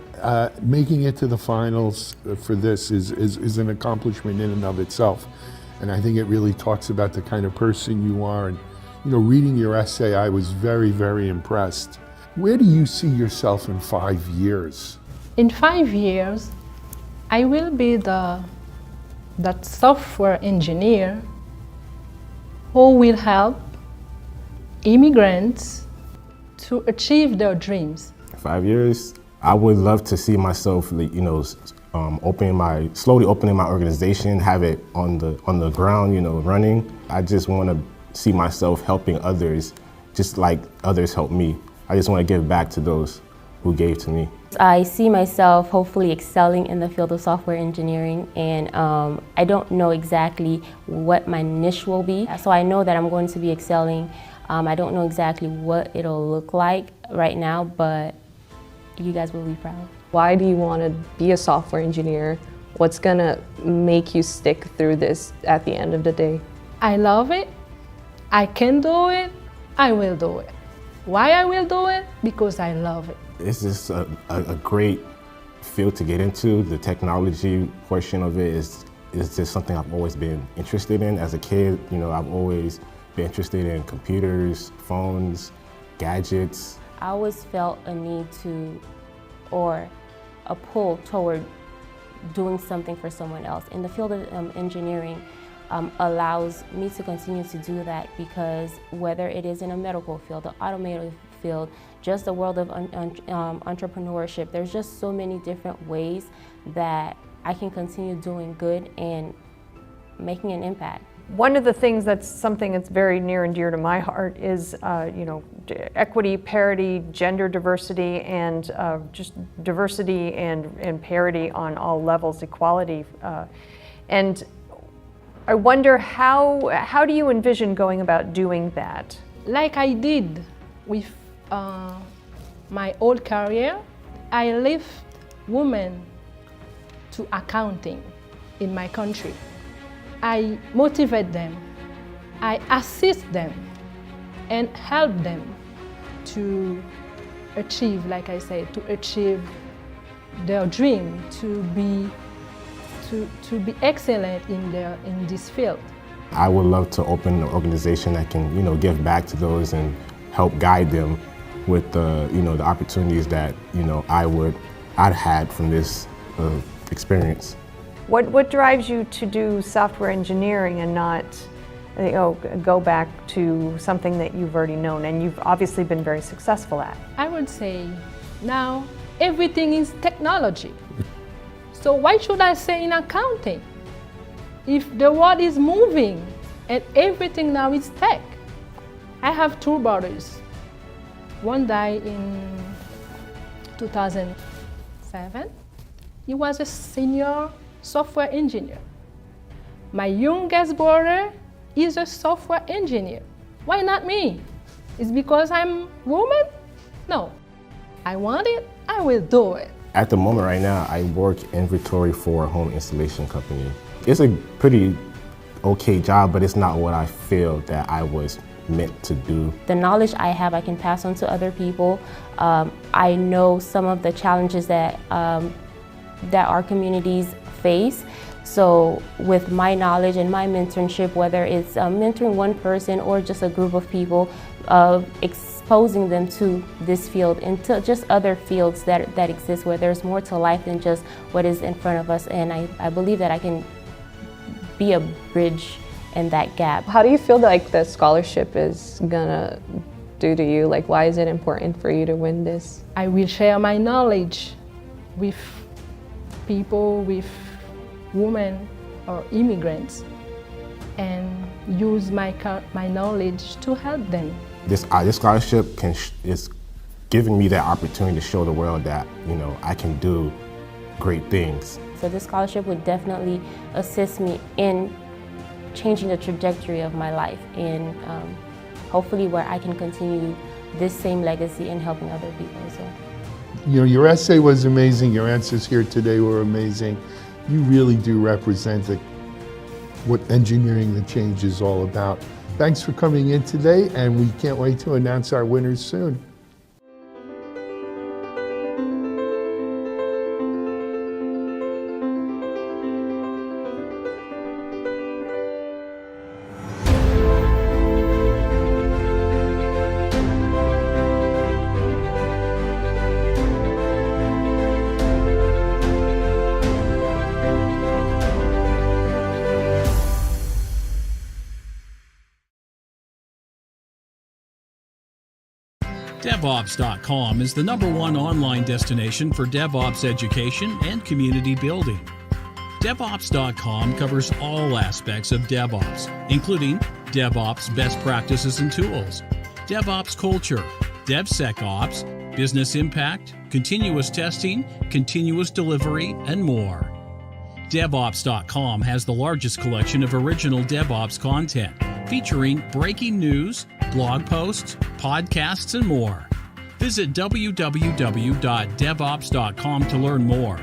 [SPEAKER 4] Making it to the finals for this is an accomplishment in and of itself. And I think it really talks about the kind of person you are and reading your essay, I was very, very impressed. Where do you see yourself in 5 years?
[SPEAKER 21] In 5 years, I will be that software engineer who will help immigrants to achieve their dreams.
[SPEAKER 22] 5 years, I would love to see myself, slowly opening my organization, have it on the ground, running. I just want to see myself helping others, just like others help me. I just want to give back to those who gave to me.
[SPEAKER 23] I see myself hopefully excelling in the field of software engineering, and I don't know exactly what my niche will be. So I know that I'm going to be excelling. I don't know exactly what it'll look like right now, but you guys will be proud.
[SPEAKER 18] Why do you want to be a software engineer? What's gonna make you stick through this at the end of the day?
[SPEAKER 21] I love it. I can do it. I will do it. Why I will do it? Because I love it.
[SPEAKER 22] It's just a great field to get into. The technology portion of it is just something I've always been interested in. As a kid, I've always been interested in computers, phones, gadgets.
[SPEAKER 23] I always felt a need to, or a pull toward doing something for someone else. In the field of engineering, allows me to continue to do that, because whether it is in a medical field, the automotive field, just the world of entrepreneurship, there's just so many different ways that I can continue doing good and making an impact.
[SPEAKER 1] One of the things that's something that's very near and dear to my heart is, equity, parity, gender diversity, and just diversity and parity on all levels, equality. And I wonder how do you envision going about doing that?
[SPEAKER 21] Like I did with my old career, I lift women to accounting in my country. I motivate them, I assist them, and help them to achieve, like I said, to achieve their dream, to be excellent in this field.
[SPEAKER 22] I would love to open an organization that can, give back to those and help guide them with the opportunities that I'd had from this experience.
[SPEAKER 1] What drives you to do software engineering and not go back to something that you've already known and you've obviously been very successful at?
[SPEAKER 21] I would say now everything is technology. So why should I say in accounting? If the world is moving and everything now is tech. I have two brothers. One died in 2007. He was a senior software engineer. My youngest brother is a software engineer. Why not me? It's because I'm woman? No. I want it, I will do it.
[SPEAKER 22] At the moment right now, I work inventory for a home installation company. It's a pretty okay job, but it's not what I feel that I was meant to do.
[SPEAKER 23] The knowledge I have, I can pass on to other people. I know some of the challenges that our communities face. So with my knowledge and my mentorship, whether it's mentoring one person or just a group of people, exposing them to this field and to just other fields that exist where there's more to life than just what is in front of us. And I believe that I can be a bridge in that gap.
[SPEAKER 18] How do you feel like the scholarship is gonna do to you? Like, why is it important for you to win this?
[SPEAKER 21] I will share my knowledge with people, with women or immigrants, and use my knowledge to help them.
[SPEAKER 22] This scholarship is giving me that opportunity to show the world that I can do great things.
[SPEAKER 23] So this scholarship would definitely assist me in changing the trajectory of my life, and hopefully where I can continue this same legacy and helping other people as well.
[SPEAKER 4] Your essay was amazing. Your answers here today were amazing. You really do represent what engineering the change is all about. Thanks for coming in today, and we can't wait to announce our winners soon.
[SPEAKER 2] DevOps.com is the #1 online destination for DevOps education and community building. DevOps.com covers all aspects of DevOps, including DevOps best practices and tools, DevOps culture, DevSecOps, business impact, continuous testing, continuous delivery, and more. DevOps.com has the largest collection of original DevOps content, featuring breaking news, blog posts, podcasts, and more. Visit www.devops.com to learn more.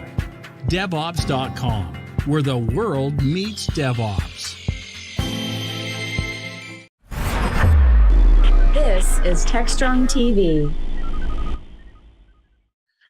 [SPEAKER 2] DevOps.com, where the world meets DevOps.
[SPEAKER 3] This is Techstrong TV.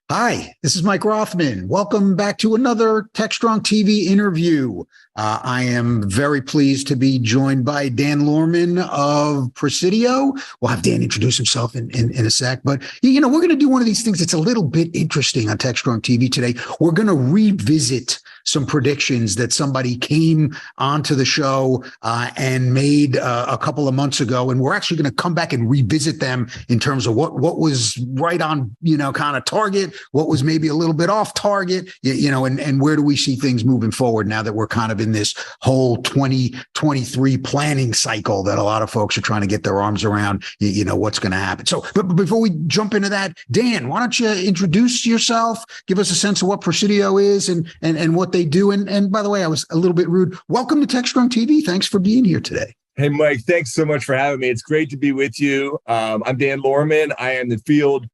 [SPEAKER 11] Hi, this is Mike Rothman. Welcome back to another Techstrong TV interview. I am very pleased to be joined by Dan Lorman of Presidio. We'll have Dan introduce himself in a sec, but we're going to do one of these things that's a little bit interesting on Techstrong TV today. We're going to revisit some predictions that somebody came onto the show and made a couple of months ago, and we're actually going to come back and revisit them in terms of what was right on, kind of target, what was maybe a little bit off target, and where do we see things moving forward now that we're kind of in this whole 2023 planning cycle that a lot of folks are trying to get their arms around, what's going to happen. So, but before we jump into that, Dan, why don't you introduce yourself, give us a sense of what Presidio is and what they do. And by the way, I was a little bit rude. Welcome to Techstrong TV. Thanks for being here today.
[SPEAKER 5] Hey, Mike, thanks so much for having me. It's great to be with you. I'm Dan Lorman. I am the field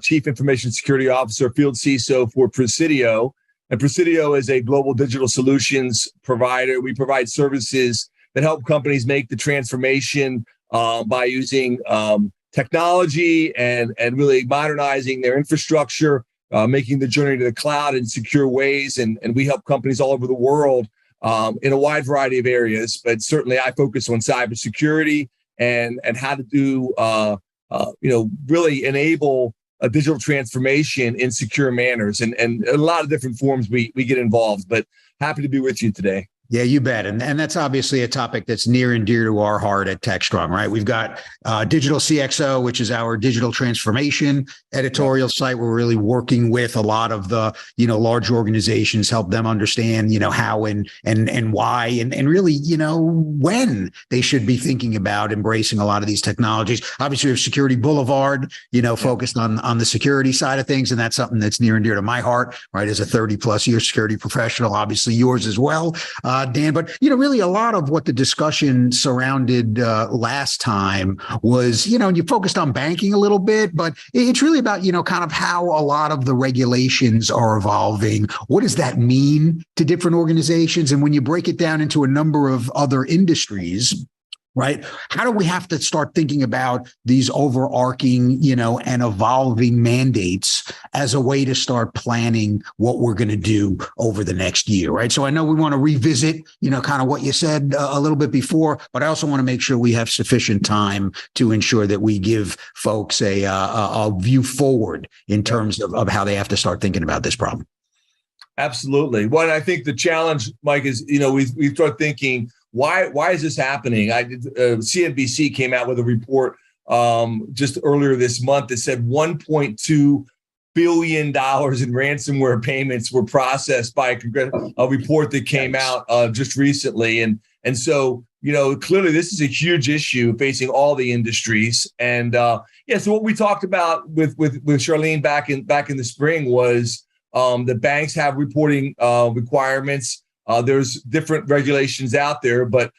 [SPEAKER 5] Chief Information Security Officer, Field CISO for Presidio. And Presidio is a global digital solutions provider. We provide services that help companies make the transformation by using technology and really modernizing their infrastructure, making the journey to the cloud in secure ways. And we help companies all over the world in a wide variety of areas. But certainly I focus on cybersecurity and how to do, really enable a digital transformation in secure manners and a lot of different forms we get involved. But happy to be with you today.
[SPEAKER 11] Yeah, you bet. And that's obviously a topic that's near and dear to our heart at Techstrong, right? We've got Digital CXO, which is our digital transformation editorial site. We're really working with a lot of the, large organizations, help them understand, how and why and really, when they should be thinking about embracing a lot of these technologies. Obviously, we have Security Boulevard, focused on the security side of things. And that's something that's near and dear to my heart, right? As a 30+ year security professional, obviously yours as well. Dan, but really a lot of what the discussion surrounded last time was, and you focused on banking a little bit, but it's really about, kind of how a lot of the regulations are evolving. What does that mean to different organizations? And when you break it down into a number of other industries, right? How do we have to start thinking about these overarching, and evolving mandates as a way to start planning what we're going to do over the next year, right? So I know we want to revisit, kind of what you said a little bit before, but I also want to make sure we have sufficient time to ensure that we give folks a view forward in terms of how they have to start thinking about this problem.
[SPEAKER 5] Absolutely. Well, I think the challenge, Mike, is, we start thinking, why is this happening? CNBC came out with a report just earlier this month that said $1.2 billion in ransomware payments were processed by a report that came out just recently. And so, clearly this is a huge issue facing all the industries. And so what we talked about with Charlene back in the spring was the banks have reporting requirements. There's different regulations out there, but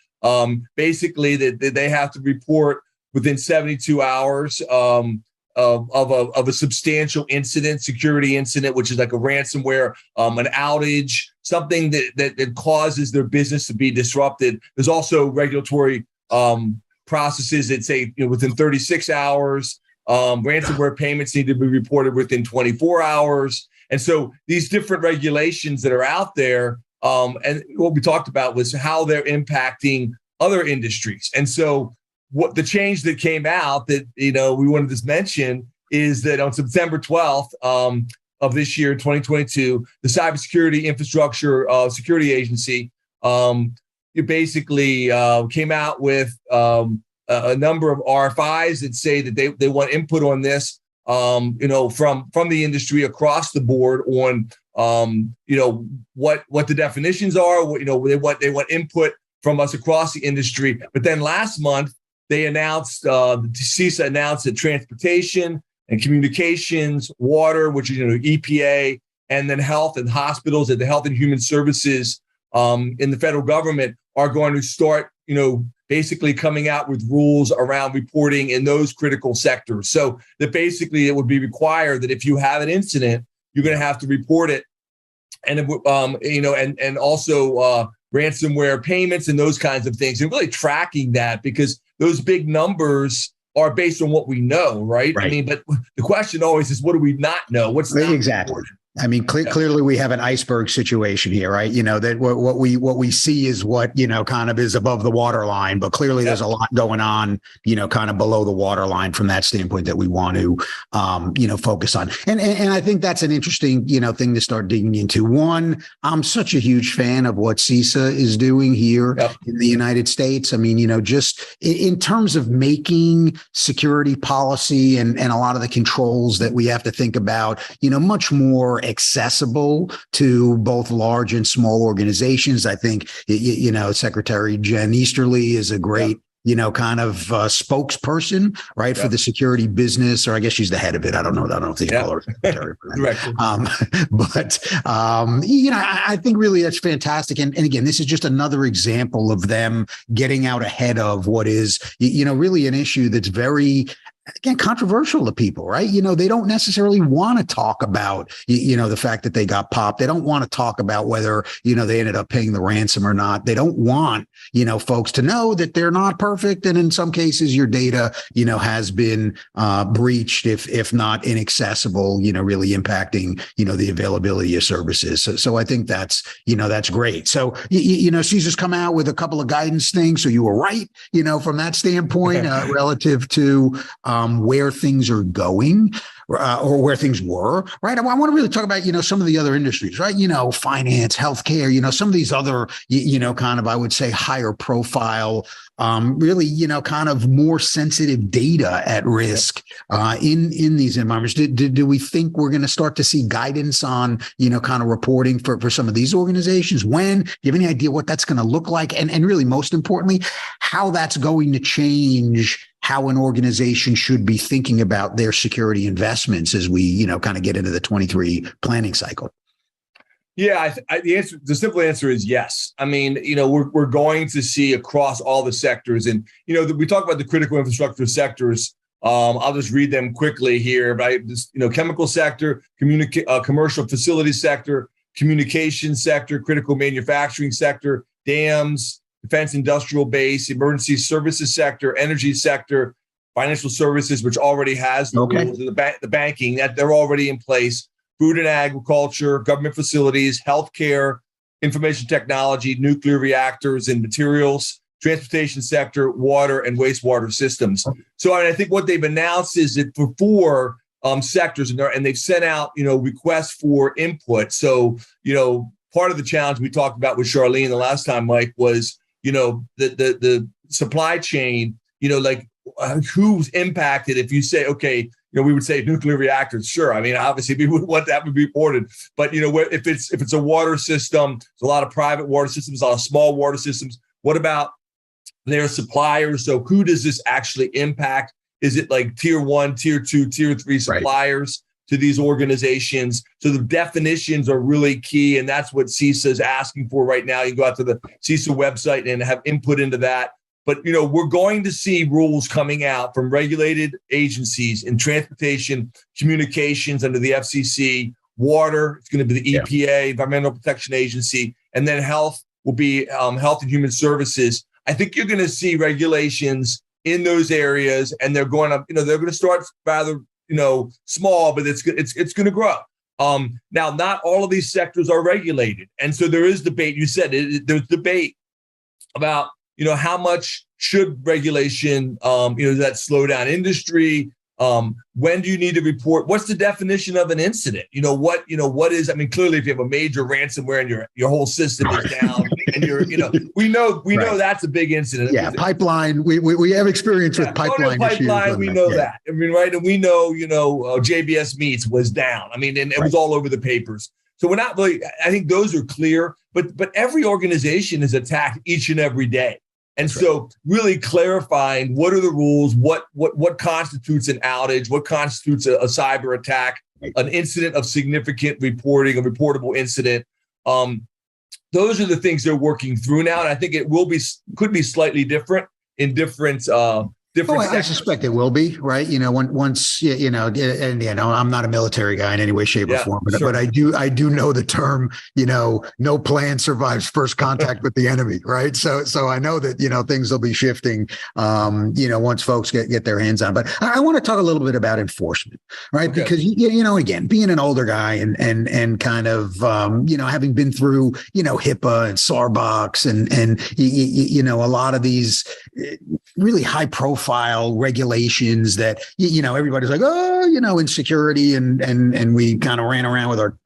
[SPEAKER 5] basically that they have to report within 72 hours of a substantial incident, security incident, which is like a ransomware, an outage, something that causes their business to be disrupted. There's also regulatory processes that say within 36 hours. Ransomware payments need to be reported within 24 hours. And so these different regulations that are out there, and what we talked about was how they're impacting other industries. And so what the change that came out that, we wanted to mention is that on September 12th of this year, 2022, the Cybersecurity Infrastructure Security Agency, it basically came out with a number of RFIs that say that they want input on this, from the industry across the board on, what the definitions are. They want input from us across the industry. But then last month they announced, CISA announced that transportation and communications, water, which is EPA, and then health and hospitals and the Health and Human Services in the federal government are going to start, basically coming out with rules around reporting in those critical sectors. So that basically it would be required that if you have an incident, you're going to have to report it, and and also ransomware payments and those kinds of things, and really tracking that, because those big numbers are based on what we know, right? I mean, but the question always is, what do we not know? What's not
[SPEAKER 11] exactly
[SPEAKER 5] reported?
[SPEAKER 11] I mean, clearly we have an iceberg situation here, right? That what we see is what, kind of is above the waterline, but clearly there's a lot going on, kind of below the waterline from that standpoint that we want to, focus on. And I think that's an interesting, thing to start digging into. One, I'm such a huge fan of what CISA is doing here in the United States. I mean, just in terms of making security policy and a lot of the controls that we have to think about, much more accessible to both large and small organizations. I think, Secretary Jen Easterly is a great, kind of spokesperson, right, for the security business, or I guess she's the head of it. I don't know. I don't think you call her secretary. I think really that's fantastic. And again, this is just another example of them getting out ahead of what is, really an issue that's very, again, controversial to people, right? They don't necessarily want to talk about, the fact that they got popped. They don't want to talk about whether, they ended up paying the ransom or not. They don't want, folks to know that they're not perfect. And in some cases, your data, has been breached, if not inaccessible, really impacting, the availability of services. So I think that's great. So, CISA's come out with a couple of guidance things. So you were right, from that standpoint, relative to, where things are going, or where things were, right? I want to really talk about, some of the other industries, right? Finance, healthcare, some of these other, kind of, I would say, higher profile, really, kind of more sensitive data at risk in these environments. Do we think we're going to start to see guidance on, kind of reporting for some of these organizations? When? Do you have any idea what that's going to look like? And really, most importantly, how that's going to change how an organization should be thinking about their security investments as we, kind of get into the 23 planning cycle?
[SPEAKER 5] Yeah, the simple answer is yes. I mean, we're going to see across all the sectors, and we talk about the critical infrastructure sectors. I'll just read them quickly here. But chemical sector, commercial facility sector, communication sector, critical manufacturing sector, dams, defense industrial base, emergency services sector, energy sector, financial services, which already has the rules, the banking, that they're already in place, food and agriculture, government facilities, healthcare, information technology, nuclear reactors and materials, transportation sector, water and wastewater systems. So I think what they've announced is that for 4 sectors, and they've sent out, requests for input. So, part of the challenge we talked about with Charlene the last time, Mike, was the supply chain, who's impacted. If you say, okay, we would say nuclear reactors. Sure. I mean, obviously we would want that to be reported, but if it's a water system, there's a lot of private water systems, a lot of small water systems. What about their suppliers? So who does this actually impact? Is it like tier 1, tier 2, tier 3 suppliers to these organizations? So the definitions are really key. And that's what CISA is asking for right now. You can go out to the CISA website and have input into that. But, we're going to see rules coming out from regulated agencies in transportation, communications under the FCC, water, it's going to be the EPA, Environmental Protection Agency, and then health will be Health and Human Services. I think you're going to see regulations in those areas, and they're going to start rather, small, but it's going to grow. Now, not all of these sectors are regulated. And so there is debate. You said there's debate about, how much should regulation, that slow down industry? When do you need to report? What's the definition of an incident? What is, I mean, clearly if you have a major ransomware and your whole system is down and we know that's a big incident.
[SPEAKER 11] Yeah. Pipeline. We have experience with pipeline issues.
[SPEAKER 5] We know that. I mean, right. And we know, JBS Meats was down. I mean, and it was all over the papers. So we're not really, I think those are clear, but every organization is attacked each and every day. And so really clarifying what are the rules, what constitutes an outage, what constitutes a cyber attack, an incident of significant reporting, a reportable incident. Those are the things they're working through now. And I think could be slightly different in different
[SPEAKER 11] I suspect it will be, right? Once I'm not a military guy in any way, shape, or form, but I do know the term, no plan survives first contact with the enemy, right? So I know that, things will be shifting, once folks get their hands on. But I want to talk a little bit about enforcement, right? Okay. Because, again, being an older guy and kind of, having been through, HIPAA and Sarbox and a lot of these really high profile regulations that, everybody's like, insecurity. And we kind of ran around with our,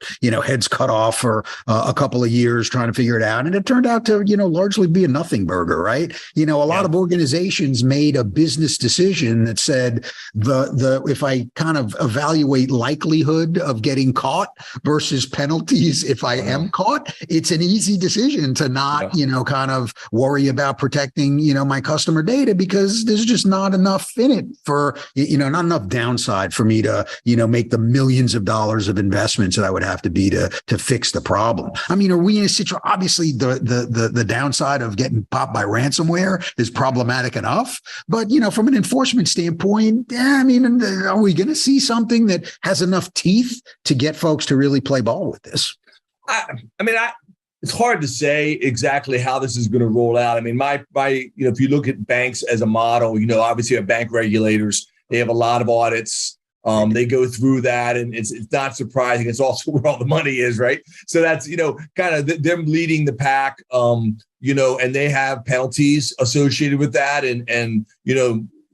[SPEAKER 11] heads cut off for a couple of years trying to figure it out. And it turned out to, largely be a nothing burger, right? A lot of organizations made a business decision that said if I kind of evaluate likelihood of getting caught versus penalties if I am caught, it's an easy decision to not, kind of worry about protecting, my customer data because there's just not enough in it for, not enough downside for me to, make the millions of dollars of investments that I would have to be to fix the problem. I mean, are we in a situation? Obviously, the downside of getting popped by ransomware is problematic enough. But, from an enforcement standpoint, are we going to see something that has enough teeth to get folks to really play ball with this?
[SPEAKER 5] It's hard to say exactly how this is going to roll out. I mean, if you look at banks as a model, obviously our bank regulators, they have a lot of audits. They go through that, and it's not surprising. It's also where all the money is, right? So that's, kind of them leading the pack, and they have penalties associated with that and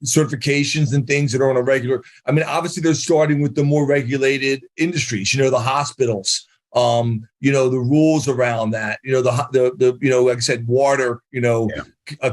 [SPEAKER 5] certifications and things that are on a regular. I mean, obviously they're starting with the more regulated industries, the hospitals. The rules around that, like I said, water,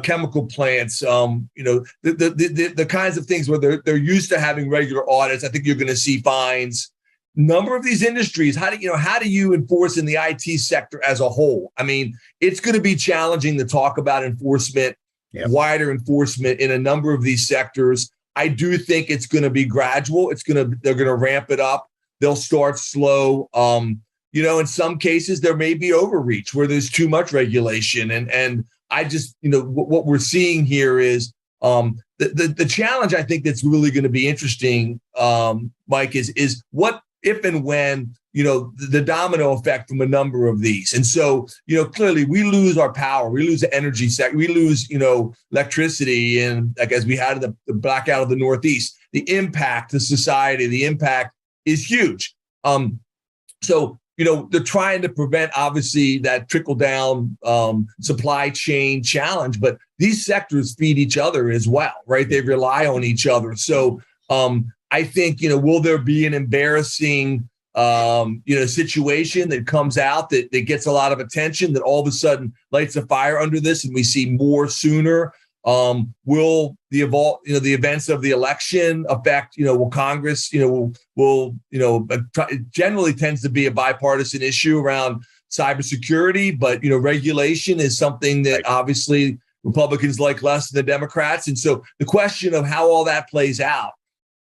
[SPEAKER 5] chemical plants, the kinds of things where they're used to having regular audits. I think you're going to see fines. Number of these industries, how do you enforce in the IT sector as a whole? I mean, it's going to be challenging to talk about enforcement, wider enforcement in a number of these sectors. I do think it's going to be gradual. They're going to ramp it up. They'll start slow. In some cases, there may be overreach where there's too much regulation. And I just, what we're seeing here is the challenge, I think, that's really going to be interesting, Mike, is what if and when, the domino effect from a number of these. And so, clearly we lose our power. We lose the energy sector. We lose, electricity. And like as we had the blackout of the Northeast, the impact to society, the impact is huge. They're trying to prevent, obviously, that trickle down supply chain challenge, but these sectors feed each other as well, right? They rely on each other. So I think, will there be an embarrassing, situation that comes out that gets a lot of attention, that all of a sudden lights a fire under this and we see more sooner? Will the events of the election affect, will Congress, it generally tends to be a bipartisan issue around cybersecurity, but, regulation is something that obviously Republicans like less than the Democrats. And so the question of how all that plays out,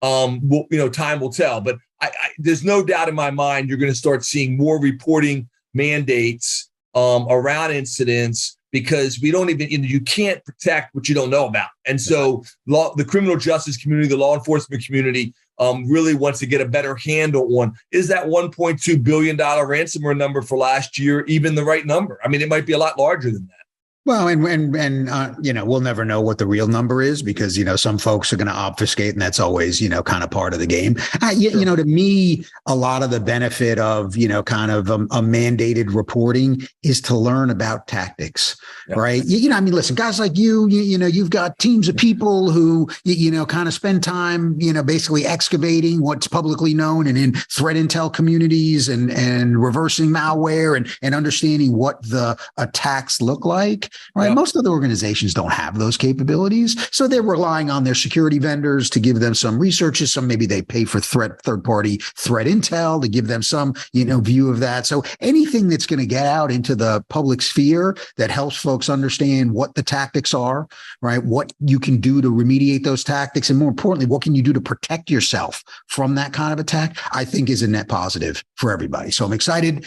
[SPEAKER 5] time will tell. But there's no doubt in my mind, you're going to start seeing more reporting mandates around incidents, because we don't even, you can't protect what you don't know about. And so the criminal justice community, the law enforcement community really wants to get a better handle on, is that $1.2 billion ransomware number for last year even the right number? I mean, it might be a lot larger than that.
[SPEAKER 11] Well, we'll never know what the real number is because, some folks are going to obfuscate, and that's always, kind of part of the game. To me, a lot of the benefit of, kind of a mandated reporting is to learn about tactics, right? Listen, guys like you've got teams of people who, kind of spend time, basically excavating what's publicly known and in threat intel communities and reversing malware and understanding what the attacks look like. Right. Yep. Most other organizations don't have those capabilities. So they're relying on their security vendors to give them some researches. Some maybe they pay for third-party threat intel to give them some, view of that. So anything that's going to get out into the public sphere that helps folks understand what the tactics are, right? What you can do to remediate those tactics. And more importantly, what can you do to protect yourself from that kind of attack, I think is a net positive for everybody. So I'm excited,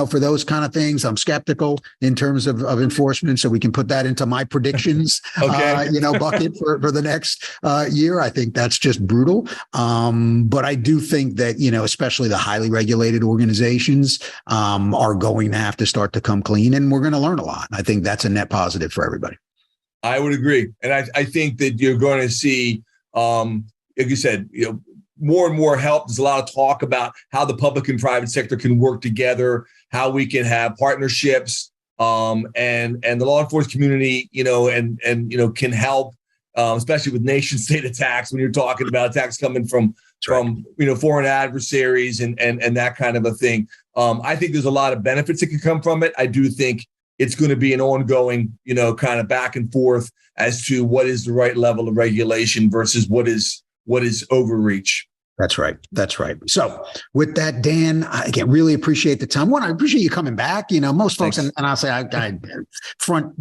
[SPEAKER 11] for those kind of things. I'm skeptical in terms of enforcement. So we can put that into my predictions, bucket for the next year. I think that's just brutal. But I do think that, especially the highly regulated organizations are going to have to start to come clean, and we're going to learn a lot. I think that's a net positive for everybody.
[SPEAKER 5] I would agree. And I think that you're going to see, like you said, more and more help. There's a lot of talk about how the public and private sector can work together, how we can have partnerships. And the law enforcement community, can help, especially with nation state attacks when you're talking about attacks coming from foreign adversaries and that kind of a thing. I think there's a lot of benefits that can come from it. I do think it's going to be an ongoing, kind of back and forth as to what is the right level of regulation versus what is overreach.
[SPEAKER 11] That's right. So with that, Dan, I again really appreciate the time. One, I appreciate you coming back. Most folks, and I'll say I front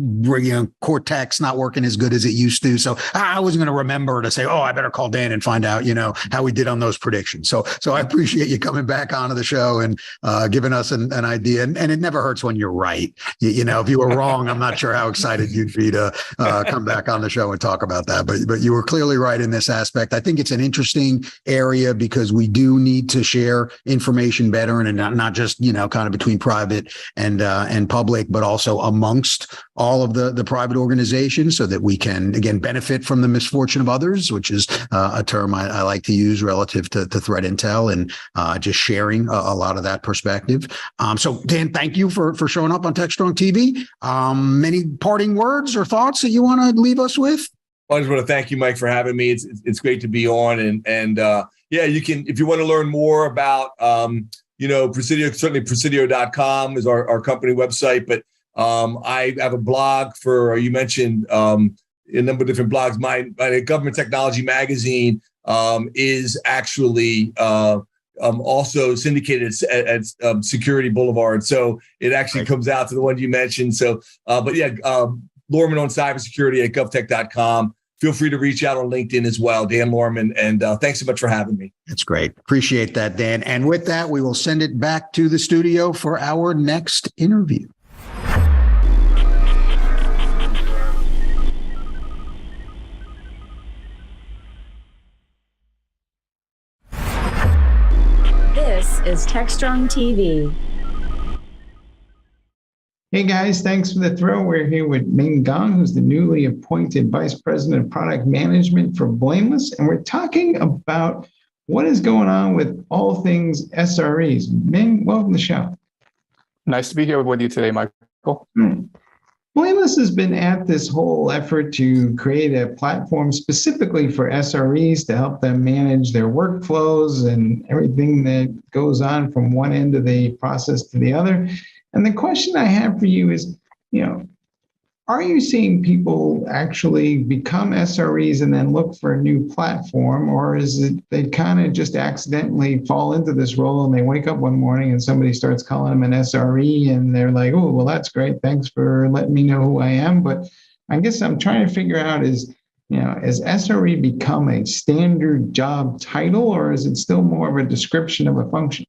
[SPEAKER 11] cortex not working as good as it used to. So I wasn't going to remember to say, I better call Dan and find out, how we did on those predictions. So I appreciate you coming back onto the show and giving us an idea. And it never hurts when you're right. If you were wrong, I'm not sure how excited you'd be to come back on the show and talk about that. But you were clearly right in this aspect. I think it's an interesting area because we do need to share information better and not just, kind of between private and public, but also amongst all of the private organizations so that we can, again, benefit from the misfortune of others, which is a term I like to use relative to threat intel and just sharing a lot of that perspective. So Dan, thank you for showing up on Techstrong TV. Many parting words or thoughts that you want to leave us with?
[SPEAKER 5] Well, I just want to thank you, Mike, for having me. It's great to be on. And you can, if you want to learn more about, Presidio, certainly Presidio.com is our company website. But I have a blog for, you mentioned a number of different blogs. My Government Technology Magazine is actually also syndicated at Security Boulevard. So it actually comes out to the one you mentioned. So, Lorman on cybersecurity at govtech.com. Feel free to reach out on LinkedIn as well, Dan Lorman. And thanks so much for having me.
[SPEAKER 11] That's great. Appreciate that, Dan. And with that, we will send it back to the studio for our next interview.
[SPEAKER 3] This is Techstrong TV.
[SPEAKER 6] Hey guys, thanks for the throw. We're here with Ming Gong, who's the newly appointed Vice President of Product Management for Blameless. And we're talking about what is going on with all things SREs. Ming, welcome to the show.
[SPEAKER 7] Nice to be here with you today, Michael.
[SPEAKER 6] Blameless has been at this whole effort to create a platform specifically for SREs to help them manage their workflows and everything that goes on from one end of the process to the other. And the question I have for you is, are you seeing people actually become SREs and then look for a new platform, or is it they kind of just accidentally fall into this role and they wake up one morning and somebody starts calling them an SRE and they're like, oh, well, that's great. Thanks for letting me know who I am. But I guess I'm trying to figure out is, has SRE become a standard job title, or is it still more of a description of a function?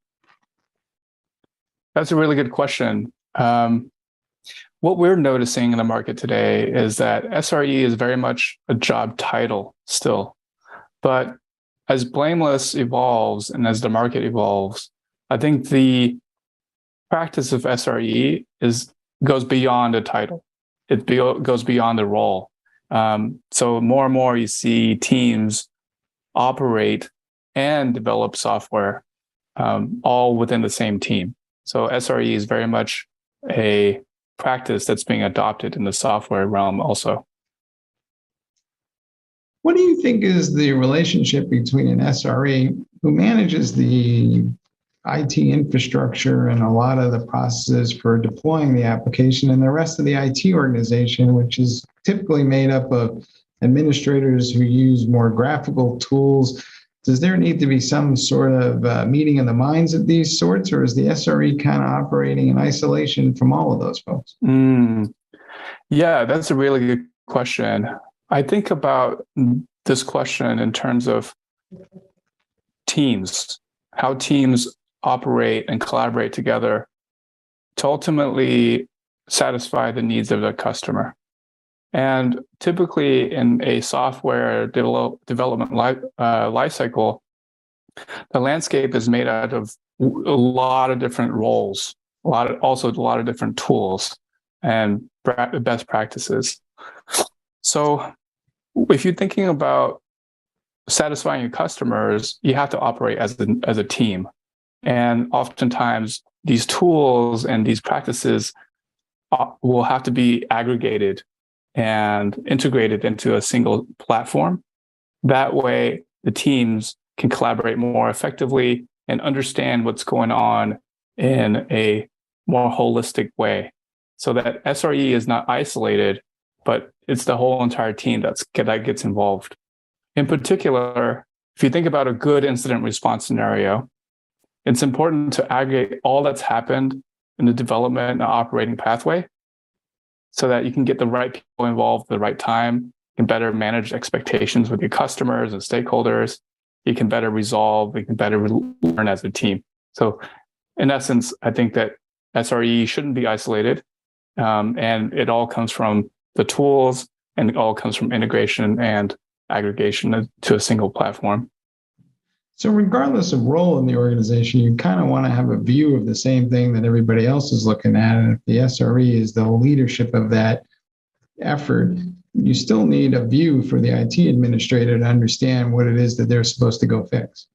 [SPEAKER 7] That's a really good question. What we're noticing in the market today is that SRE is very much a job title still. But as Blameless evolves and as the market evolves, I think the practice of SRE goes beyond a title. goes beyond the role. So more and more you see teams operate and develop software all within the same team. So SRE is very much a practice that's being adopted in the software realm also.
[SPEAKER 6] What do you think is the relationship between an SRE who manages the IT infrastructure and a lot of the processes for deploying the application and the rest of the IT organization, which is typically made up of administrators who use more graphical tools? Does there need to be some sort of meeting of the minds of these sorts, or is the SRE kind of operating in isolation from all of those folks?
[SPEAKER 7] Yeah, that's a really good question. I think about this question in terms of teams, how teams operate and collaborate together to ultimately satisfy the needs of the customer. And typically in a software development life cycle, the landscape is made out of a lot of different roles, also a lot of different tools and best practices. So if you're thinking about satisfying your customers, you have to operate as a team. And oftentimes these tools and these practices will have to be aggregated and integrated into a single platform. That way, the teams can collaborate more effectively and understand what's going on in a more holistic way. So that SRE is not isolated, but it's the whole entire team that gets involved. In particular, if you think about a good incident response scenario, it's important to aggregate all that's happened in the development and operating pathway so that you can get the right people involved at the right time. You can better manage expectations with your customers and stakeholders. You can better resolve, you can better learn as a team. So in essence, I think that SRE shouldn't be isolated. And it all comes from the tools, and it all comes from integration and aggregation to a single platform.
[SPEAKER 6] So regardless of role in the organization, you kind of want to have a view of the same thing that everybody else is looking at. And if the SRE is the leadership of that effort, you still need a view for the IT administrator to understand what it is that they're supposed to go fix.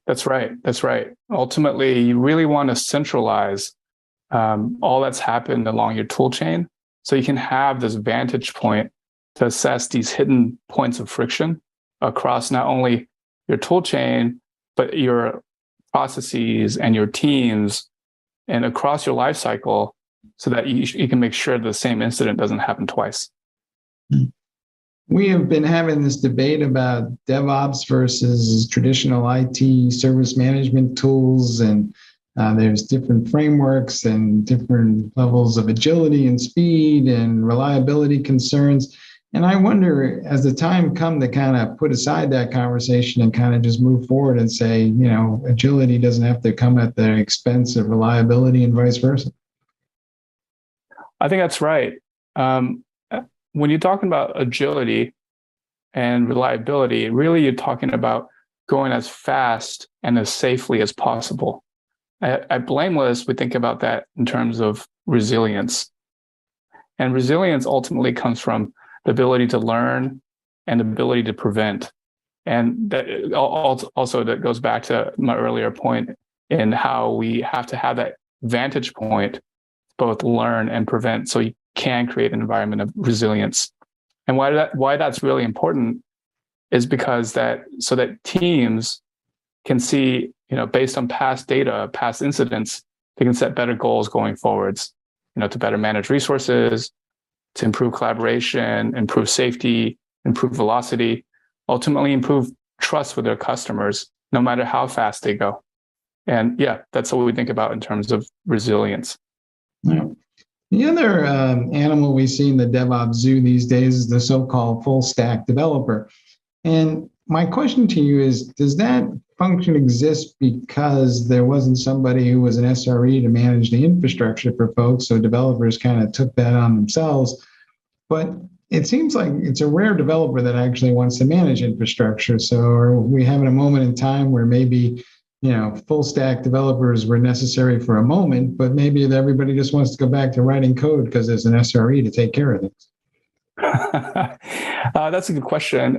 [SPEAKER 7] That's right. That's right. Ultimately, you really want to centralize all that's happened along your tool chain so you can have this vantage point to assess these hidden points of friction across not only your tool chain, but your processes and your teams and across your life cycle so that you can make sure the same incident doesn't happen twice.
[SPEAKER 6] We have been having this debate about DevOps versus traditional IT service management tools, and there's different frameworks and different levels of agility and speed and reliability concerns. And I wonder, as the time come to kind of put aside that conversation and kind of just move forward and say, you know, agility doesn't have to come at the expense of reliability and vice versa.
[SPEAKER 7] I think that's right. When you're talking about agility and reliability, really you're talking about going as fast and as safely as possible. At Blameless, we think about that in terms of resilience. And resilience ultimately comes from the ability to learn and the ability to prevent. And that also that goes back to my earlier point in how we have to have that vantage point, both learn and prevent, so you can create an environment of resilience. And why that's really important is because that teams can see, based on past data, past incidents, they can set better goals going forwards, to better manage resources, to improve collaboration, improve safety, improve velocity, ultimately improve trust with their customers, no matter how fast they go. And yeah, that's what we think about in terms of resilience.
[SPEAKER 6] Yeah. The other animal we see in the DevOps zoo these days is the so-called full stack developer. And my question to you is, does that function exist because there wasn't somebody who was an SRE to manage the infrastructure for folks, so developers kind of took that on themselves? But it seems like it's a rare developer that actually wants to manage infrastructure. So are we having a moment in time where maybe full stack developers were necessary for a moment, but maybe everybody just wants to go back to writing code because there's an SRE to take care of things.
[SPEAKER 7] That's a good question.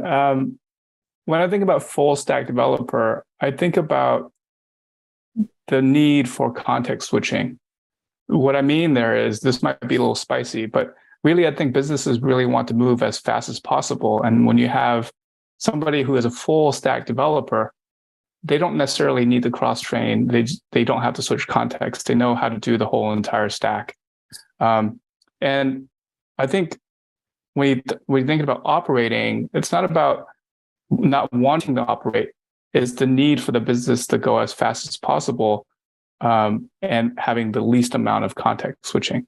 [SPEAKER 7] When I think about full stack developer, I think about the need for context switching. What I mean there is, this might be a little spicy, but really I think businesses really want to move as fast as possible. And when you have somebody who is a full stack developer, they don't necessarily need to cross-train. They don't have to switch context. They know how to do the whole entire stack. And I think when you think about operating, it's not about not wanting to operate. It's the need for the business to go as fast as possible, and having the least amount of context switching.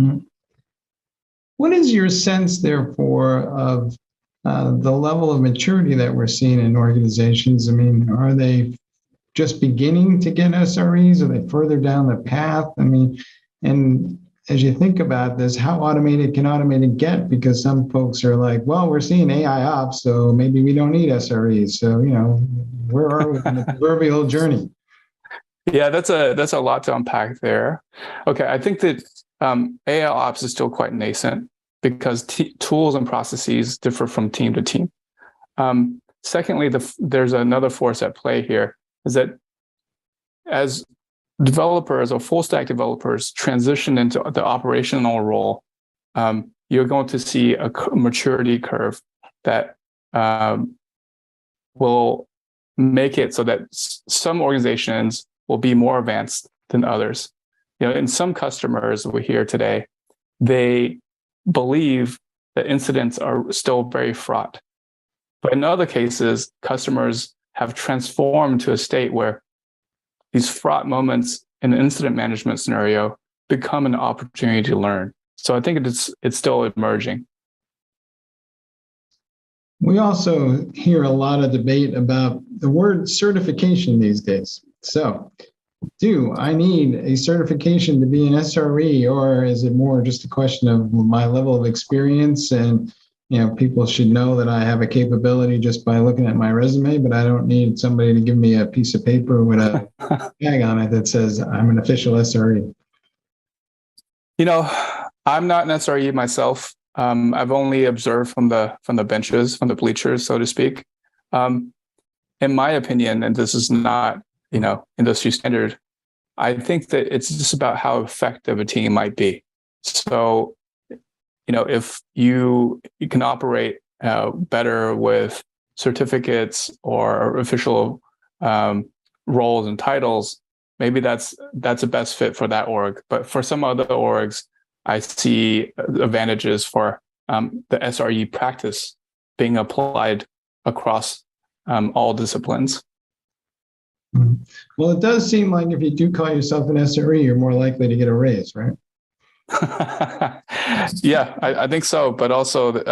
[SPEAKER 6] Mm-hmm. What is your sense, therefore, of the level of maturity that we're seeing in organizations? I mean, are they just beginning to get SREs? Are they further down the path? I mean, and as you think about this, how automated can automated get? Because some folks are like, well, we're seeing AI ops, so maybe we don't need SREs. So, where are we in the proverbial journey?
[SPEAKER 7] Yeah, that's a lot to unpack there. Okay, I think that AI ops is still quite nascent because tools and processes differ from team to team. Secondly, there's another force at play here, is that as developers or full stack developers transition into the operational role, you're going to see a maturity curve that will make it so that some organizations will be more advanced than others. In some customers we hear today, they believe that incidents are still very fraught. But in other cases, customers have transformed to a state where these fraught moments in an incident management scenario become an opportunity to learn. So I think it's still emerging.
[SPEAKER 6] We also hear a lot of debate about the word certification these days. So, do I need a certification to be an SRE, or is it more just a question of my level of experience and people should know that I have a capability just by looking at my resume, but I don't need somebody to give me a piece of paper with a tag on it that says I'm an official SRE?
[SPEAKER 7] I'm not an SRE myself. I've only observed from the benches, from the bleachers, so to speak. In my opinion, and this is not, industry standard, I think that it's just about how effective a team might be. So, if you can operate better with certificates or official roles and titles, maybe that's a best fit for that org. But for some other orgs, I see advantages for the SRE practice being applied across all disciplines.
[SPEAKER 6] Well, it does seem like if you do call yourself an SRE, you're more likely to get a raise, right?
[SPEAKER 7] Yeah, I think so. But also,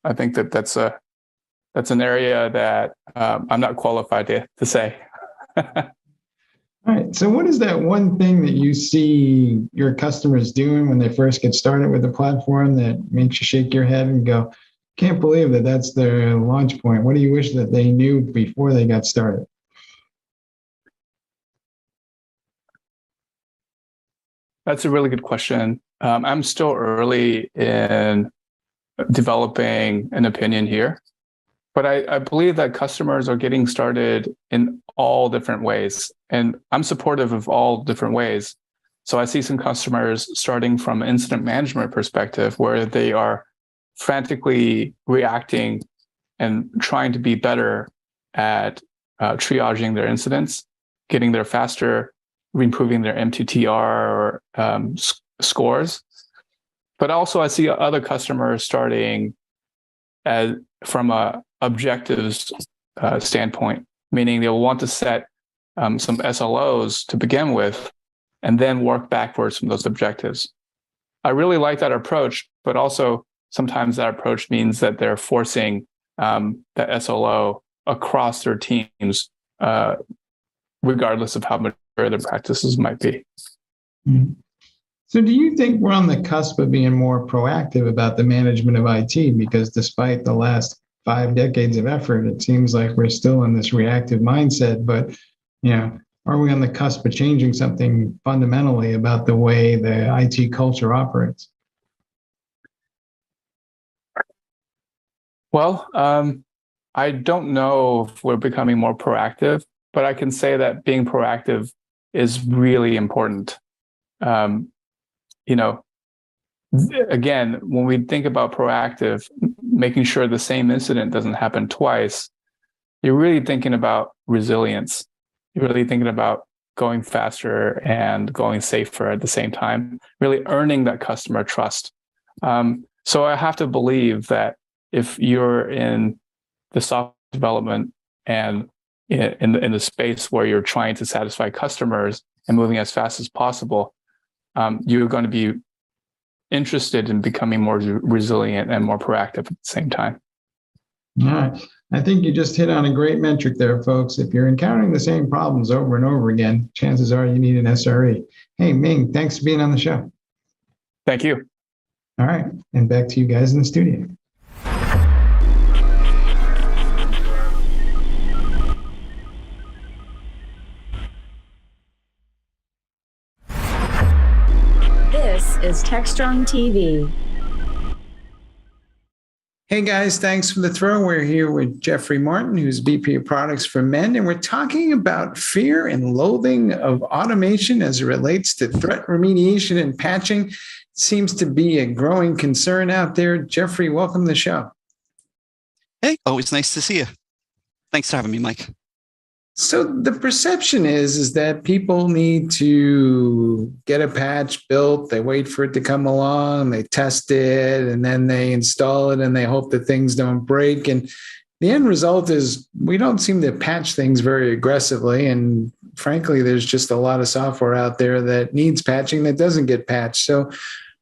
[SPEAKER 7] I think that's an area that I'm not qualified to say.
[SPEAKER 6] All right. So what is that one thing that you see your customers doing when they first get started with the platform that makes you shake your head and go, can't believe that that's their launch point? What do you wish that they knew before they got started?
[SPEAKER 7] That's a really good question. I'm still early in developing an opinion here, but I believe that customers are getting started in all different ways, and I'm supportive of all different ways. So I see some customers starting from an incident management perspective where they are frantically reacting and trying to be better at triaging their incidents, getting there faster, improving their MTTR or scores. But also I see other customers starting from a objectives standpoint, meaning they'll want to set some SLOs to begin with and then work backwards from those objectives. I really like that approach, but also sometimes that approach means that they're forcing that SLO across their teams, regardless of how mature their practices might be.
[SPEAKER 6] Mm-hmm. So do you think we're on the cusp of being more proactive about the management of IT? Because despite the last 5 decades of effort, it seems like we're still in this reactive mindset. But, are we on the cusp of changing something fundamentally about the way the IT culture operates?
[SPEAKER 7] Well, I don't know if we're becoming more proactive, but I can say that being proactive is really important. Again, when we think about proactive, making sure the same incident doesn't happen twice, you're really thinking about resilience. You're really thinking about going faster and going safer at the same time, really earning that customer trust. So I have to believe that if you're in the software development and in the space where you're trying to satisfy customers and moving as fast as possible, you're going to be interested in becoming more resilient and more proactive at the same time.
[SPEAKER 6] All right. I think you just hit on a great metric there, folks. If you're encountering the same problems over and over again, chances are you need an SRE. Hey, Ming, thanks for being on the show.
[SPEAKER 7] Thank you.
[SPEAKER 6] All right. And back to you guys in the studio.
[SPEAKER 3] This is Techstrong TV.
[SPEAKER 6] Hey guys, thanks for the throw. We're here with Jeffrey Martin, who's VP of Products for Men, and we're talking about fear and loathing of automation as it relates to threat remediation and patching. It seems to be a growing concern out there. Jeffrey, welcome to the show.
[SPEAKER 8] Hey, always nice to see you. Thanks for having me, Mike.
[SPEAKER 6] So the perception is that people need to get a patch built, they wait for it to come along, they test it, and then they install it, and they hope that things don't break. And the end result is we don't seem to patch things very aggressively. And frankly, there's just a lot of software out there that needs patching that doesn't get patched. So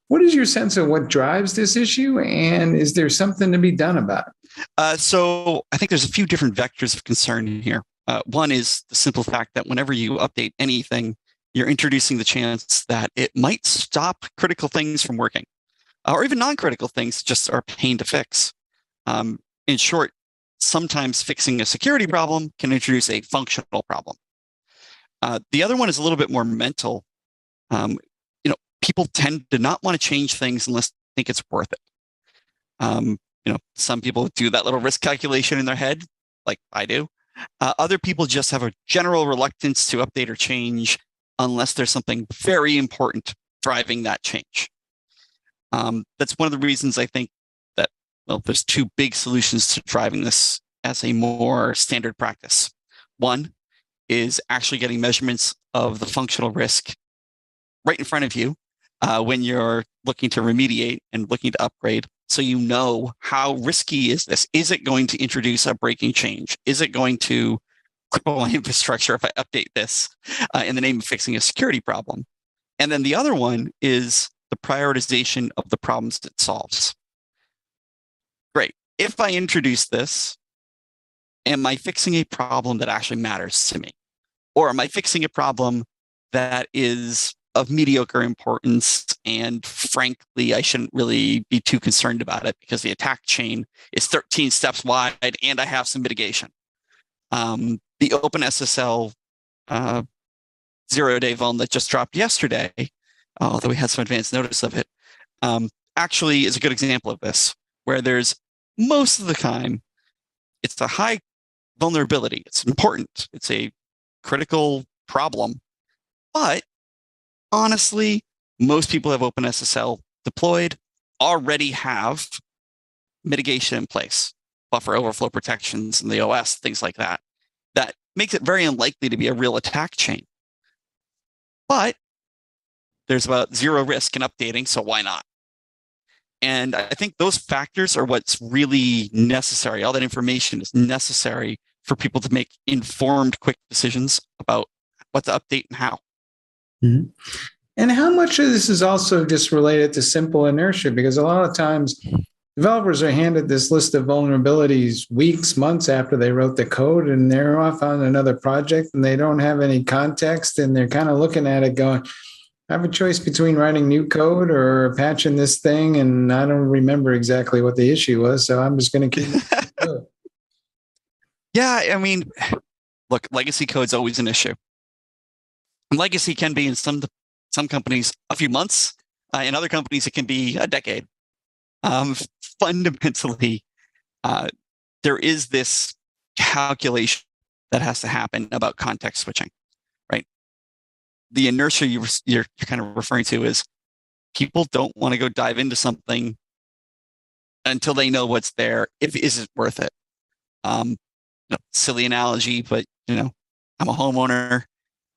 [SPEAKER 6] what is your sense of what drives this issue? And is there something to be done about it?
[SPEAKER 8] So I think there's a few different vectors of concern here. One is the simple fact that whenever you update anything, you're introducing the chance that it might stop critical things from working, or even non-critical things just are a pain to fix. In short, sometimes fixing a security problem can introduce a functional problem. The other one is a little bit more mental. People tend to not want to change things unless they think it's worth it. Some people do that little risk calculation in their head, like I do. Other people just have a general reluctance to update or change unless there's something very important driving that change. That's one of the reasons I think that, there's two big solutions to driving this as a more standard practice. One is actually getting measurements of the functional risk right in front of you when you're looking to remediate and looking to upgrade. So you know how risky is this? Is it going to introduce a breaking change? Is it going to cripple my infrastructure if I update this in the name of fixing a security problem? And then the other one is the prioritization of the problems it solves. Great. If I introduce this, am I fixing a problem that actually matters to me? Or am I fixing a problem that is of mediocre importance, and frankly, I shouldn't really be too concerned about it because the attack chain is 13 steps wide and I have some mitigation. The OpenSSL 0-day vuln that just dropped yesterday, although we had some advance notice of it, actually is a good example of this, where there's most of the time, it's a high vulnerability. It's important. It's a critical problem, but honestly, most people have OpenSSL deployed, already have mitigation in place, buffer overflow protections in the OS, things like that. That makes it very unlikely to be a real attack chain. But there's about zero risk in updating, so why not? And I think those factors are what's really necessary. All that information is necessary for people to make informed, quick decisions about what to update and how.
[SPEAKER 6] Mm-hmm. And how much of this is also just related to simple inertia? Because a lot of times developers are handed this list of vulnerabilities weeks, months after they wrote the code, and they're off on another project and they don't have any context, and they're kind of looking at it going, I have a choice between writing new code or patching this thing, and I don't remember exactly what the issue was, so I'm just going to keep it.
[SPEAKER 8] Yeah, I mean, look, legacy code's always an issue. And legacy can be in some companies a few months. In other companies, it can be a decade. Fundamentally, there is this calculation that has to happen about context switching, right? The inertia you're kind of referring to is people don't want to go dive into something until they know what's there. If is it worth it? Silly analogy, but I'm a homeowner.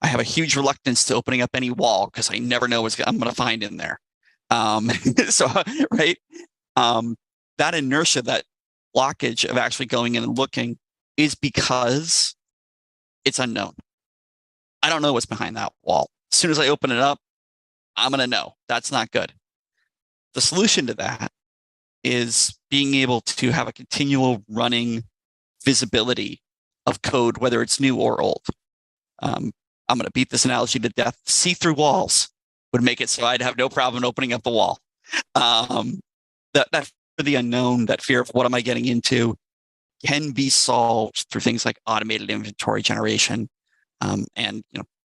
[SPEAKER 8] I have a huge reluctance to opening up any wall because I never know what I'm going to find in there. So, right, that inertia, that blockage of actually going in and looking, is because it's unknown. I don't know what's behind that wall. As soon as I open it up, I'm going to know. That's not good. The solution to that is being able to have a continual running visibility of code, whether it's new or old. I'm going to beat this analogy to death. See-through walls would make it so I'd have no problem opening up the wall. That fear of the unknown, that fear of what am I getting into, can be solved through things like automated inventory generation, and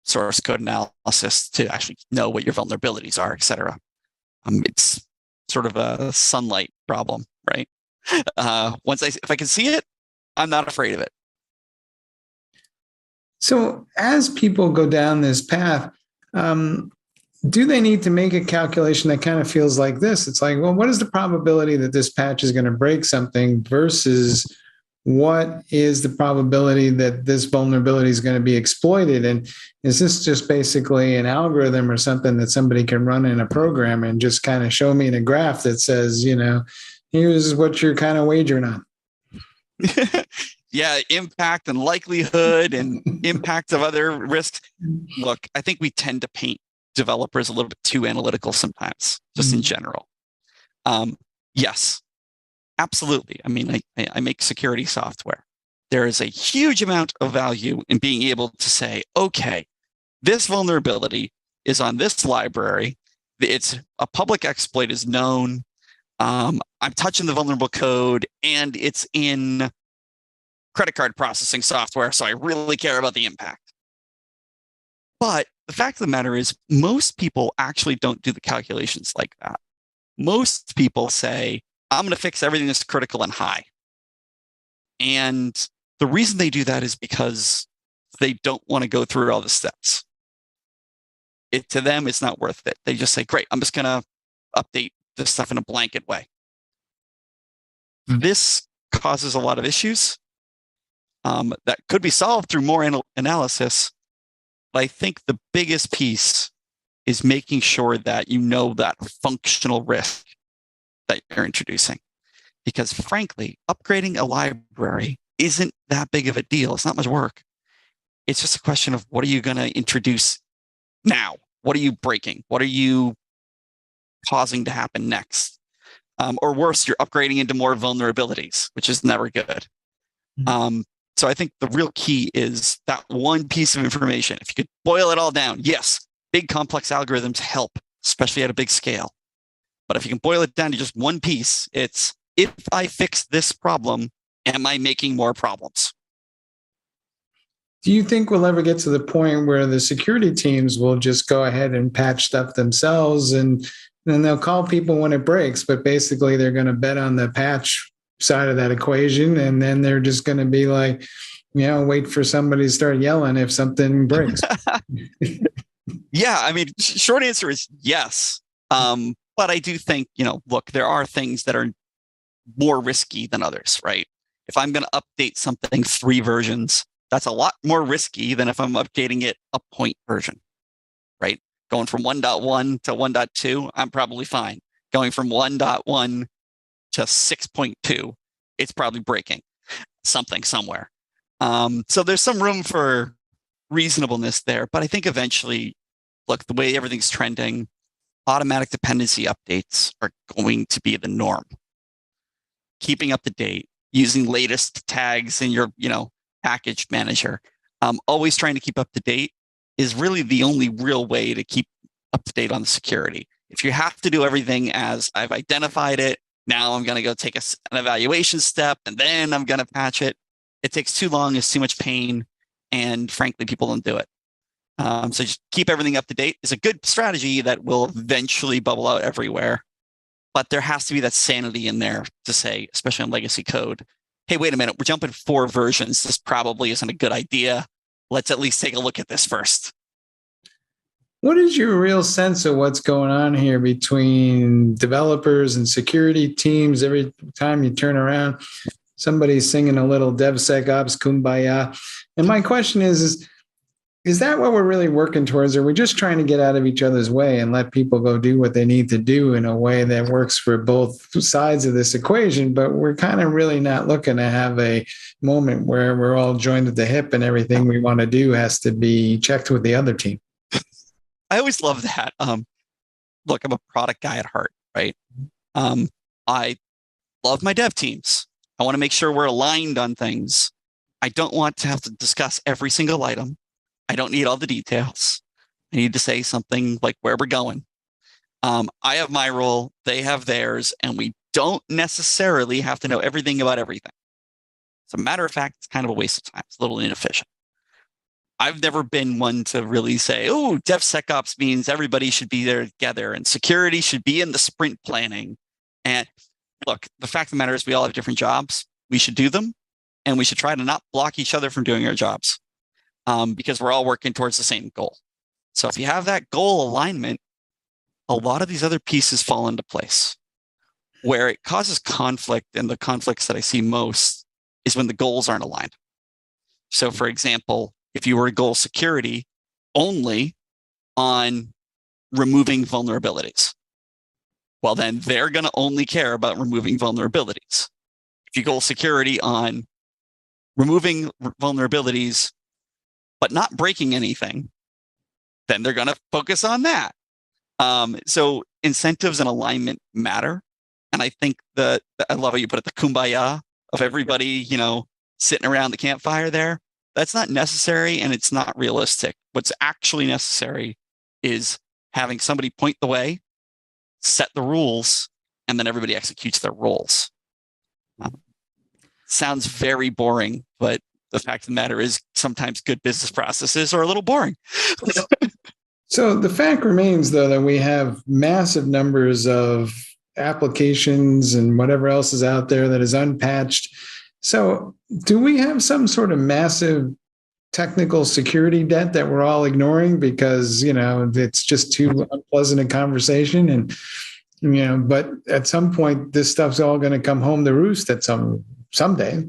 [SPEAKER 8] source code analysis to actually know what your vulnerabilities are, et cetera. It's sort of a sunlight problem, right? If I can see it, I'm not afraid of it.
[SPEAKER 6] So as people go down this path, do they need to make a calculation that kind of feels like this? It's like, well, what is the probability that this patch is going to break something versus what is the probability that this vulnerability is going to be exploited? And is this just basically an algorithm or something that somebody can run in a program and just kind of show me in a graph that says, here's what you're kind of wagering on?
[SPEAKER 8] Yeah, impact and likelihood and impact of other risks. Look, I think we tend to paint developers a little bit too analytical sometimes, just in general. Yes, absolutely. I mean, I make security software. There is a huge amount of value in being able to say, okay, this vulnerability is on this library. It's a public exploit is known. I'm touching the vulnerable code, and it's in credit card processing software, so I really care about the impact. But the fact of the matter is, most people actually don't do the calculations like that. Most people say, I'm going to fix everything that's critical and high. And the reason they do that is because they don't want to go through all the steps. To them, it's not worth it. They just say, great, I'm just going to update this stuff in a blanket way. This causes a lot of issues that could be solved through more analysis. But I think the biggest piece is making sure that you know that functional risk that you're introducing. Because frankly, upgrading a library isn't that big of a deal. It's not much work. It's just a question of what are you going to introduce now? What are you breaking? What are you causing to happen next? Or worse, you're upgrading into more vulnerabilities, which is never good. So I think the real key is that one piece of information. If you could boil it all down, yes, big complex algorithms help, especially at a big scale. But if you can boil it down to just one piece, it's if I fix this problem, am I making more problems?
[SPEAKER 6] Do you think we'll ever get to the point where the security teams will just go ahead and patch stuff themselves, and then they'll call people when it breaks, but basically they're going to bet on the patch side of that equation, and then they're just going to be like, wait for somebody to start yelling if something breaks?
[SPEAKER 8] Yeah, I mean, short answer is yes. But I do think, look, there are things that are more risky than others, right? If I'm going to update something 3 versions, that's a lot more risky than if I'm updating it a point version, right? Going from 1.1 to 1.2, I'm probably fine. Going from 1.1 to 6.2, it's probably breaking something somewhere. So there's some room for reasonableness there. But I think eventually, look, the way everything's trending, automatic dependency updates are going to be the norm. Keeping up to date, using latest tags in your, package manager, always trying to keep up to date is really the only real way to keep up to date on the security. If you have to do everything as I've identified it, now I'm going to go take an evaluation step and then I'm going to patch it. It takes too long, it's too much pain, and frankly, people don't do it. So just keep everything up to date is a good strategy that will eventually bubble out everywhere. But there has to be that sanity in there to say, especially on legacy code, hey, wait a minute, we're jumping 4 versions. This probably isn't a good idea. Let's at least take a look at this first.
[SPEAKER 6] What is your real sense of what's going on here between developers and security teams? Every time you turn around, somebody's singing a little DevSecOps kumbaya. And my question is that what we're really working towards? Or are we just trying to get out of each other's way and let people go do what they need to do in a way that works for both sides of this equation? But we're kind of really not looking to have a moment where we're all joined at the hip and everything we want to do has to be checked with the other team.
[SPEAKER 8] I always love that. Look, I'm a product guy at heart, right? I love my dev teams. I want to make sure we're aligned on things. I don't want to have to discuss every single item. I don't need all the details. I need to say something like where we're going. I have my role, they have theirs, and we don't necessarily have to know everything about everything. As a matter of fact, it's kind of a waste of time. It's a little inefficient. I've never been one to really say, oh, DevSecOps means everybody should be there together and security should be in the sprint planning. And look, the fact of the matter is we all have different jobs. We should do them, and we should try to not block each other from doing our jobs because we're all working towards the same goal. So if you have that goal alignment, a lot of these other pieces fall into place. Where it causes conflict, and the conflicts that I see most is when the goals aren't aligned. So for example, if you were to goal security only on removing vulnerabilities, well, then they're going to only care about removing vulnerabilities. If you goal security on removing vulnerabilities, but not breaking anything, then they're going to focus on that. So incentives and alignment matter. And I think that I love how you put it, the kumbaya of everybody, sitting around the campfire there. That's not necessary, and it's not realistic. What's actually necessary is having somebody point the way, set the rules, and then everybody executes their roles. Sounds very boring, but the fact of the matter is sometimes good business processes are a little boring.
[SPEAKER 6] So the fact remains, though, that we have massive numbers of applications and whatever else is out there that is unpatched. So do we have some sort of massive technical security debt that we're all ignoring because, it's just too unpleasant a conversation? And, but at some point, this stuff's all going to come home to roost at someday.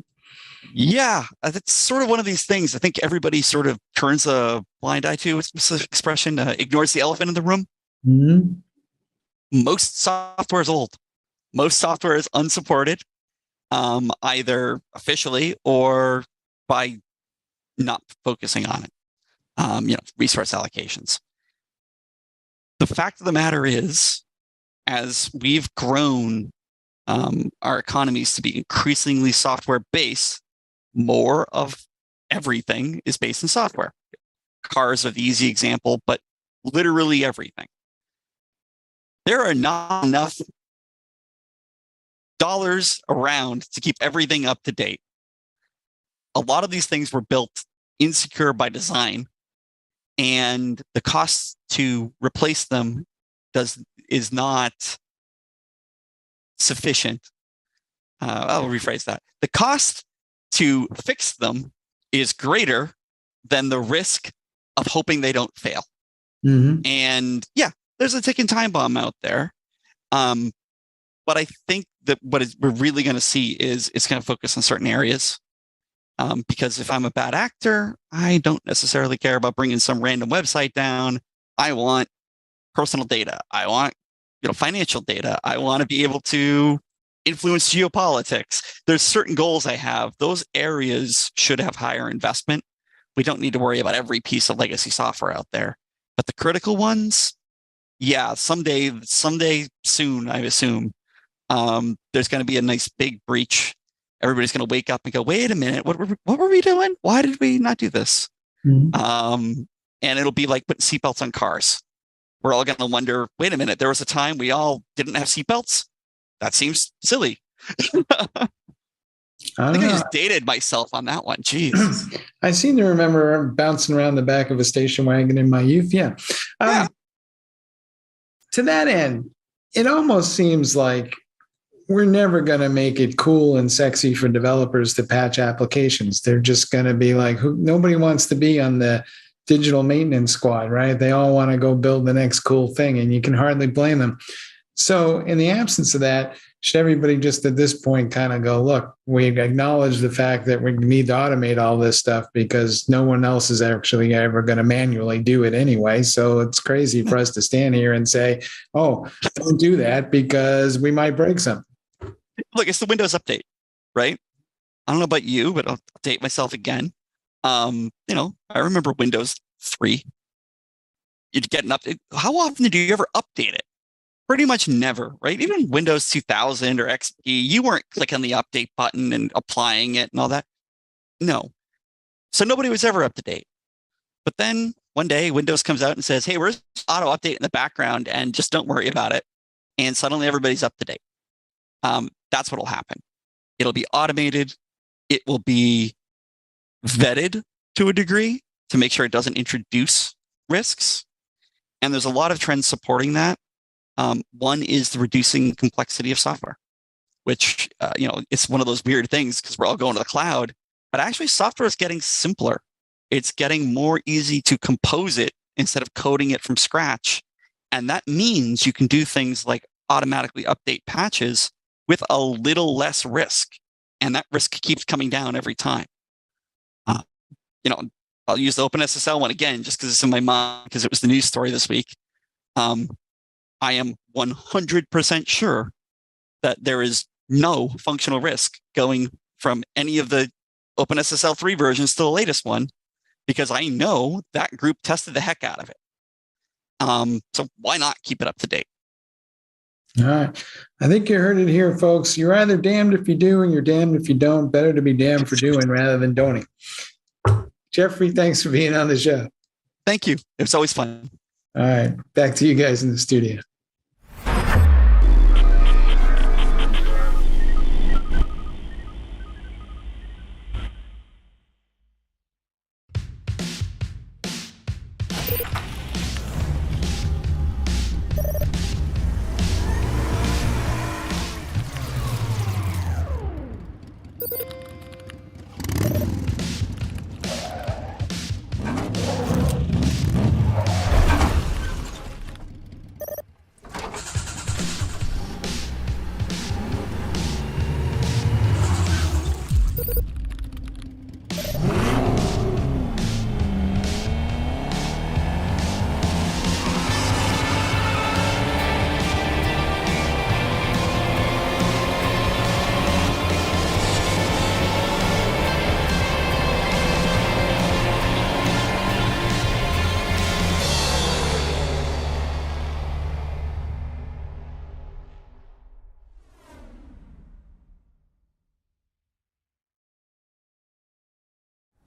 [SPEAKER 8] Yeah, that's sort of one of these things. I think everybody sort of turns a blind eye to. What's the expression? Ignores the elephant in the room.
[SPEAKER 6] Mm-hmm.
[SPEAKER 8] Most software is old. Most software is unsupported, either officially or by not focusing on it. Resource allocations. The fact of the matter is, as we've grown our economies to be increasingly software based, more of everything is based in software. Cars are the easy example, but literally everything. There are not enough dollars around to keep everything up to date. A lot of these things were built insecure by design, and the cost to replace them is not sufficient. I'll rephrase that. The cost to fix them is greater than the risk of hoping they don't fail.
[SPEAKER 6] Mm-hmm.
[SPEAKER 8] And yeah, there's a ticking time bomb out there. But I think that we're really going to see is it's going to focus on certain areas. Because if I'm a bad actor, I don't necessarily care about bringing some random website down. I want personal data. I want financial data. I want to be able to influence geopolitics. There's certain goals I have. Those areas should have higher investment. We don't need to worry about every piece of legacy software out there. But the critical ones, yeah, someday soon, I assume, there's going to be a nice big breach. Everybody's going to wake up and go, wait a minute, what were we doing? Why did we not do this?
[SPEAKER 6] Mm-hmm.
[SPEAKER 8] And it'll be like putting seatbelts on cars. We're all going to wonder, wait a minute, there was a time we all didn't have seatbelts? That seems silly. I think I just dated myself on that one. Jeez.
[SPEAKER 6] I seem to remember bouncing around the back of a station wagon in my youth. Yeah. To that end, it almost seems like we're never going to make it cool and sexy for developers to patch applications. They're just going to be like, nobody wants to be on the digital maintenance squad, right? They all want to go build the next cool thing, and you can hardly blame them. So in the absence of that, should everybody just at this point kind of go, look, we acknowledge the fact that we need to automate all this stuff because no one else is actually ever going to manually do it anyway. So it's crazy for us to stand here and say, oh, don't do that because we might break something.
[SPEAKER 8] Look, it's the Windows update, right? I don't know about you, but I'll date myself again. I remember Windows 3. You'd get an update. How often do you ever update it? Pretty much never, right? Even Windows 2000 or XP, you weren't clicking the update button and applying it and all that. No. So nobody was ever up to date. But then one day Windows comes out and says, hey, we're auto update in the background and just don't worry about it. And suddenly everybody's up to date. That's what will happen. It'll be automated. It will be vetted to a degree to make sure it doesn't introduce risks. And there's a lot of trends supporting that. One is the reducing complexity of software, which, it's one of those weird things because we're all going to the cloud, but actually software is getting simpler. It's getting more easy to compose it instead of coding it from scratch. And that means you can do things like automatically update patches with a little less risk. And that risk keeps coming down every time. I'll use the OpenSSL one again, just because it's in my mind, because it was the news story this week. I am 100% sure that there is no functional risk going from any of the OpenSSL 3 versions to the latest one, because I know that group tested the heck out of it. So why not keep it up to date?
[SPEAKER 6] All right. I think you heard it here, folks. You're either damned if you do and you're damned if you don't. Better to be damned for doing rather than doning. Jeffrey, thanks for being on the show.
[SPEAKER 8] Thank you. It's always fun.
[SPEAKER 6] All right. Back to you guys in the studio.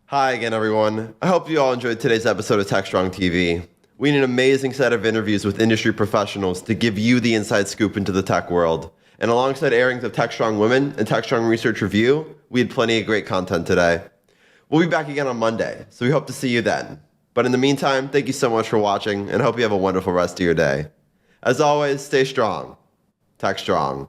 [SPEAKER 9] Hi again, everyone. I hope you all enjoyed today's episode of Techstrong TV. We need an amazing set of interviews with industry professionals to give you the inside scoop into the tech world. And alongside airings of Techstrong Women and Techstrong Research Review, we had plenty of great content today. We'll be back again on Monday, so we hope to see you then. But in the meantime, thank you so much for watching, and hope you have a wonderful rest of your day. As always, stay strong. Techstrong.